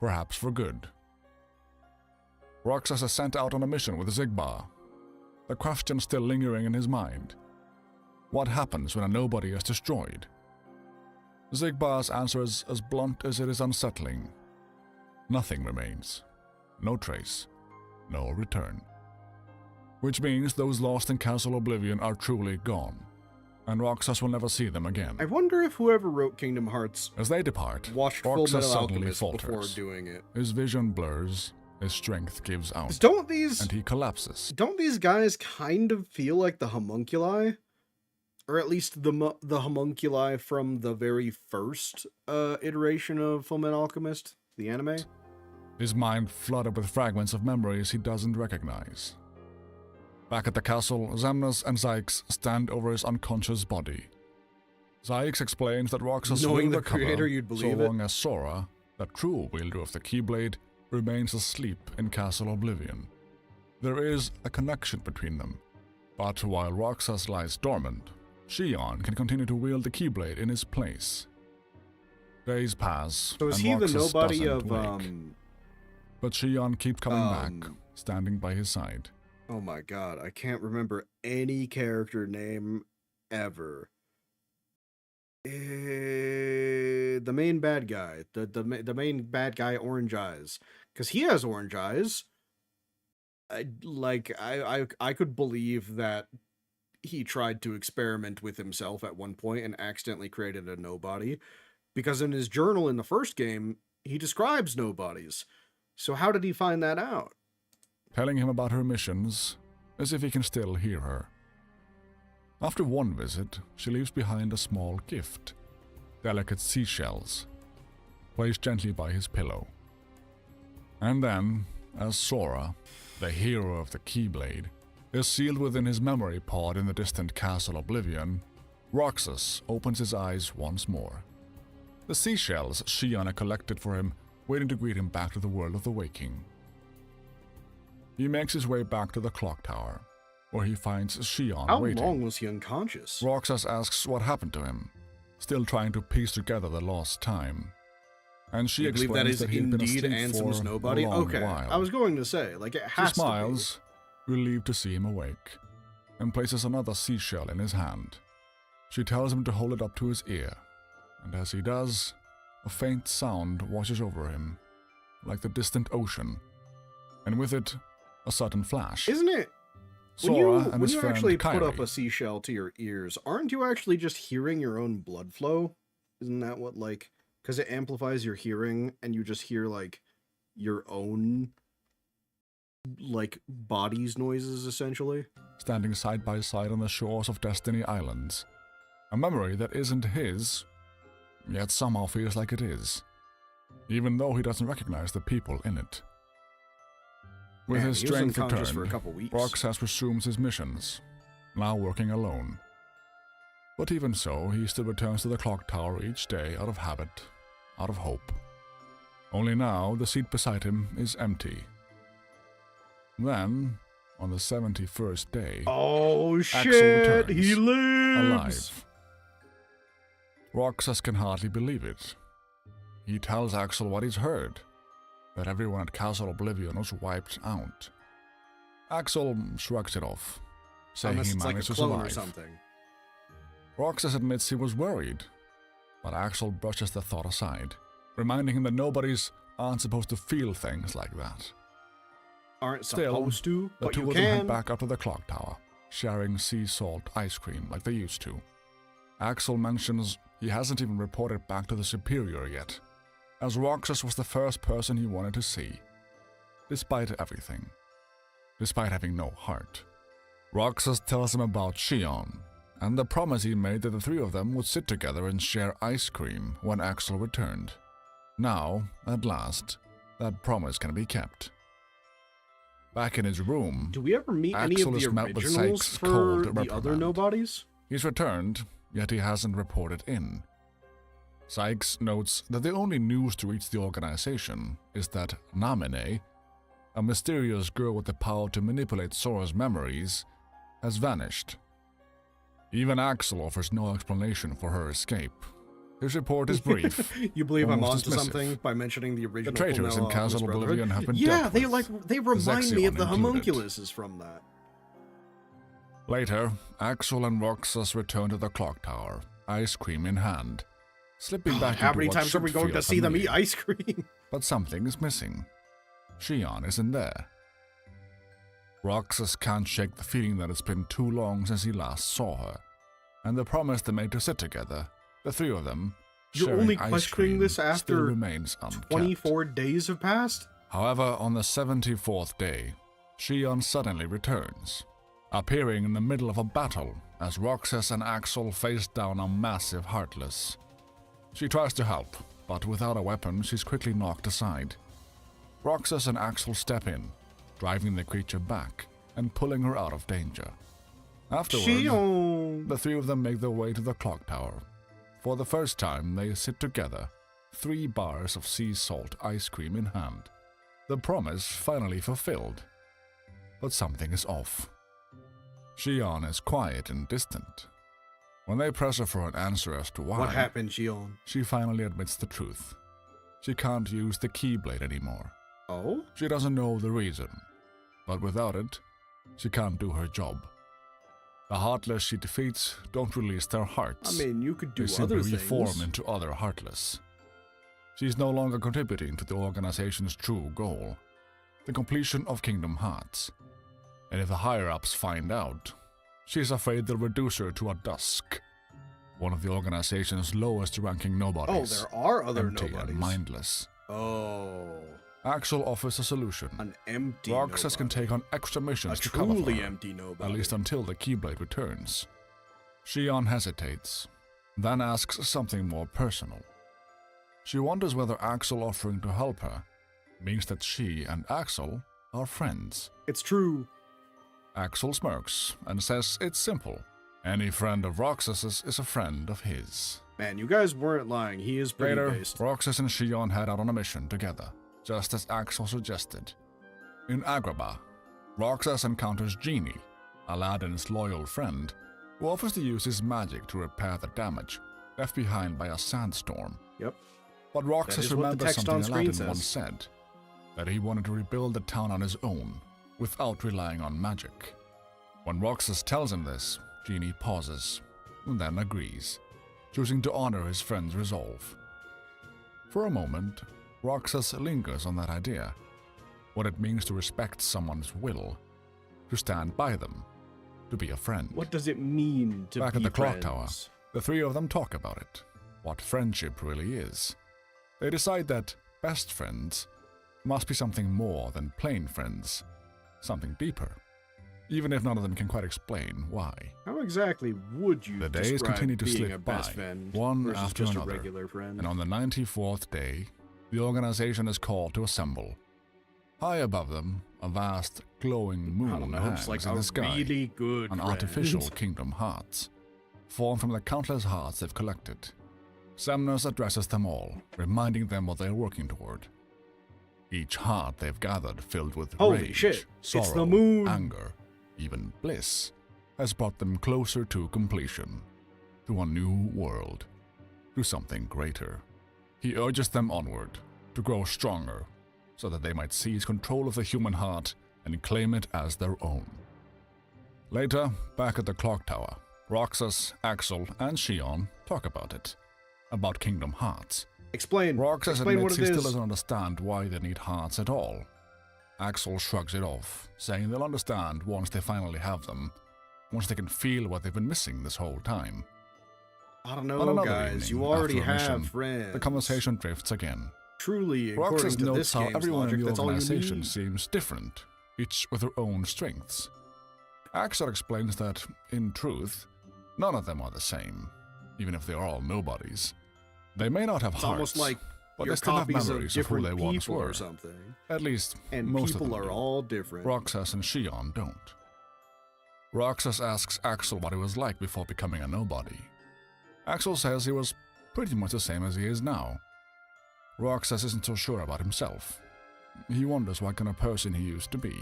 Perhaps for good. Roxas is sent out on a mission with Sigbar. The question still lingering in his mind. What happens when a nobody is destroyed? Sigbar's answer is as blunt as it is unsettling. Nothing remains. No trace. No return. Which means those lost in Castle Oblivion are truly gone, and Roxas will never see them again. I wonder if whoever wrote Kingdom Hearts As they depart, watched Full Roxas Metal suddenly Alchemist before falters. doing it. His vision blurs, his strength gives out, Don't these and he collapses. guys kind of feel like the homunculi? Or at least the homunculi from the very first iteration of Full Metal Alchemist, the anime? His mind flooded with fragments of memories he doesn't recognize. Back at the castle, Xemnas and Sykes stand over his unconscious body. Sykes explains that Roxas Knowing will the recover creator, you'd so believe it. long as Sora, the true wielder of the Keyblade, remains asleep in Castle Oblivion. There is a connection between them, but while Roxas lies dormant, Xion can continue to wield the Keyblade in his place. Days pass, So is and he the Roxas nobody doesn't of wake. But Xion keeps coming back, um, standing by his side. oh my god, I can't remember any character name ever. The main bad guy, the main bad guy, Orange Eyes, because he has orange eyes. I could believe that he tried to experiment with himself at one point and accidentally created a nobody, because in his journal in the first game he describes nobodies. So how did he find that out? Telling him about her missions, as if he can still hear her. After one visit, she leaves behind a small gift, delicate seashells, placed gently by his pillow. And then, as Sora, the hero of the Keyblade, is sealed within his memory pod in the distant Castle Oblivion, Roxas opens his eyes once more. The seashells Xion had collected for him, waiting to greet him back to the world of the waking. He makes his way back to the clock tower, where he finds Xion How waiting. long was he unconscious? Roxas asks what happened to him, still trying to piece together the lost time. And she You believe that explains is that he'd been indeed asleep Ansem's for nobody? a long Okay, while. I was going to say, like, it has She smiles, relieved to see him awake, and places another seashell in his hand. She tells him to hold it up to his ear, and as he does, a faint sound washes over him, like the distant ocean, and with it, a sudden flash. to be. Isn't it? Sora and when his you friend actually Kyrie. put up a seashell to your ears, aren't you actually just hearing your own blood flow? Isn't that what, like, because it amplifies your hearing and you just hear, like, your own, like, body's noises, essentially? Standing side by side on the shores of Destiny Islands. A memory that isn't his, yet somehow feels like it is, even though he doesn't recognize the people in it. With Man, his he was strength unconscious returned, for a couple weeks. Roxas resumes his missions, now working alone. But even so, he still returns to the clock tower each day out of habit, out of hope. Only now, the seat beside him is empty. Then, on the 71st day, Oh Axel shit, returns, he lives! alive. Roxas can hardly believe it. He tells Axel what he's heard, that everyone at Castle Oblivion was wiped out. Axel shrugs it off, saying Unless he it's like a managed to clone survive. or something. Roxas admits he was worried, but Axel brushes the thought aside, reminding him that nobodies aren't supposed to feel things like that. Aren't Still, supposed to, The but two you of them head can. back up to the clock tower, sharing sea salt ice cream like they used to. Axel mentions he hasn't even reported back to the Superior yet, as Roxas was the first person he wanted to see. Despite everything. Despite having no heart. Roxas tells him about Shion, and the promise he made that the three of them would sit together and share ice cream when Axel returned. Now, at last, that promise can be kept. Back in his room, Do we ever meet any Axel of the is met with originals Sykes' for cold the other reprimand. nobodies? He's returned, yet he hasn't reported in. Sykes notes that the only news to reach the organization is that Namine, a mysterious girl with the power to manipulate Sora's memories, has vanished. Even Axel offers no explanation for her escape. His report is brief. You believe I'm almost onto dismissive. something by mentioning the The original traitors in Fullmetal Castle Alchemist Oblivion have been Yeah, dealt they with, they remind me of the Zexion included. homunculuses from that. Later, Axel and Roxas return to the clock tower, ice cream in hand, slipping back How into many what times are we should going feel to see them eat familiar. ice cream? But something is missing. Shion isn't there. Roxas can't shake the feeling that it's been too long since he last saw her, and the promise they made to sit together, the three of them, You're sharing only ice questioning cream, this still after remains unkept. 24 days have passed? However, on the 74th day, Shion suddenly returns, appearing in the middle of a battle as Roxas and Axel face down a massive Heartless. She tries to help, but without a weapon, she's quickly knocked aside. Roxas and Axel step in, driving the creature back and pulling her out of danger. Afterward, Shion. the three of them make their way to the clock tower. For the first time, they sit together, 3 bars of sea salt ice cream in hand. The promise finally fulfilled. But something is off. Shion is quiet and distant. When they press her for an answer as to why, What happened, Shion? she finally admits the truth. She can't use the Keyblade anymore. Oh? She doesn't know the reason, but without it, she can't do her job. The Heartless she defeats don't release their hearts. I mean, you could do They simply other reform things. into other Heartless. She's no longer contributing to the organization's true goal, the completion of Kingdom Hearts. And if the higher-ups find out, she's afraid they'll reduce her to a Dusk, one of the organization's lowest-ranking Oh, nobodies. there are other empty nobodies. and mindless. Oh. Axel offers a solution. An empty Roxas can nobody. take on extra A missions to cover for truly her, empty nobody. at least until the Keyblade returns. Shion hesitates, then asks something more personal. She wonders whether Axel offering to help her means that she and Axel are friends. It's true. Axel smirks and says it's simple. Any friend of Roxas's is a friend of his. Man, you guys weren't lying. He is pretty Later, based. Roxas and Shion head out on a mission together, just as Axel suggested. In Agrabah, Roxas encounters Genie, Aladdin's loyal friend, who offers to use his magic to repair the damage left behind by a sandstorm. Yep. But Roxas is what the remembers text something on screen Aladdin once says. said, that he wanted to rebuild the town on his own, without relying on magic. When Roxas tells him this, Genie pauses, and then agrees, choosing to honor his friend's resolve. For a moment, Roxas lingers on that idea, what it means to respect someone's will, to stand by them, to be a friend. What does it mean to Back be at the clock friends? tower, the three of them talk about it, what friendship really is. They decide that best friends must be something more than plain friends, something deeper, even if none of them can quite explain why. How exactly would you The days describe continue to being slip a best by, friend one versus after just another, a regular friend? And on the 94th day, the organization is called to assemble. High above them, a vast, glowing I moon don't know, hangs it's like in a the sky, really good an friend. artificial Kingdom Hearts, formed from the countless hearts they've collected. Semnos addresses them all, reminding them what they're working toward. Each heart they've gathered filled with Holy rage, shit, it's the sorrow, moon. anger, even bliss, has brought them closer to completion, to a new world, to something greater. He urges them onward, to grow stronger, so that they might seize control of the human heart and claim it as their own. Later, back at the clock tower, Roxas, Axel, and Shion talk about it, about Kingdom Hearts. Explain. Roxas Explain what admits it he still is. doesn't understand why they need hearts at all. Axel shrugs it off, saying they'll understand once they finally have them, once they can feel what they've been missing this whole time. I don't On know, another guys. evening, You already after a mission, have friends. the conversation drifts again. Truly, according Roxas to notes this how game's everyone logic, in the that's all you organization need. seems different, each with their own strengths. Axel explains that, in truth, none of them are the same, even if they are all nobodies. They may not have It's hearts, almost like but you're they still have copies of memories of who different they once people were. or something. At least, And most of people them are do. all different. Roxas and Shion don't. Roxas asks Axel what he was like before becoming a nobody. Axel says he was pretty much the same as he is now. Roxas isn't so sure about himself. He wonders what kind of person he used to be.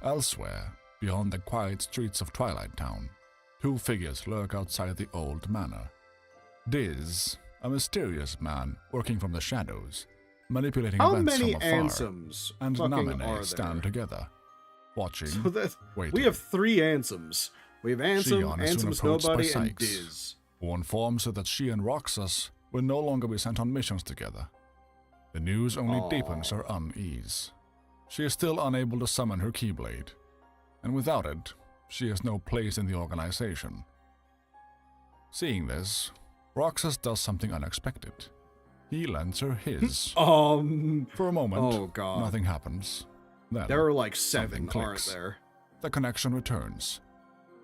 Elsewhere, beyond the quiet streets of Twilight Town, two figures lurk outside the old manor. Diz, a mysterious man working from the shadows, manipulating How events many from afar, Ansems and fucking Namine are stand there? together, watching, So that waiting. we have 3 Ansems. We have Ansem, Shion is soon Ansem's approached by Nobody, and Sykes, Diz. who informs her that she and Roxas will no longer be sent on missions together. The news only deepens her unease. She is still unable to summon her Keyblade, and without it, she has no place in the organization. Seeing this, Roxas does something unexpected. He lends her his. For a moment, Oh, God. nothing happens. Then, There are like something 7, aren't clicks. there? the connection returns.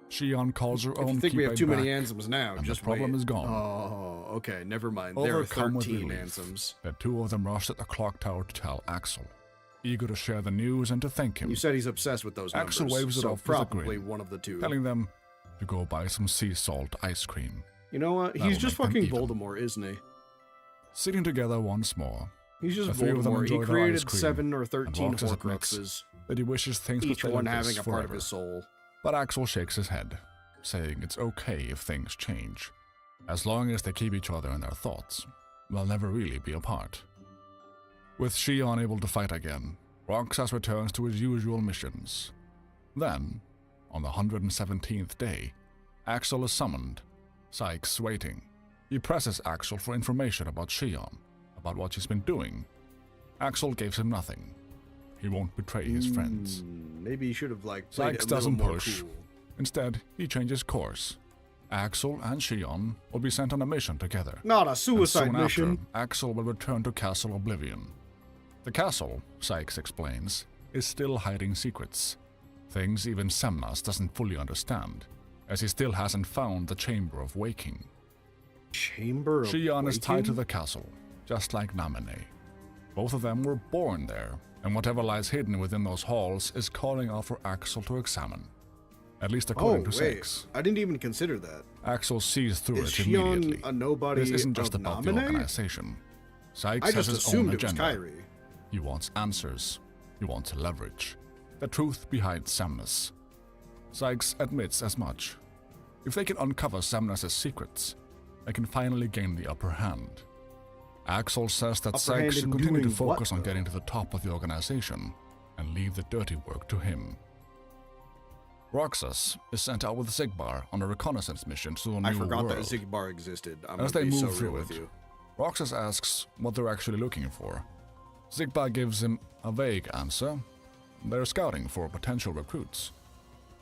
Shion calls her If own you think we have Keyblade too many back, Ansems now, and just the problem wait. is gone. Oh, okay, never mind. There are Overcome with 13 relief, Ansems. the two of them rushed at the clock tower to tell Axel, eager to share the news and to thank him, You said he's obsessed with those numbers. Axel waves it so off with a probably grin, one of the two. telling them to go buy some sea salt ice cream. You know what? That'll He's just make them fucking even. Voldemort, isn't he? Sitting together once more, He's just The three of them Voldemort. He enjoy their ice created cream, 7 or and 13 Roxas admits Horcruxes, that he wishes things each would stay one like having this a part of forever. his soul. But Axel shakes his head, saying it's okay if things change. As long as they keep each other in their thoughts, they'll never really be apart. With Shion able to fight again, Roxas returns to his usual missions. Then, on the 117th day, Axel is summoned, Sykes waiting. He presses Axel for information about Shion, about what she's been doing. Axel gives him nothing. He won't betray his friends. Maybe he should have like played Sykes it a little doesn't more push. cool. Instead, he changes course. Axel and Shion will be sent on a mission together. Not a And suicide soon mission. after, Axel will return to Castle Oblivion. The castle, Sykes explains, is still hiding secrets. Things even Semnas doesn't fully understand, as he still hasn't found the Chamber of Waking. Chamber of Shion is tied to Waking? the castle, just like Namine. Both of them were born there, and whatever lies hidden within those halls is calling out for Axel to examine. At least Oh, according to wait. Sykes. I didn't even consider that. Axel sees through Is it Shion immediately. a nobody This isn't just of about the Namine? organization. Sykes I has just his own assumed it was agenda. Kyrie. He wants answers. He wants leverage. The truth behind Samnus. Sykes admits as much. If they can uncover Samnus' secrets, they can finally gain the upper hand. Axel says that Upper Sykes hand should in continue to doing what, focus on though? getting to the top of the organization and leave the dirty work to him. Roxas is sent out with Zigbar on a reconnaissance mission to a new I forgot world. that Zigbar existed. I'm As gonna they be so move real through with it, you. Roxas asks what they're actually looking for. Zigbar gives him a vague answer. They're scouting for potential recruits.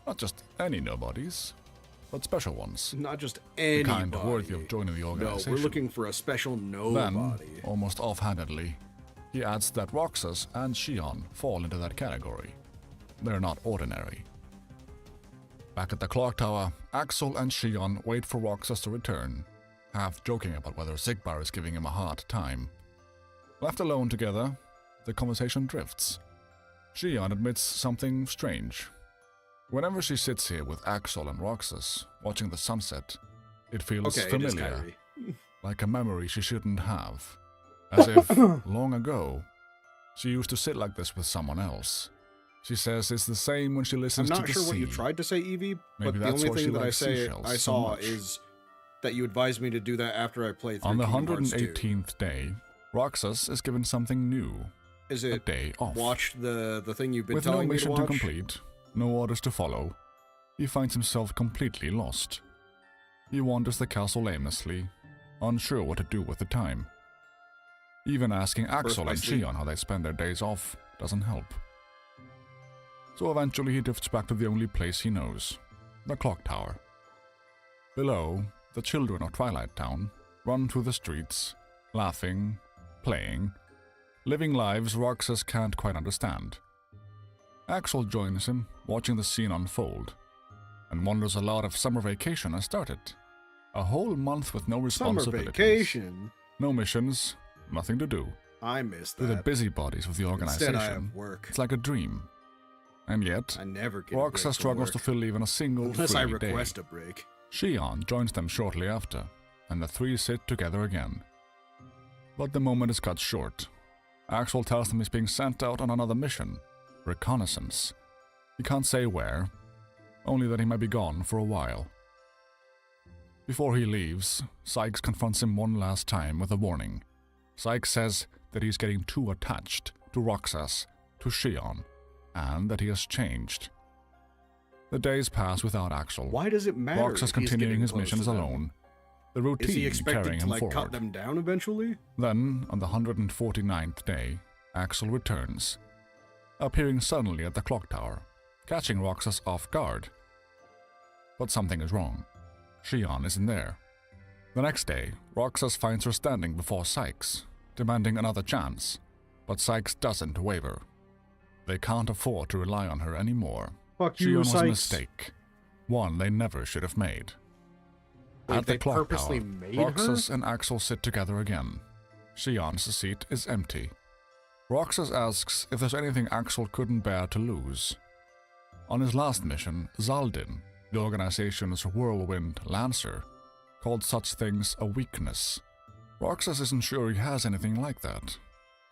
Not just any nobodies, but special ones. Not just The anybody. kind worthy of joining the No, organization. we're looking for a special Then, nobody. almost offhandedly, he adds that Roxas and Shion fall into that category. They're not ordinary. Back at the clock tower, Axel and Shion wait for Roxas to return, half joking about whether Zigbar is giving him a hard time. Left alone together, the conversation drifts. Shion admits something strange. Whenever she sits here with Axel and Roxas, watching the sunset, it feels Okay, it is familiar, Kyrie. like a memory she shouldn't have. As if, long ago, she used to sit like this with someone else. She says it's the same when she I'm listens to not the sure sea. what you tried to say, Evie, Maybe but the that's only why she thing that likes seashells I so saw much. is that you advised me to do that after I played through On the Kingdom Hearts 2. 118th day, Roxas is given something new, Is a it day off. watch the thing you've been With no telling me to mission watch? to complete, no orders to follow, he finds himself completely lost. He wanders the castle aimlessly, unsure what to do with the time. Even asking Axel by and sleep. Shion how they spend their days off doesn't help. So eventually he drifts back to the only place he knows, the clock tower. Below, the children of Twilight Town run through the streets, laughing, playing, living lives Roxas can't quite understand. Axel joins him, watching the scene unfold, and wonders aloud if summer vacation has started. A whole month with no Summer responsibilities. vacation. No missions, nothing to do. I missed They're the that. busybodies of the organization. Instead, I have work. It's like a dream. And yet, I never get a break Roxas from struggles to work. fill even a single Unless free I day. request a break. Shion joins them shortly after, and the three sit together again. But the moment is cut short. Axel tells them he's being sent out on another mission, reconnaissance. He can't say where, only that he might be gone for a while. Before he leaves, Sykes confronts him one last time with a warning. Sykes says that he's getting too attached to Roxas, to Shion, and that he has changed. The days pass without Axel. Why does it matter? Roxas if he's continuing getting his close missions to them? alone, the Is routine he expected carrying to him like forward. cut them down eventually? Then, on the 149th day, Axel returns, appearing suddenly at the clock tower, catching Roxas off guard. But something is wrong. Shion isn't there. The next day, Roxas finds her standing before Sykes, demanding another chance, but Sykes doesn't waver. They can't afford to rely on her anymore. Fuck Shion you, was a Sykes. mistake, one they never should have made. Wait, At the they clock purposely tower, made Roxas her? and Axel sit together again. Shion's seat is empty. Roxas asks if there's anything Axel couldn't bear to lose. On his last mission, Zaldin, the organization's whirlwind lancer, called such things a weakness. Roxas isn't sure he has anything like that.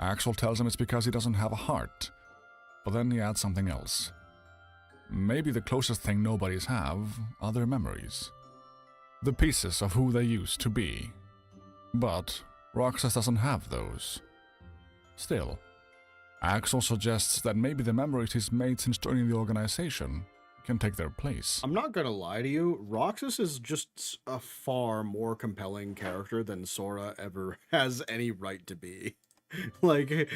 Axel tells him it's because he doesn't have a heart, but then he adds something else. Maybe the closest thing nobodies have are their memories. The pieces of who they used to be. But Roxas doesn't have those. Still, Axel suggests that maybe the memories he's made since joining the organization can take their place. I'm not gonna lie to you, Roxas is just a far more compelling character than Sora ever has any right to be. Like,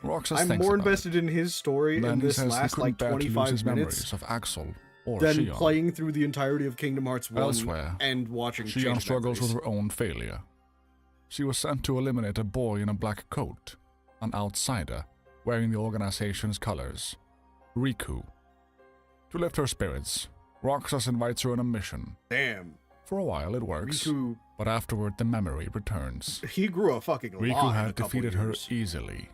Roxas I'm thinks more about invested in his story Then in he this says he last couldn't like bear to lose 25 his minutes memories of Axel or than Shion. playing through the entirety of Kingdom Hearts 1 Elsewhere, and watching Shion changed struggles with memories. her own failure. She was sent to eliminate a boy in a black coat, an outsider, wearing the organization's colors, Riku. To lift her spirits, Roxas invites her on a mission. Damn. For a while it works, Riku, but afterward the memory returns. he grew a fucking Riku lot in a had couple defeated her years. easily,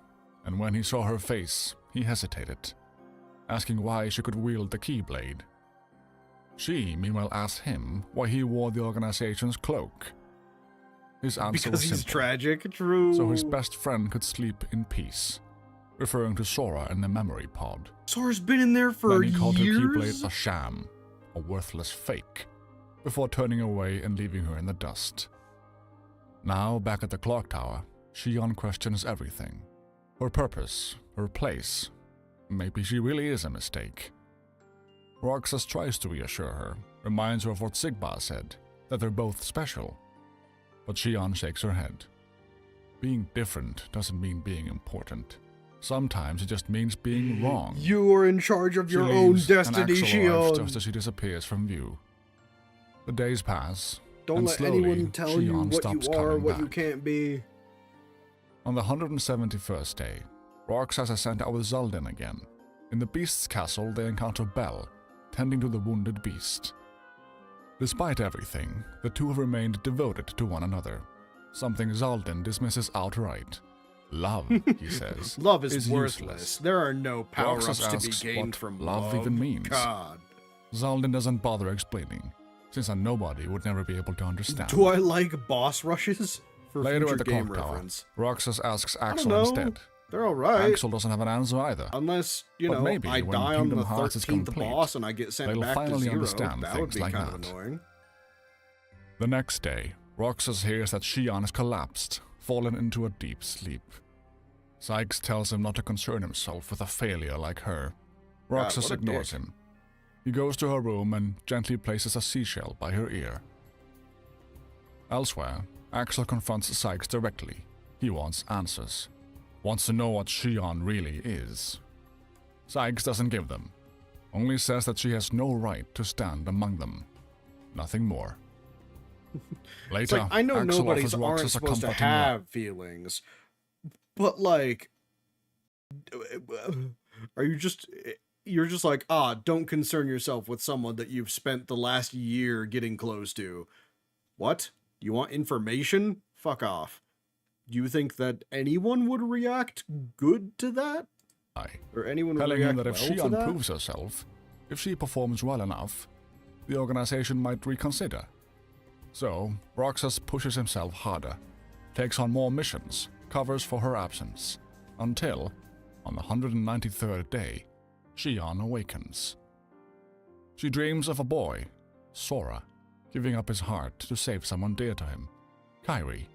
and when he saw her face, he hesitated, asking why she could wield the Keyblade. She, meanwhile, asked him why he wore the organization's cloak. His answer Because was he's simple, tragic, true. so his best friend could sleep in peace, referring to Sora and the memory pod. Sora's been in there for Then he called her years. Keyblade a sham, a worthless fake, before turning away and leaving her in the dust. Now, back at the clock tower, Shion questions everything. Her purpose, her place. Maybe she really is a mistake. Roxas tries to reassure her, reminds her of what Sigma said, that they're both special. But Shion shakes her head. Being different doesn't mean being important. Sometimes it just means being wrong. You are in charge of She your own leaves, and destiny, Axel arrives Shion. just as she disappears from view. The days pass, Don't and let slowly, anyone tell you Shion what stops you are, coming what you back. can't be. On the 171st day, Roxas is sent out with Zaldin again. In the beast's castle, they encounter Belle, tending to the wounded beast. Despite everything, the two have remained devoted to one another, something Zaldin dismisses outright. Love, he says, Love is worthless. useless. There are no power-ups Roxas to be asks gained what from love even means. God. Zaldin doesn't bother explaining, since a nobody would never be able to understand. Do I like boss rushes? For Later future at the game clock tower, reference. Roxas asks I don't Axel know. instead. They're alright. Axel doesn't have an answer either. Unless, you But know, maybe I when die on Kingdom the Hearts is 13th complete, boss and I get sent they'll back to finally 0. understand That would things be like kind that. of annoying. The next day, Roxas hears that Shion has collapsed, fallen into a deep sleep. Sykes tells him not to concern himself with a failure like her. Roxas what a ignores dick. him. He goes to her room and gently places a seashell by her ear. Elsewhere, Axel confronts Sykes directly. He wants answers. Wants to know what Shion really is. Sykes doesn't give them. Only says that she has no right to stand among them. Nothing more. Later, It's like, I know Axel nobodies offers aren't Roxas a supposed to comforting word. have feelings, but like, are you just, you're just like, don't concern yourself with someone that you've spent the last year getting close to. What? You want information? Fuck off. Do you think that anyone would react good to that? Or anyone would Telling him react that if well she to that? improves herself, if she performs well enough, the organization might reconsider. So, Roxas pushes himself harder, takes on more missions, covers for her absence, until, on the 193rd day, Shion awakens. She dreams of a boy, Sora, giving up his heart to save someone dear to him, Kairi,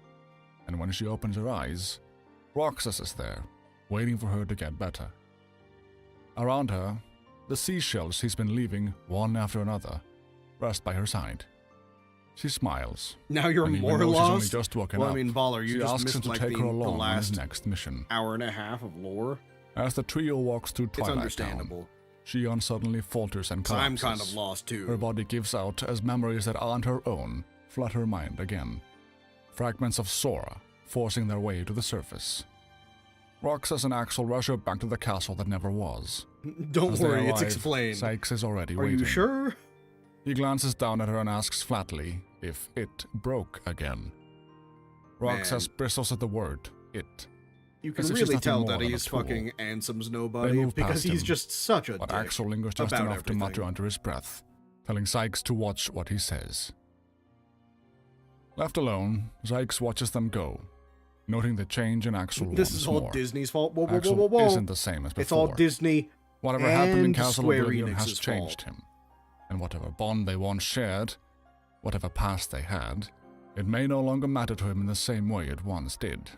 and when she opens her eyes, Roxas is there, waiting for her to get better. Around her, the seashells he's been leaving one after another rest by her side. She smiles. Now you're and even more though she's only lost? just woken Well, up, I mean, Baller, you she just asks him missed to like take the her along on his last next mission. hour and a half of lore. As the trio walks through It's Twilight understandable. Town, Shion suddenly falters and So I'm collapses. kind of lost too. Her body gives out as memories that aren't her own flood her mind again. Fragments of Sora forcing their way to the surface. Roxas and Axel rush her back to the castle that never was. Don't As they worry, it's arrive, explained. Sykes is already Are waiting. you sure? He glances down at her and asks flatly if it broke again. Roxas bristles at the word, it. You As can if she's really nothing tell more that than a he's tool. fucking Ansem's They nobody move because past he's him, just such a But dick Axel lingers just about enough to everything. mutter under his breath, telling Sykes to watch what he says. Left alone, Sykes watches them go, noting the change in Axel This once is all more. Disney's fault. Whoa, whoa, Axel whow, whoa, whoa. isn't the same as before. It's all Disney. Whatever happened in and Castle Square Oblivion has Enix's changed fault. him. And whatever bond they once shared, whatever past they had, it may no longer matter to him in the same way it once did.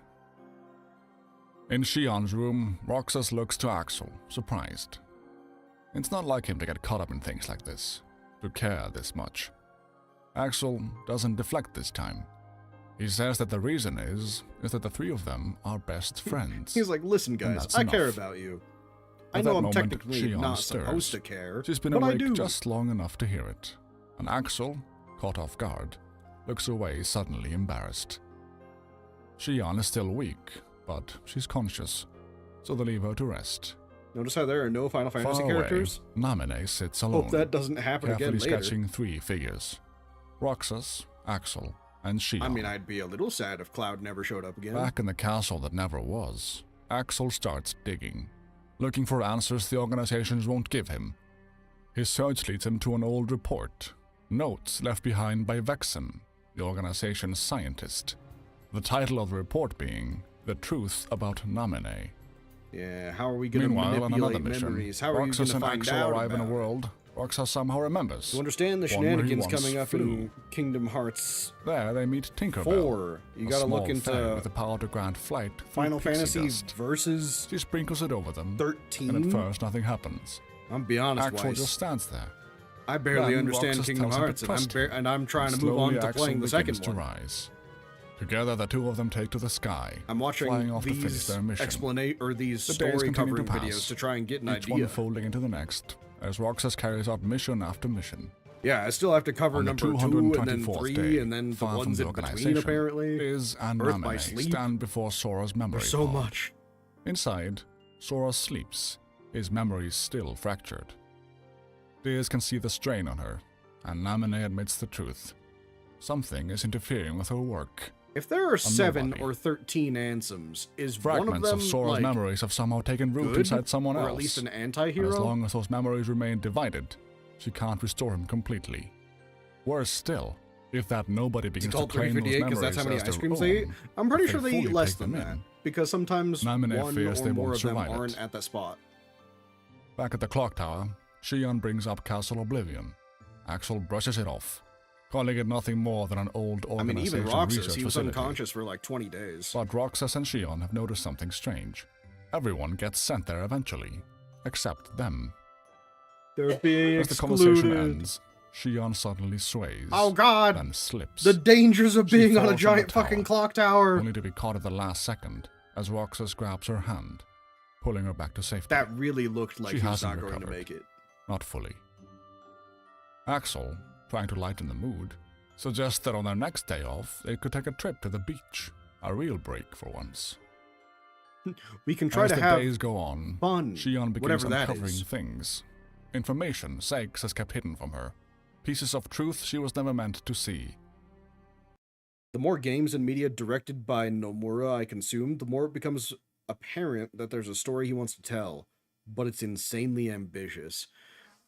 In Shion's room, Roxas looks to Axel, surprised. It's not like him to get caught up in things like this, to care this much. Axel doesn't deflect this time. He says that the reason is that the three of them are best friends. He's like, listen, And guys, that's I care enough. about you. At I know that I'm moment, technically Shion not stirs. supposed to care, She's been but I awake do. just long enough to hear it, and Axel, caught off guard, looks away suddenly embarrassed. Shion is still weak, but she's conscious, so they leave her to rest. Notice how there are no Final Fantasy Far characters? away, Namine sits alone, Hope that doesn't happen again carefully later. sketching three figures: Roxas, Axel, and Shion. I mean, I'd be a little sad if Cloud never showed up again. Back in the castle that never was, Axel starts digging, looking for answers the organizations won't give him. His search leads him to an old report, notes left behind by Vexen, the organization's scientist. The title of the report being The Truth About Namine. Yeah, how are we going to Meanwhile, on another manipulate mission, memories? How are you going Roxas to and find Axel out arrive in a about it? world Roxas somehow remembers. To understand the one where he shenanigans once coming up flew. in Kingdom Hearts There they meet Tinkerbell, 4, you a gotta small look fae into with the power to grant flight through Final pixie Fantasy dust. Versus She sprinkles it over them, 13. and at first nothing happens. I'm be honest, Axel Weiss, just stands there. I barely Then understand Roxas Kingdom tells him to Hearts, trust and I'm trying to move Slowly, on to Axel playing the begins second to one. rise. Together, the two of them take to the sky, I'm watching flying off to finish these their mission. these The days story continue to covering pass, videos to try and get an each idea. one folding into the next, as Roxas carries out mission after mission. Yeah, I still have to cover On the number 2 and then 224th 3 day, and then the far from ones the in between organization, apparently. Liz and Earth by Namine Sleep. stand before Sora's memory There's so vault. much. Inside, Sora sleeps, his memories still fractured. Liz can see the strain on her, and Namine admits the truth. Something is interfering with her work. If there are 7 nobody. or 13 Ansems, is one of Fragments them of Sora's like memories have somehow taken root good, inside someone or else. at least an And anti-hero? as long as those memories remain divided, she can't restore him completely. Worse still, if that nobody Is begins it to called claim those 358 memories because that's how many as ice their creams they eat? own, I'm pretty if sure they fully eat less take them than that. in. Because sometimes Namine one fears or they more won't of them survive it. aren't at that spot. Back at the clock tower, Shion brings up Castle Oblivion. Axel brushes it off, calling it nothing more than an old I mean, organization even Roxas, research he was facility. unconscious for like 20 days. But Roxas and Shion have noticed something strange. Everyone gets sent there eventually, except them. They're being As the conversation ends, Shion suddenly sways, Oh god! then slips, The dangers of She being on falls a from the giant tower, fucking clock tower! only to be caught at the last second as Roxas grabs her hand, pulling her back to safety. That really looked like She he was hasn't not going to recovered. make it. Not fully. Axel, trying to lighten the mood, Suggests that on their next day off, they could take a trip to the beach. A real break for once. We can try As to the have days go on, fun, Shion begins whatever that uncovering is. things. Information Sykes has kept hidden from her. Pieces of truth she was never meant to see. The more games and media directed by Nomura I consume, the more it becomes apparent that there's a story he wants to tell, but it's insanely ambitious.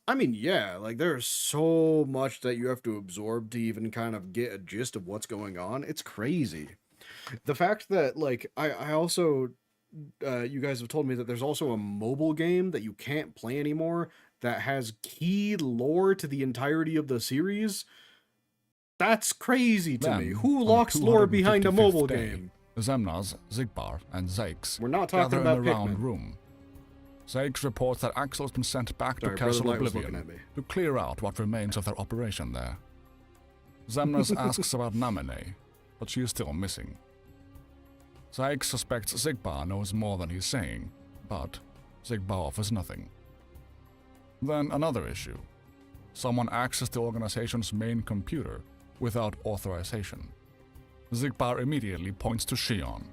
I mean, yeah, like there's so much that you have to absorb to even kind of get a gist of what's going on. It's crazy. The fact that, like, I also, you guys have told me that there's also a mobile game that you can't play anymore that has key lore to the entirety of the series. That's crazy to me. Then, Who on the locks lore behind a 255th mobile day, game? Zemnas, Zigbar, and Zykes We're not talking gather about in a round Pikmin. room. Zykes reports that Axel's been sent back Sorry, to Brother Castle Light was looking Oblivion at me. to clear out what remains of their operation there. Zemnas asks about Namine, but she is still missing. Zykes suspects Zigbar knows more than he's saying, but Zigbar offers nothing. Then another issue. Someone accessed the organization's main computer without authorization. Zigbar immediately points to Shion.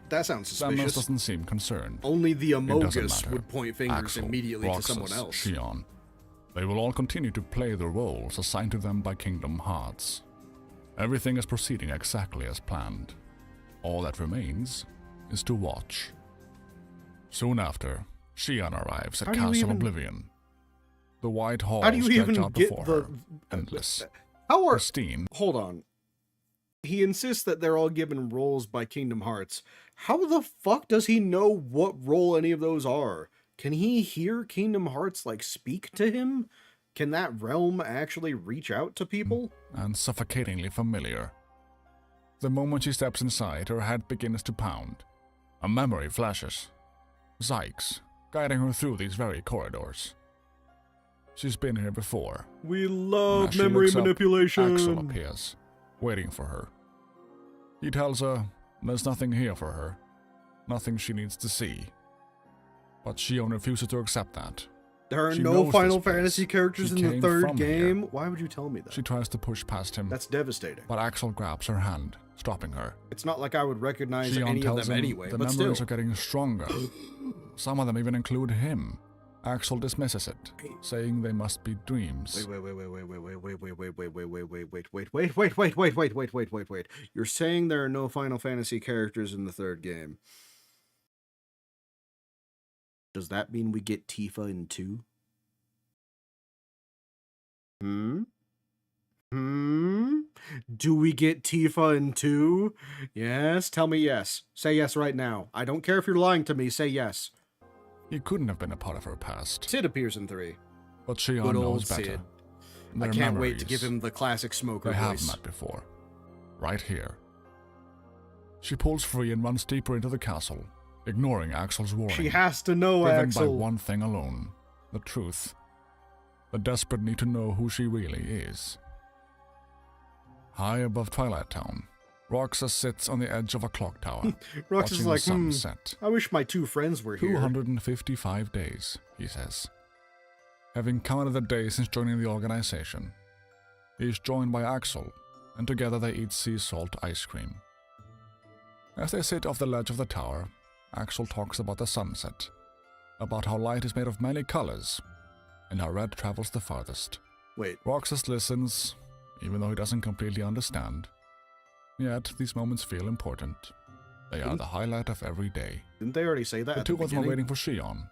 That sounds Zemnas suspicious. doesn't seem concerned. Only the It doesn't Amogus matter. would point fingers Axel, immediately to someone Roxas, else. Shion. They will all continue to play the roles assigned to them by Kingdom Hearts. Everything is proceeding exactly as planned. All that remains is to watch. Soon after, Shion arrives How at do you Castle even- Oblivion. The white halls How do you stretch even out get before the... her, endless, How are... pristine. Hold on. He insists that they're all given roles by Kingdom Hearts. How the fuck does he know what role any of those are? Can he hear Kingdom Hearts, like, speak to him? Can that realm actually reach out to people? And suffocatingly familiar. The moment she steps inside, her head begins to pound. A memory flashes. Zykes, guiding her through these very corridors. She's been here before. We As love she memory looks up, manipulation. Axel appears, waiting for her. He tells her there's nothing here for her, nothing she needs to see. But Shion refuses to accept that. There are She no knows Final this place. Fantasy characters She in the came third from here. game. Why would you tell me that? She tries to push past him, That's devastating. but Axel grabs her hand, stopping her. It's not like I would recognize Shion any of tells them him anyway, the but memories still. are getting stronger. Some of them even include him. Axel dismisses it, saying they must be dreams. Wait. You're saying there are no Final Fantasy characters in the third game. Does that mean we get Tifa in 2? Do we get Tifa in 2? Yes? Tell me yes. Say yes right now. I don't care if you're lying to me. Say yes. He couldn't have been a part of her past, Sid appears in 3. but Shion Good old knows better. Sid. I Their can't wait to memories, give him the classic smoker They have voice. met before. Right here. She pulls free and runs deeper into the castle, ignoring Axel's warning. She has to know, driven Axel. by one thing alone, the truth. The desperate need to know who she really is. High above Twilight Town, Roxas sits on the edge of a clock tower, Rox is watching like, the sun set. I wish my two friends were here. 255 days, he says. Having counted the days since joining the organization, he is joined by Axel, and together they eat sea salt ice cream. As they sit off the ledge of the tower, Axel talks about the sunset, about how light is made of many colors, and how red travels the farthest. Wait, Roxas listens, even though he doesn't completely understand. Yet, these moments feel important. They are the highlight of every day. didn't they already say that The at two the of them are beginning? waiting for Shion,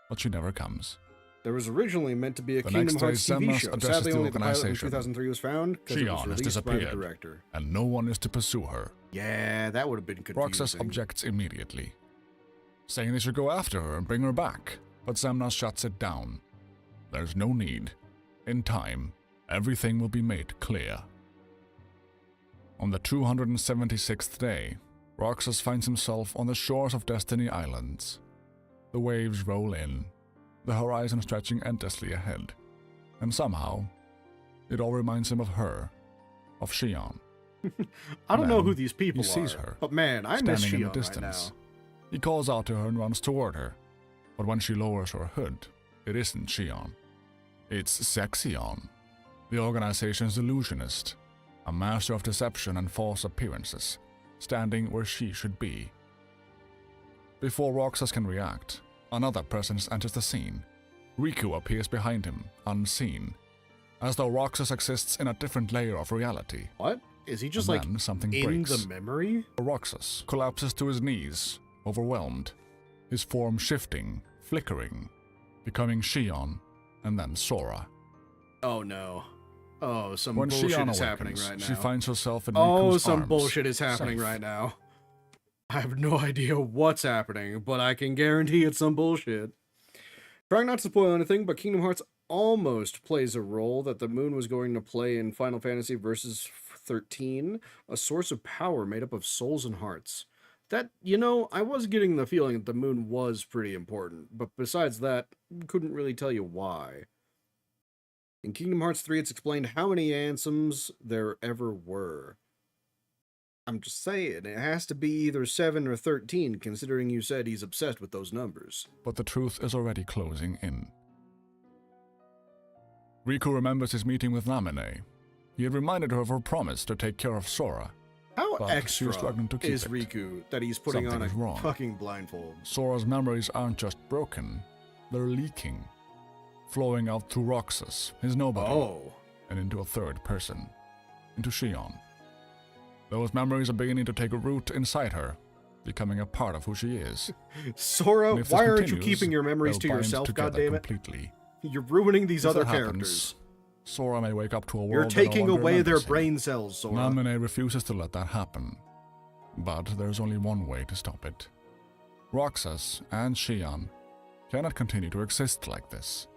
but she never comes. There was originally meant to be a The Kingdom next day, Hearts TV Zemnas show. addresses Sadly, the only the pilot from organization. 2003 was found because it was Shion has released by the disappeared. director. And no one is to pursue her. Yeah, that would have been confusing. Roxas objects immediately, saying they should go after her and bring her back, but Zemnas shuts it down. There's no need. In time, everything will be made clear. On the 276th day, Roxas finds himself on the shores of Destiny Islands. The waves roll in, the horizon stretching endlessly ahead, and somehow, it all reminds him of her, of Shion. I don't know Then who these people he sees are, her, but man, I miss standing in Shion the right distance. now. He calls out to her and runs toward her, but when she lowers her hood, it isn't Shion. It's Sexion, the organization's illusionist, a master of deception and false appearances, standing where she should be. Before Roxas can react, another presence enters the scene. Riku appears behind him, unseen, as though Roxas exists in a different layer of reality. What? Is he just And like then something in breaks. the memory? Roxas collapses to his knees, overwhelmed, his form shifting, flickering, becoming Shion, and then Sora. Oh no. Oh, some When bullshit Shion is happening awakens, right now. she finds herself in Oh, Riku's some arms, bullshit is happening safe. right now. I have no idea what's happening, but I can guarantee it's some bullshit. Trying not to spoil anything, but Kingdom Hearts almost plays a role that the moon was going to play in Final Fantasy Versus 13, a source of power made up of souls and hearts. That, I was getting the feeling that the moon was pretty important, but besides that, couldn't really tell you why. In Kingdom Hearts 3, it's explained how many Ansems there ever were. I'm just saying, it has to be either 7 or 13, considering you said he's obsessed with those numbers. But the truth is already closing in. Riku remembers his meeting with Namine. He had reminded her of her promise to take care of Sora. How But she extra was struggling to keep is it. Riku that he's putting Something on is a wrong. fucking blindfold? Sora's memories aren't just broken, they're leaking, flowing out through Roxas, his nobody, Oh. and into a third person, into Shion. Those memories are beginning to take root inside her, becoming a part of who she is. Sora, And if this why aren't you continues, keeping your memories to they'll bind yourself, together goddammit? completely. You're ruining these If other that characters. happens, Sora may wake up to a world You're that no taking longer away their remembers him. brain cells, Sora. Namine refuses to let that happen. But there's only one way to stop it. Roxas and Shion cannot continue to exist like this.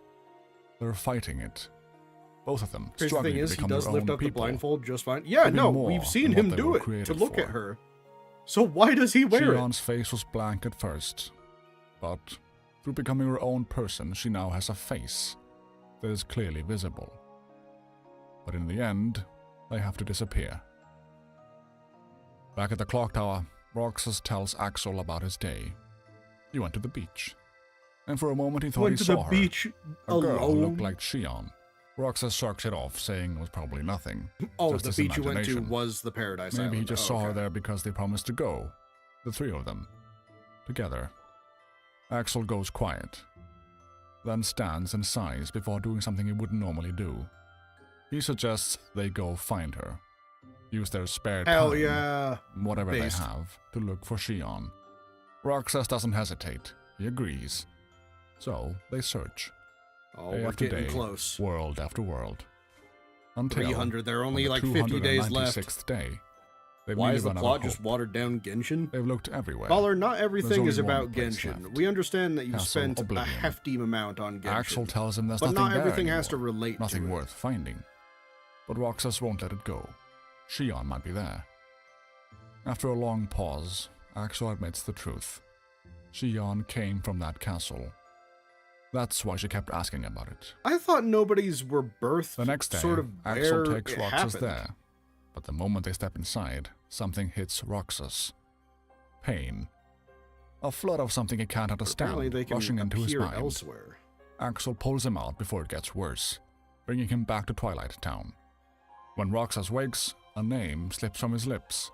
They're fighting it. Both of them Here's the struggling thing is, to he become does their lift own up the people. blindfold just fine. Yeah, Maybe no, more we've seen than him what they do were it to created look for. at her. So why does he wear it? Shion's face was blank at first, but through becoming her own person, she now has a face that is clearly visible. But in the end, they have to disappear. Back at the clock tower, Roxas tells Axel about his day. He went to the beach, and for a moment he thought Went he to saw the her. beach A girl who alone. looked like Shion. Roxas shrugs it off, saying it was probably nothing. Oh, just the his beach you went to imagination. was the Paradise Maybe he Island. just Oh, saw her okay. there because they promised to go. The three of them. Together. Axel goes quiet. Then stands and sighs before doing something he wouldn't normally do. He suggests they go find her. Use their spare Hell time, yeah. whatever Based. they have, to look for Shion. Roxas doesn't hesitate. He agrees. So, they search. Oh, Day we're after getting day, close. world after world. Until 300, there are on only the like 50 days left. 296th day, they've Why nearly is the run out of plot just hope. watered down Genshin? They've looked everywhere. Caller, not everything only is one about place Genshin. left. We understand that you Castle spent a Oblivion. hefty amount on Genshin. Axel tells him there's but nothing not there everything anymore. has to relate Nothing to worth finding. But Roxas won't let it go. Shion might be there. After a long pause, Axel admits the truth. Shion came from that castle. That's why she kept asking about it. I thought nobody's were birthed The next day, sort of Axel where takes it Roxas happened. there. But the moment they step inside, something hits Roxas. Pain. A flood of something he can't Apparently understand, they can rushing into his appear mind. elsewhere. Axel pulls him out before it gets worse, bringing him back to Twilight Town. When Roxas wakes, a name slips from his lips.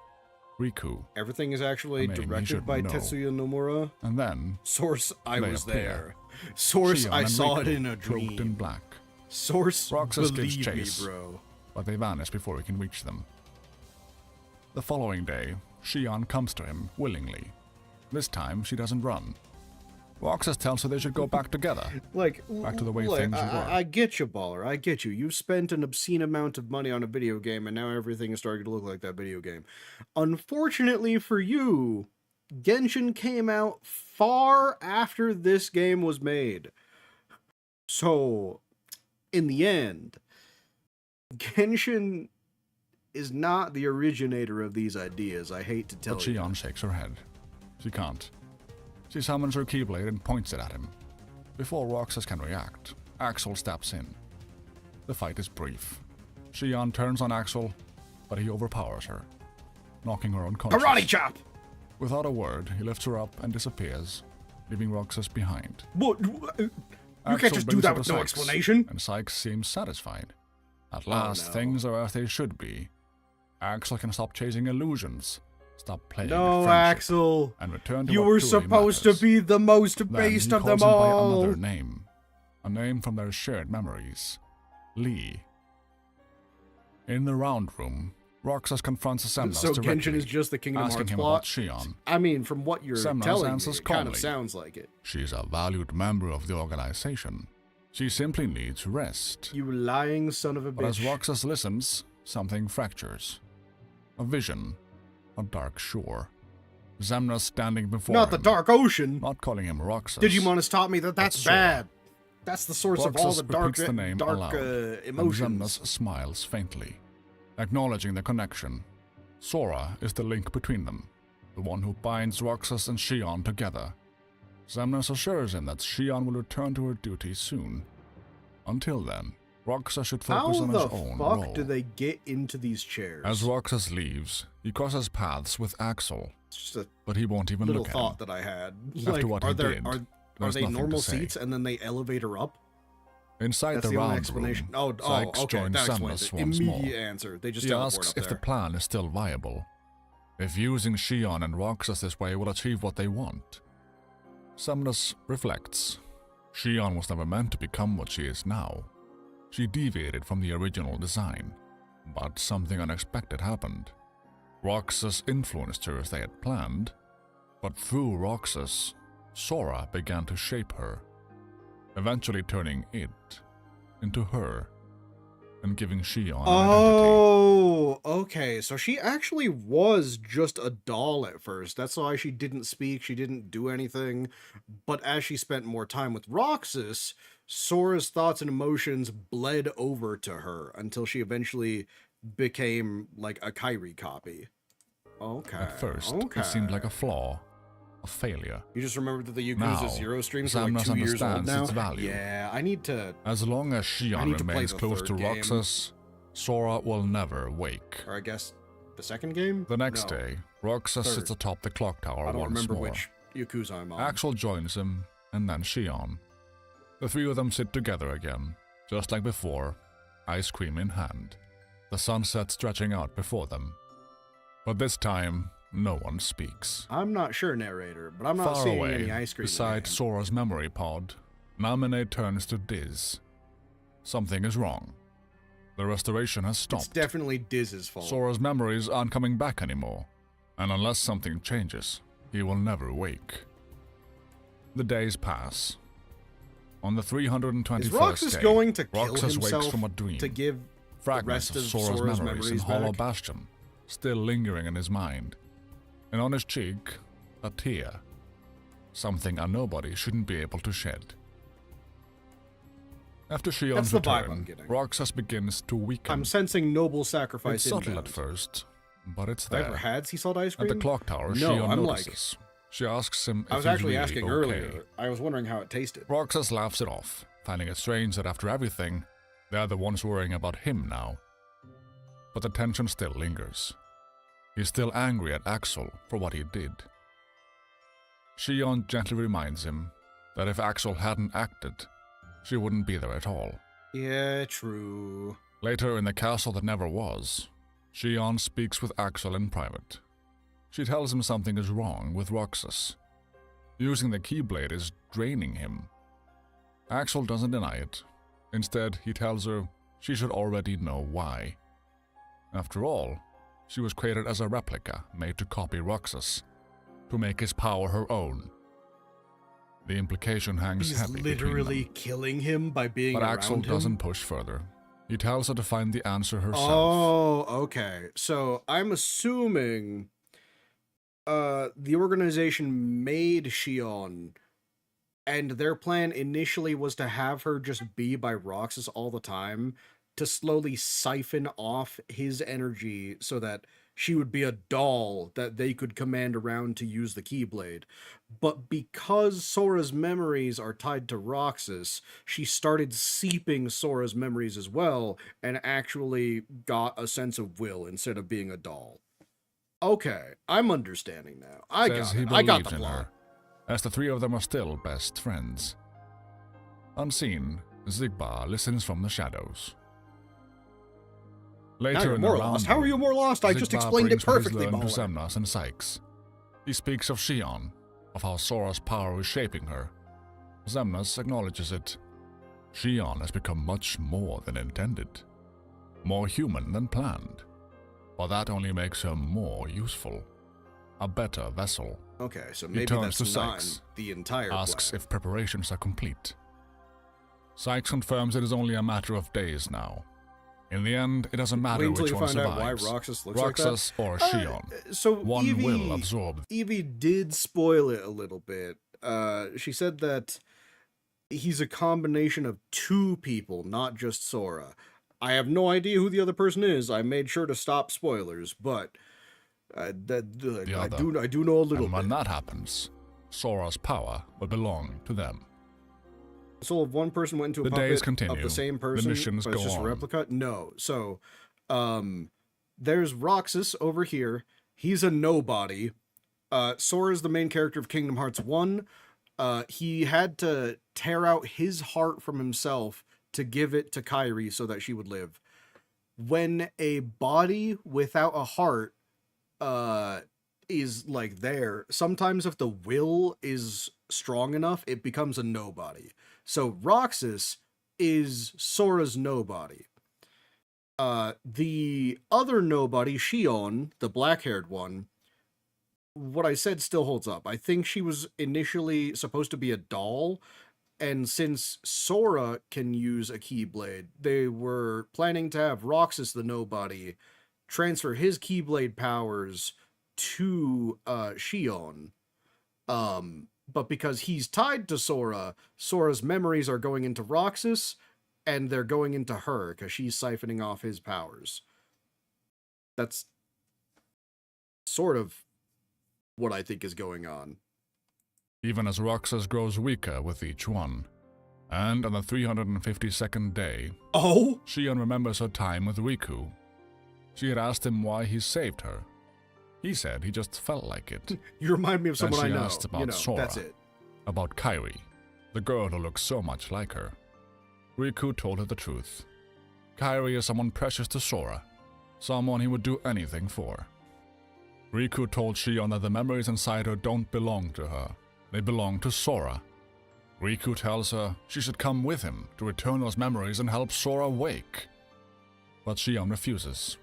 Riku. Everything is actually A name he directed should by know. Tetsuya Nomura. And then, Source, I They was appear. there. Source, Shion I and saw it Riku, in a cloaked in dream. black. Source, Roxas gives believe me, chase. bro. But they vanish before he can reach them. The following day, Shion comes to him willingly. This time, she doesn't run. Roxas tells her they should go back together. Back to the way things were. I get you, baller. I get you. You've spent an obscene amount of money on a video game, and now everything is starting to look like that video game. Unfortunately for you, Genshin came out far after this game was made. So, in the end, Genshin is not the originator of these ideas. I hate to tell But you. Shion shakes her head. She can't. She summons her Keyblade and points it at him. Before Roxas can react, Axel steps in. The fight is brief. Shion turns on Axel, but he overpowers her, knocking her unconscious. Karate chop! Without a word, he lifts her up and disappears, leaving Roxas behind. What? You Axel can't just do brings that her with to no Sykes, explanation. And Sykes seems satisfied. At last, no. things are as they should be. Axel can stop chasing illusions, stop playing at No, friendship, Axel. and return to You what were truly supposed to matters. be the most Then based he of them calls him by all. another name, a name from their shared memories, Lee. In the round room, Roxas confronts Semnas So directly, Genshin is just the Kingdom asking Hearts him plot? about Shion. I mean, from what you're Semnas telling me, answers it kind of calmly. sounds like it. She's a valued member of the organization. She simply needs rest. You lying son of a But as bitch. Roxas listens, something fractures. A vision. A dark shore. Semnas standing before Not the him, Dark Ocean. not calling him Roxas. Digimon taught me that that's Sora. bad. That's the source of all Roxas the dark, repeats the name aloud, and emotions. Semnas smiles faintly, acknowledging the connection. Sora is the link between them, the one who binds Roxas and Shion together. Semnas assures him that Shion will return to her duty soon. Until then, Roxas should How focus on the his own fuck role. do they get into these chairs? As Roxas leaves, he crosses paths with Axel, It's just a but he won't even little look thought at him. that I had. After what are he there did, are there's they nothing to normal say. seats and then they elevate her up? Inside That's the the only round explanation. room, Oh, Sykes okay, joins that explains Semnas it. once more. Immediate answer. They just He teleport asks up if there. the plan is still viable, if using Shion and Roxas this way will achieve what they want. Semnas reflects. Shion was never meant to become what she is now. She deviated from the original design, but something unexpected happened. Roxas influenced her as they had planned, but through Roxas, Sora began to shape her, eventually turning it into her and giving Shion an identity. Oh, okay. So she actually was just a doll at first. That's why she didn't speak, she didn't do anything. But as she spent more time with Roxas, Sora's thoughts and emotions bled over to her until she eventually became like a Kyrie copy. Okay. At first, okay. it seemed like a flaw, a failure. You just remembered that the Yakuza Now, 0 streams are like Samus 2 years old understands now? its value. Yeah, I need to... As long as I Shion need to play remains the close to third game. Roxas, Sora will never wake. Or I guess the second game? The next No, day, Roxas Third. sits atop the clock tower I don't once remember more. which Yakuza I'm on. Axel joins him, and then Shion. The three of them sit together again, just like before, ice cream in hand, the sunset stretching out before them. But this time, no one speaks. I'm not sure, narrator, but I'm not Far seeing away, any ice cream. in beside your hand. Sora's memory pod, Namine turns to Diz. Something is wrong. The restoration has It's stopped. definitely Diz's fault. Sora's memories aren't coming back anymore, and unless something changes, he will never wake. The days pass. On the 321st Is Roxas day, going to kill Roxas himself wakes from a dream. to give Fragments the of rest Sora's, Sora's memories in memories Hollow back? Bastion, still lingering in his mind. And on his cheek, a tear. Something a nobody shouldn't be able to shed. After Shion's That's the vibe I'm return, getting. Roxas begins to weaken. I'm sensing noble sacrifice It's subtle inbound. at first, but it's Have I ever there. had sea salt ice cream? At the clock tower, No, Shion I'm like- notices. She asks him if I was he's actually really asking okay. earlier. I was wondering how it tasted. Roxas laughs it off, finding it strange that after everything, they're the ones worrying about him now. But the tension still lingers. He's still angry at Axel for what he did. Shion gently reminds him that if Axel hadn't acted, she wouldn't be there at all. Yeah, true. Later in the castle that never was, Shion speaks with Axel in private. She tells him something is wrong with Roxas. Using the Keyblade is draining him. Axel doesn't deny it. Instead, he tells her she should already know why. After all, she was created as a replica made to copy Roxas, to make his power her own. The implication hangs He's heavy between literally them. killing him by being But around Axel him. doesn't push further. He tells her to find the answer herself. Oh, okay. So I'm assuming the organization made Shion, and their plan initially was to have her just be by Roxas all the time, to slowly siphon off his energy so that she would be a doll that they could command around to use the Keyblade. But because Sora's memories are tied to Roxas, she started seeping Sora's memories as well, and actually got a sense of will instead of being a doll. Okay, I'm understanding now. I Says got he it. I got believes the in plot. her, as the three of them are still best friends. Unseen, Zigba listens from the shadows. Now Later you're in the more round, lost. How are you more lost? I just Zigbar explained it brings what he's perfectly, learned to Baller. Xemnas and Sykes. He speaks of Shion, of how Sora's power is shaping her. Xemnas acknowledges it. Shion has become much more than intended, more human than planned. But that only makes her more useful, a better vessel. Okay, so He maybe turns that's to not Sykes, the entire asks plan. if preparations are complete. Sykes confirms it is only a matter of days now. In the end, it doesn't matter Wait until which you one find out why survives. Roxas looks Roxas like or that. Shion. So One Evie, will absorb. Evie did spoil it a little bit. She said that he's a combination of two people, not just Sora. I have no idea who the other person is. I made sure to stop spoilers, but I do know a little And when bit. that happens, Sora's power will belong to them. The soul of one person went into a The days puppet continue. of the same The person, missions but it's go just a on. replica? No. So, there's Roxas over here. He's a nobody. Sora's the main character of Kingdom Hearts 1. He had to tear out his heart from himself to give it to Kairi so that she would live. When a body without a heart is like there, sometimes if the will is strong enough, it becomes a nobody. So Roxas is Sora's nobody. The other nobody, Shion, the black-haired one, what I said still holds up. I think she was initially supposed to be a doll, and since Sora can use a Keyblade, they were planning to have Roxas, the nobody, transfer his Keyblade powers to Shion. But because he's tied to Sora, Sora's memories are going into Roxas, and they're going into her because she's siphoning off his powers. That's sort of what I think is going on. Even as Roxas grows weaker with each one. And on the 352nd day, Oh? Shion remembers her time with Riku. She had asked him why he saved her. He said he just felt like it. You remind me of Then someone I she know. asked about You know, Sora. that's it. About Kairi, the girl who looks so much like her. Riku told her the truth. Kairi is someone precious to Sora, someone he would do anything for. Riku told Shion that the memories inside her don't belong to her. They belong to Sora. Riku tells her she should come with him to return those memories and help Sora wake. But Shion refuses.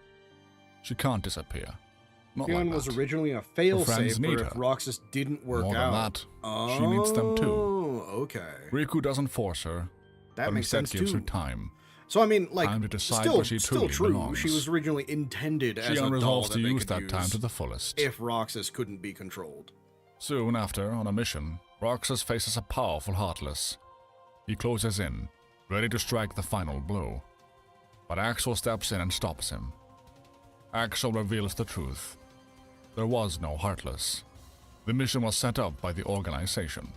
She can't disappear. Not Shion like was that. originally a friends failsafe need for if her. Roxas didn't work More than out. that, she needs them too. Oh, okay. Riku doesn't force her, That but makes instead sense gives too. her time. So I mean, like, Time to decide still where she truly true. belongs. She was originally intended as a Shion doll resolves that to they use could that use time to the fullest. if Roxas couldn't be controlled. Soon after, on a mission, Roxas faces a powerful Heartless. He closes in, ready to strike the final blow. But Axel steps in and stops him. Axel reveals the truth. There was no Heartless. The mission was set up by the organization.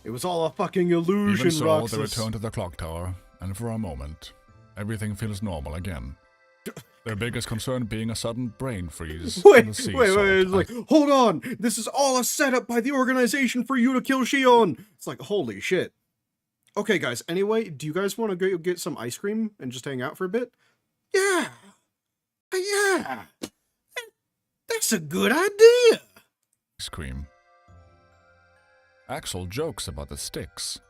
It was all a fucking illusion, Even so, Roxas. they return to the clock tower, and for a moment, everything feels normal again. Their biggest concern being a sudden brain freeze Wait, from the sea wait, salt. it's like, hold on! This is all a setup by the organization for you to kill Shion! It's like, holy shit. Okay, guys, anyway, do you guys want to go get some ice cream and just hang out for a bit? Yeah! Yeah! That's a good idea! Ice cream. Axel jokes about the sticks.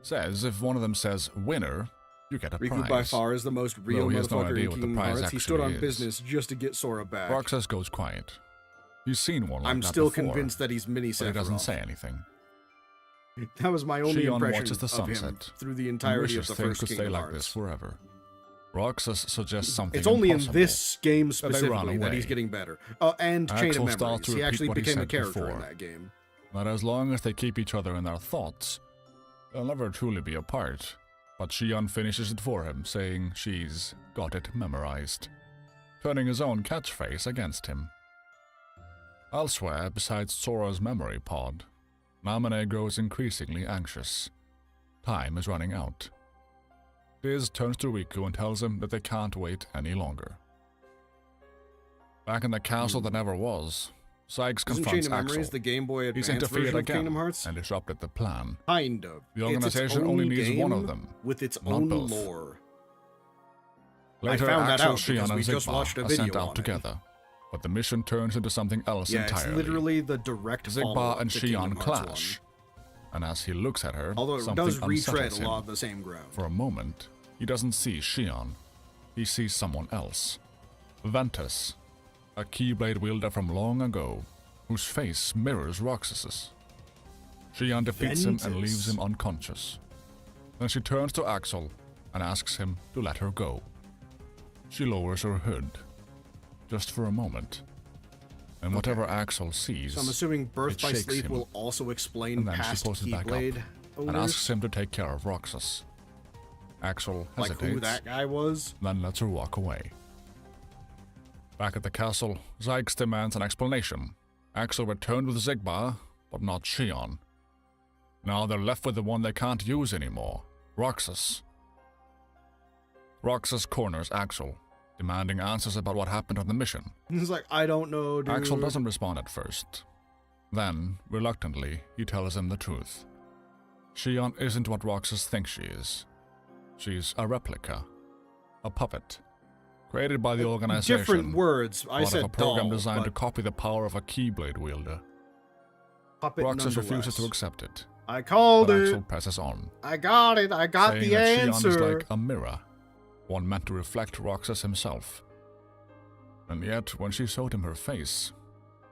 Says if one of them says winner, you get a Riku prize. by far is the most real Though he has no motherfucker idea in what the Kingdom prize Hearts. He stood on actually is. business just to get Sora back. Roxas goes quiet. He's seen one like I'm that still before, convinced that he's mini but he doesn't Sephiroth. say anything. That was my only Shion impression watches the of him sunset through the and entirety of wishes the things first could stay Kingdom like Hearts. this forever. Roxas suggests something It's only impossible. in this game they run specifically that away. he's getting better. And Chain Axel of starts Memories. to He repeat actually what he became a said character in before. that game. That as long as they keep each other in their thoughts, they'll never truly be apart. But Shion finishes it for him, saying she's got it memorized, turning his own catchphrase against him. Elsewhere, besides Sora's memory pod, Namine grows increasingly anxious. Time is running out. Diz turns to Riku and tells him that they can't wait any longer. Back in the castle that never was, Sykes Isn't Chain confronts of Memories Axel. the Game Boy He's Advance interfered version of again Kingdom Hearts? and disrupted the plan. Kind of. The It's its organization own only needs one game of them, with its not own both. lore. Later, found that Axel, out because Shion, and we just Zigbar watched a are video sent on out it. together, but the mission turns into something else Yeah, entirely. it's literally the direct Zigbar follow-up and to Shion Kingdom Hearts clash, and as he looks at her, 1. Although it something does retread unsettles a lot him. of the same ground. For a moment, he doesn't see Shion. He sees someone else. Ventus, a Keyblade wielder from long ago, whose face mirrors Roxas's. Shion defeats him and leaves him unconscious. Then she turns to Axel and asks him to let her go. She lowers her hood, just for a moment. And whatever Axel sees, So I'm assuming Birth it by shakes Sleep him. will also explain And then she past pulls it back up Keyblade and owners, asks him to take care of Roxas. Axel like hesitates, who that guy was. then lets her walk away. Back at the castle, Zyx demands an explanation. Axel returned with Zigbar, but not Shion. Now they're left with the one they can't use anymore, Roxas. Roxas corners Axel, demanding answers about what happened on the mission. He's like, I don't know, dude. Axel doesn't respond at first. Then, reluctantly, he tells him the truth. Shion isn't what Roxas thinks she is. She's a replica, a puppet, created by the organization. Different words. I part said of a program doll, designed to but copy the power of a Keyblade wielder. puppet Roxas nonetheless. refuses to accept it, I called but it. Axel presses on, I got it. I got saying the that Shion answer. is like a mirror, one meant to reflect Roxas himself. And yet, when she showed him her face,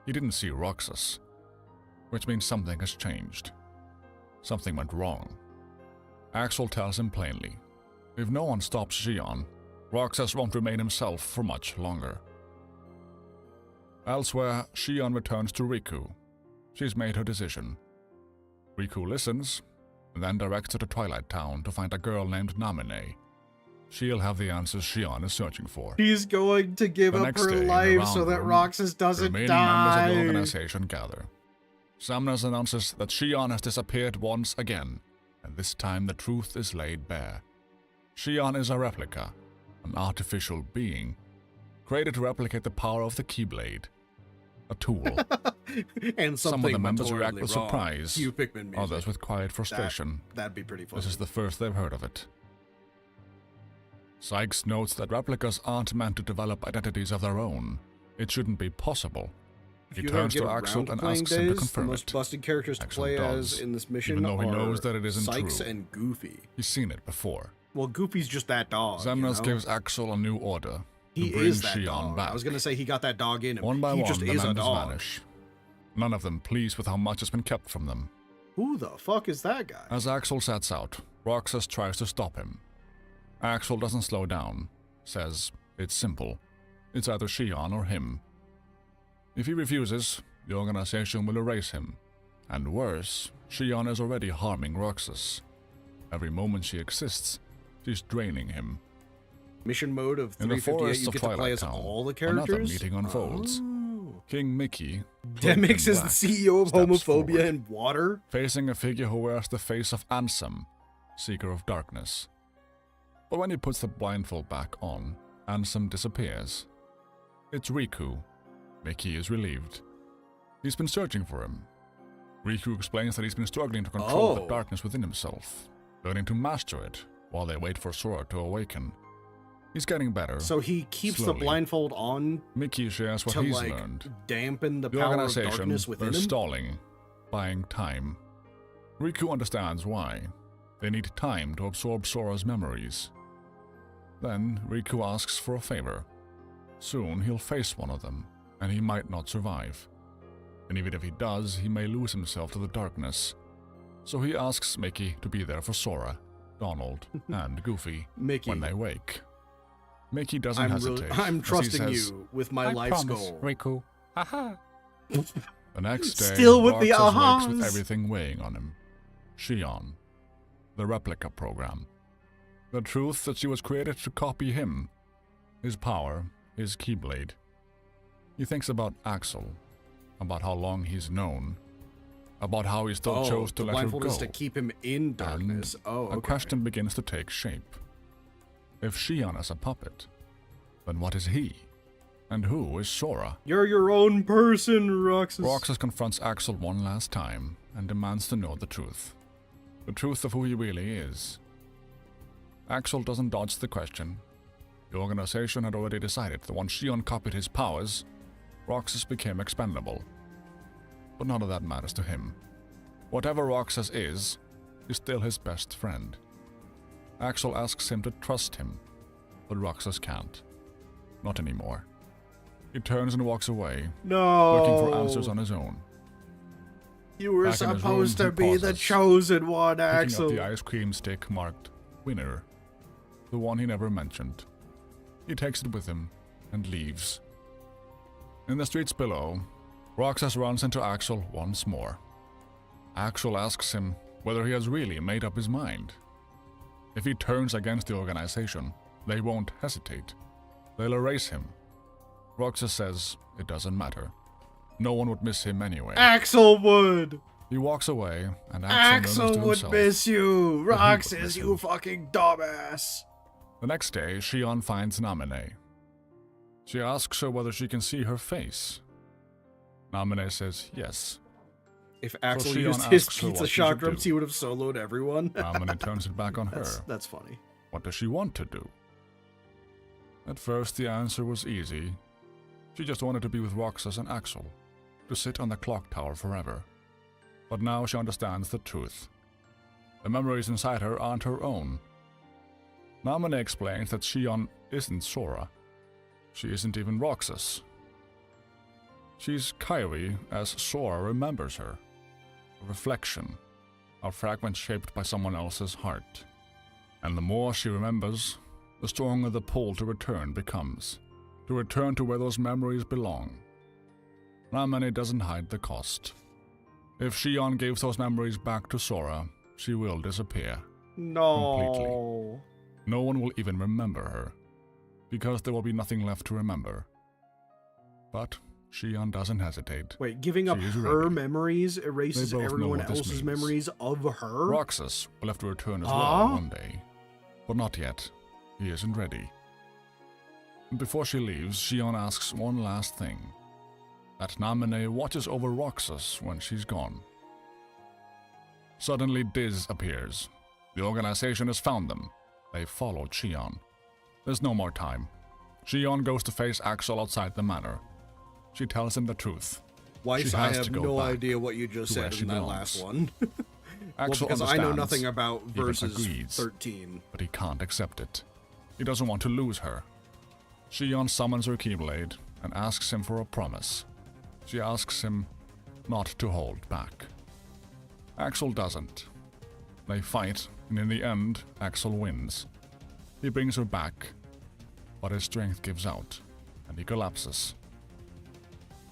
he didn't see Roxas, which means something has changed. Something went wrong. Axel tells him plainly, if no one stops Shion, Roxas won't remain himself for much longer. Elsewhere, Shion returns to Riku. She's made her decision. Riku listens, and then directs her to Twilight Town to find a girl named Namine. She'll have the answers Shion is searching for. She's going to give The up next her day, in the life so round that room, Roxas The doesn't remaining members of the die. organization gather. Samnus announces that Shion has disappeared once again, and this time the truth is laid bare. Shion is a replica, an artificial being, created to replicate the power of the Keyblade. A tool. And Some of something the members went react horribly with wrong. surprise, Cue Pikmin music. others with quiet frustration. That'd be pretty funny. This is the first they've heard of it. Sykes notes that replicas aren't meant to develop identities of their own. It shouldn't be possible. He If you ever turns get to Axel around to and playing asks him to Days, the confirm most it. busted characters to Axel play does, as in this mission even though he are knows that it isn't Sykes true. and Goofy. He's seen it before. Well, Goofy's just that dog. Zemnas you know? gives Axel a new order He to bring is that Shion dog. back. I was gonna say he got that dog in him. One by he one, just the is a members dog. vanish. None of them pleased with how much has been kept from them. Who the fuck is that guy? As Axel sets out, Roxas tries to stop him. Axel doesn't slow down, says it's simple. It's either Shion or him. If he refuses, the organization will erase him. And worse, Shion is already harming Roxas. Every moment she exists, she's draining him. Mission mode of In the 358, forests you of get to play Twilight as Town, all the another characters? meeting unfolds. Oh. King Mickey, Demix is the CEO of steps homophobia forward. and water? facing a figure who wears the face of Ansem, Seeker of Darkness. But when he puts the blindfold back on, Ansem disappears. It's Riku. Mickey is relieved. He's been searching for him. Riku explains that he's been struggling to control the Oh. darkness within himself, learning to master it while they wait for Sora to awaken. He's getting better. So he keeps the Slowly. blindfold on Mickey shares what to, he's like, learned. dampen the The power of organization darkness within is him? stalling, buying time. Riku understands why. They need time to absorb Sora's memories. Then Riku asks for a favor. Soon he'll face one of them, and he might not survive. And even if he does, he may lose himself to the darkness. So he asks Mickey to be there for Sora, Donald, and Goofy Mickey, when they wake. Mickey doesn't I'm hesitate. I'm as he trusting says, you with my I life's promise, goal. Riku. Aha. The next day, Still with the Roxas wakes with ahas. everything weighing on him. Shion, the replica program. The truth that she was created to copy him, his power, his Keyblade. He thinks about Axel, about how long he's known, about how he still chose to the let her blindfold go. is to keep him in darkness. And Oh, okay. a question begins to take shape. If Shion is a puppet, then what is he? And who is Sora? You're your own person, Roxas. Roxas confronts Axel one last time and demands to know the truth. The truth of who he really is. Axel doesn't dodge the question. The organization had already decided that once Shion copied his powers, Roxas became expendable. But none of that matters to him. Whatever Roxas is still his best friend. Axel asks him to trust him, but Roxas can't. Not anymore. He turns and walks away, No. looking for answers on his own. You were Back in his supposed room, to he be the pauses, chosen one, picking Axel. up the ice cream stick marked Winner, the one he never mentioned. He takes it with him and leaves. In the streets below, Roxas runs into Axel once more. Axel asks him whether he has really made up his mind. If he turns against the organization, they won't hesitate. They'll erase him. Roxas says it doesn't matter. No one would miss him anyway. Axel would. He walks away, and Axel murmurs to would himself miss you. would Roxas, miss you him. fucking dumbass. The next day, Shion finds Namine. She asks her whether she can see her face. Namine says yes. If Axel Shion used his asks her pizza what she shock should drums, do. he would have soloed everyone. Namine turns it back on her. That's funny. What does she want to do? At first, the answer was easy. She just wanted to be with Roxas and Axel, to sit on the clock tower forever. But now she understands the truth. The memories inside her aren't her own. Namine explains that Shion isn't Sora. She isn't even Roxas. She's Kairi as Sora remembers her. A reflection, a fragment shaped by someone else's heart. And the more she remembers, the stronger the pull to return becomes. To return to where those memories belong. Namine doesn't hide the cost. If Shion gives those memories back to Sora, she will disappear. No. Completely. No one will even remember her, because there will be nothing left to remember. But Shion doesn't hesitate. Wait, giving up She is her ready. memories erases They both know everyone what this else's means. memories of her? Roxas will have to return as Huh? well one day. But not yet. He isn't ready. Before she leaves, Shion asks one last thing. That Namine watches over Roxas when she's gone. Suddenly Diz appears. The organization has found them. They followed Shion. There's no more time. Shion goes to face Axel outside the manor. She tells him the truth. Weiss, She I has have to go no back idea what you just to where said she in that belongs. last one. Axel because I know understands, nothing about even verses agrees. 13. But he can't accept it. He doesn't want to lose her. Shion summons her Keyblade and asks him for a promise. She asks him not to hold back. Axel doesn't. They fight, and in the end, Axel wins. He brings her back, but his strength gives out, and he collapses.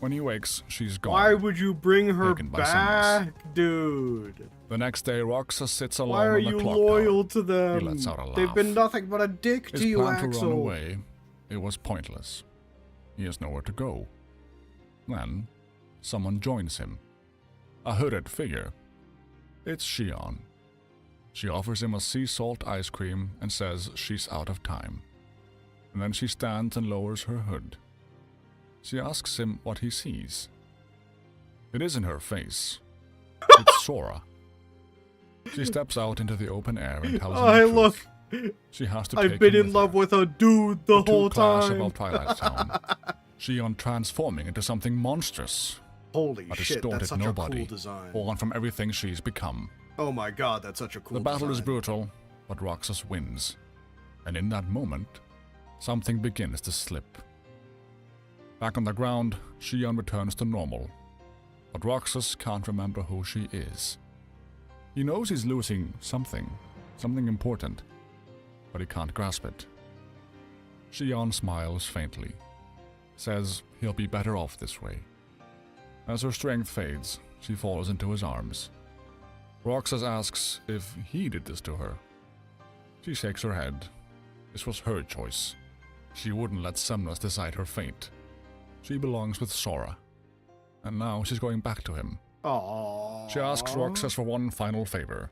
When he wakes, she's gone. Why would you bring her Taken by back, dude? The next day, Roxas sits alone Why are on the you clock loyal tower. to them? He lets out a They've laugh. been nothing but a dick His to you, plan to run Axel. away, it was pointless. He has nowhere to go. Then, someone joins him. A hooded figure. It's Shion. She offers him a sea salt ice cream and says she's out of time. And then she stands and lowers her hood. She asks him what he sees. It isn't her face. It's Sora. She steps out into the open air and tells him Hey, the truth. look. She has to take I've been him in with love her. with a dude the whole two clash time. above Twilight Town. Shion transforming into something monstrous. Holy A shit, distorted that's such nobody, a cool design. born from everything she's become. Oh my god, that's such a cool The battle is design. brutal, but Roxas wins. And in that moment, something begins to slip. Back on the ground, Shion returns to normal. But Roxas can't remember who she is. He knows he's losing something important, but he can't grasp it. Shion smiles faintly, says he'll be better off this way. As her strength fades, she falls into his arms. Roxas asks if he did this to her. She shakes her head. This was her choice. She wouldn't let Semnas decide her fate. She belongs with Sora. And now she's going back to him. Aww. She asks Roxas for one final favor.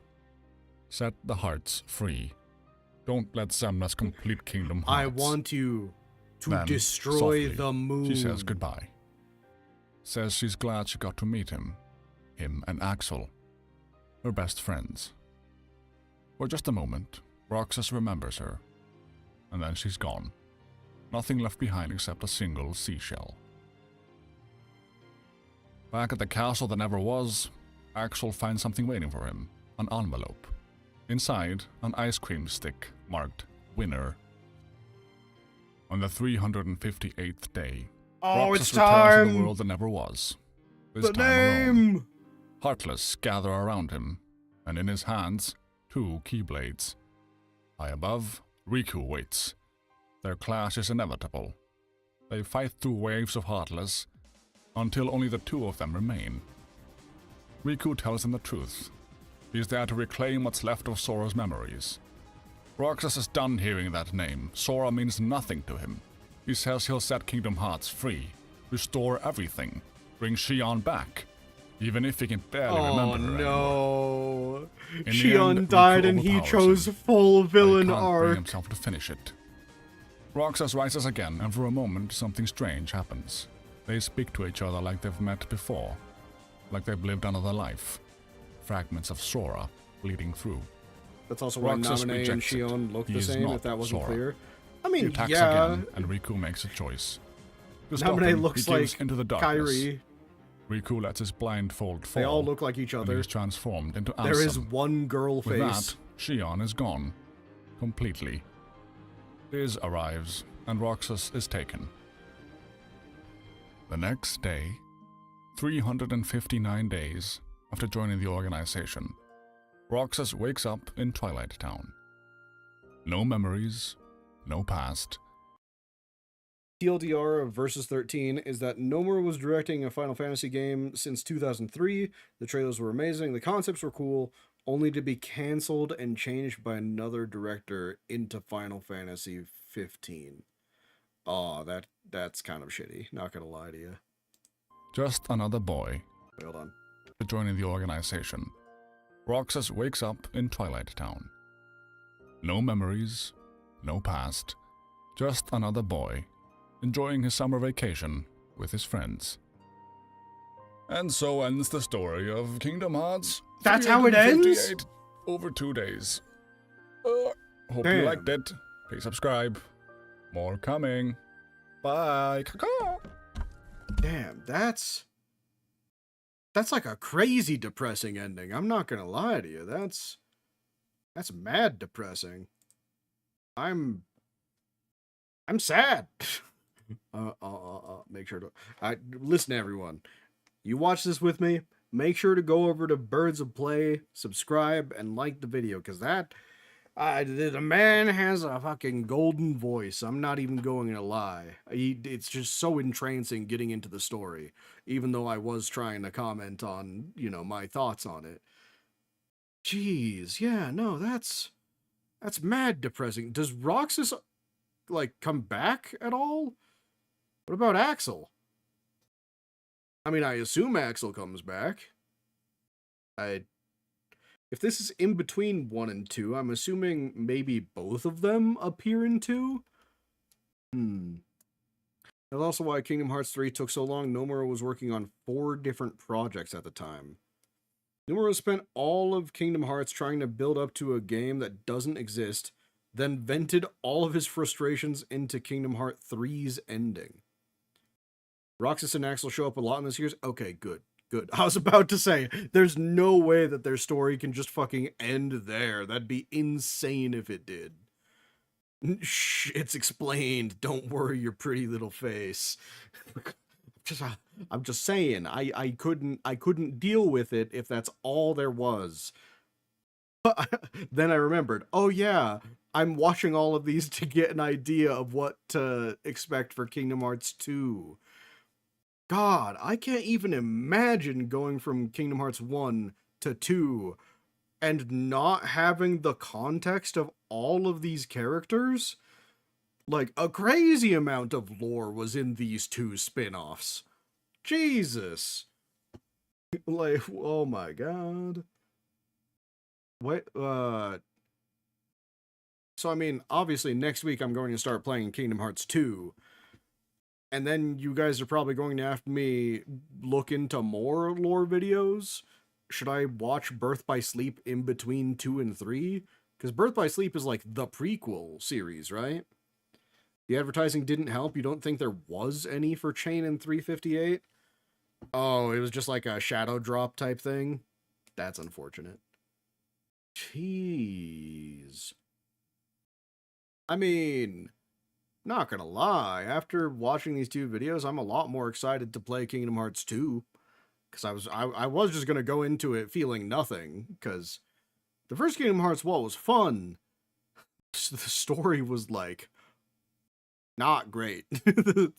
Set the hearts free. Don't let Semnas complete Kingdom Hearts. I want you to Then, destroy softly, the moon. She says goodbye. Says she's glad she got to meet him. Him and Axel. Her best friends. For just a moment, Roxas remembers her. And then she's gone. Nothing left behind except a single seashell. Back at the castle that never was, Axel finds something waiting for him. An envelope. Inside, an ice cream stick marked Winner. On the 358th day, Oh, Roxas it's returns to the time! world that never was. This The time alone. name! Heartless gather around him, and in his hands, 2 keyblades. High above, Riku waits. Their clash is inevitable. They fight through waves of Heartless, until only the 2 of them remain. Riku tells them the truth. He's there to reclaim what's left of Sora's memories. Roxas is done hearing that name. Sora means nothing to him. He says he'll set Kingdom Hearts free, restore everything, bring Xion back, even if he can barely remember her anymore. No. In the Xion end, died Riku and he overpowers chose him, full but he villain can't bring arc. himself to finish it. Roxas rises again, and for a moment, something strange happens. They speak to each other like they've met before, like they've lived another life. Fragments of Sora bleeding through. That's also why Roxas Naminé and rejects it. Xion look He the is same, not if that wasn't Sora. clear. I He mean, attacks yeah. again, and Riku makes a choice. To stop Naminé him, looks he gives like into the darkness. Kairi. Riku lets his blindfold fall. They all look like each and he other. is transformed into Ansem. There is one girl With face. that, Xion is gone. Completely. Liz arrives, and Roxas is taken. The next day, 359 days after joining the organization, Roxas wakes up in Twilight Town. No memories, no past. TLDR of Versus 13 is that Nomura was directing a Final Fantasy game since 2003. The trailers were amazing, the concepts were cool, only to be cancelled and changed by another director into Final Fantasy 15. Oh, that's kind of shitty, not gonna lie to you. Just another boy. Wait, hold on. Joining the organization, Roxas wakes up in Twilight Town. No memories, no past, just another boy, enjoying his summer vacation with his friends. And so ends the story of Kingdom Hearts. That's how it ends? 358 over 2 days. Hope Damn. you liked it. Please subscribe. More coming. Bye. Caw-caw. Damn, that's like a crazy depressing ending. I'm not gonna lie to you. That's mad depressing. I'm sad. Make sure to listen, everyone. You watch this with me. Make sure to go over to Birds of Play, subscribe, and like the video, because the man has a fucking golden voice. I'm not even going to lie. It's just so entrancing getting into the story, even though I was trying to comment on, my thoughts on it. Jeez, yeah, no, that's mad depressing. Does Roxas, come back at all? What about Axel? I mean, I assume Axel comes back. If this is in between 1 and 2, I'm assuming maybe both of them appear in 2? That's also why Kingdom Hearts 3 took so long. Nomura was working on 4 different projects at the time. Nomura spent all of Kingdom Hearts trying to build up to a game that doesn't exist, then vented all of his frustrations into Kingdom Hearts 3's ending. Roxas and Axel show up a lot in this series. Okay, good. I was about to say, there's no way that their story can just fucking end there. That'd be insane if it did. Shh, it's explained. Don't worry your pretty little face. I'm just saying, I couldn't deal with it if that's all there was. Then I remembered, oh yeah, I'm watching all of these to get an idea of what to expect for Kingdom Hearts 2. God, I can't even imagine going from Kingdom Hearts 1 to 2 and not having the context of all of these characters. Like, a crazy amount of lore was in these 2 spin-offs. Jesus. Like, oh my god. What, So, I mean, obviously, next week I'm going to start playing Kingdom Hearts 2. And then you guys are probably going to have me look into more lore videos. Should I watch Birth by Sleep in between 2 and 3? Because Birth by Sleep is like the prequel series, right? The advertising didn't help. You don't think there was any for Chain in 358? Oh, it was just like a shadow drop type thing? That's unfortunate. Jeez. I mean, not gonna lie, after watching these two videos, I'm a lot more excited to play Kingdom Hearts 2. Because I was just gonna go into it feeling nothing, because the first Kingdom Hearts wall was fun. The story was like not great. The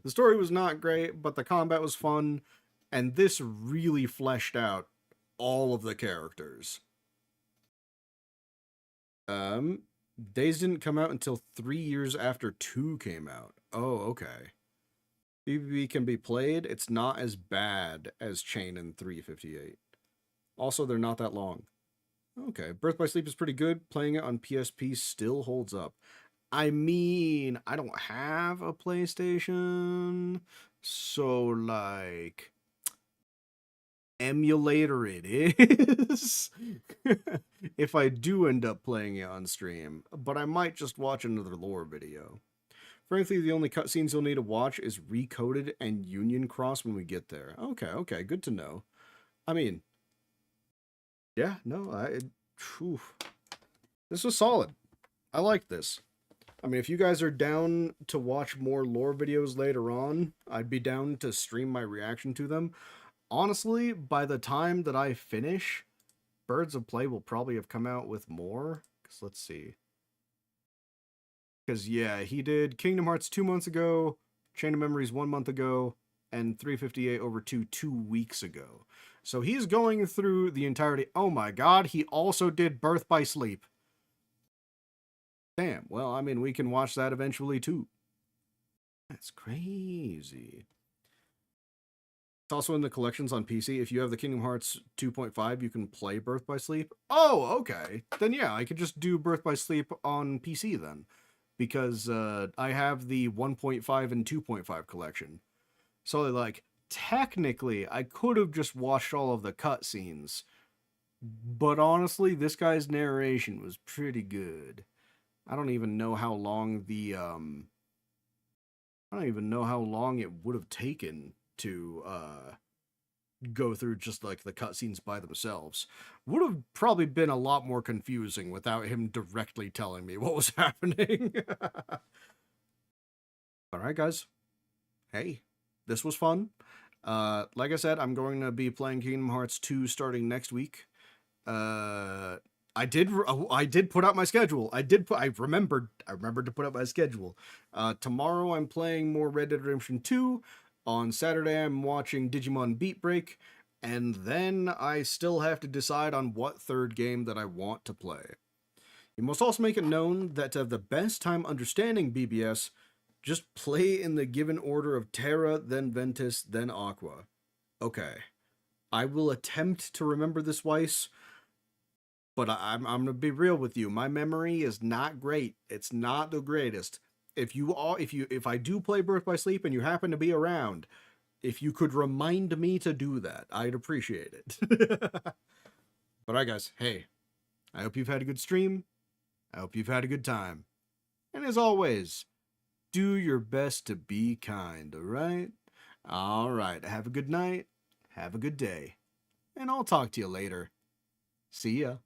story was not great, but the combat was fun, and this really fleshed out all of the characters. Days didn't come out until 3 years after 2 came out. Oh, okay. BBB can be played. It's not as bad as Chain and 358. Also, they're not that long. Okay, Birth by Sleep is pretty good. Playing it on PSP still holds up. I mean, I don't have a PlayStation, so like emulator it is. If I do end up playing it on stream, but I might just watch another lore video. Frankly, the only cutscenes you'll need to watch is Recoded and Union Cross when we get there. Okay, good to know. I mean, yeah, no, this was solid. I like this. I mean, if you guys are down to watch more lore videos later on, I'd be down to stream my reaction to them. Honestly, by the time that I finish, Birds of Play will probably have come out with more. Because let's see. Because, yeah, he did Kingdom Hearts 2 months ago, Chain of Memories 1 month ago, and 358 over 2 weeks ago. So he's going through the entirety. Oh my god, he also did Birth by Sleep. Damn, well, I mean, we can watch that eventually too. That's crazy. It's also in the collections on PC. If you have the Kingdom Hearts 2.5, you can play Birth by Sleep. Oh, okay. Then yeah, I could just do Birth by Sleep on PC then. Because I have the 1.5 and 2.5 collection. So, like, technically, I could have just watched all of the cutscenes. But honestly, this guy's narration was pretty good. I don't even know how long the, I don't even know how long it would have taken to, go through just, like, the cutscenes by themselves. Would have probably been a lot more confusing without him directly telling me what was happening. Alright, guys. Hey, this was fun. Like I said, I'm going to be playing Kingdom Hearts 2 starting next week. I did put out my schedule. I remembered to put out my schedule. Tomorrow I'm playing more Red Dead Redemption 2. On Saturday I'm watching Digimon Beat Break, and then I still have to decide on what third game that I want to play. You must also make it known that to have the best time understanding BBS, just play in the given order of Terra, then Ventus, then Aqua. Okay. I will attempt to remember this twice, but I'm gonna be real with you. My memory is not great. It's not the greatest. If I do play Birth by Sleep and you happen to be around, if you could remind me to do that, I'd appreciate it. But alright guys, hey, I hope you've had a good stream. I hope you've had a good time. And as always, do your best to be kind, alright? Alright, have a good night, have a good day, and I'll talk to you later. See ya.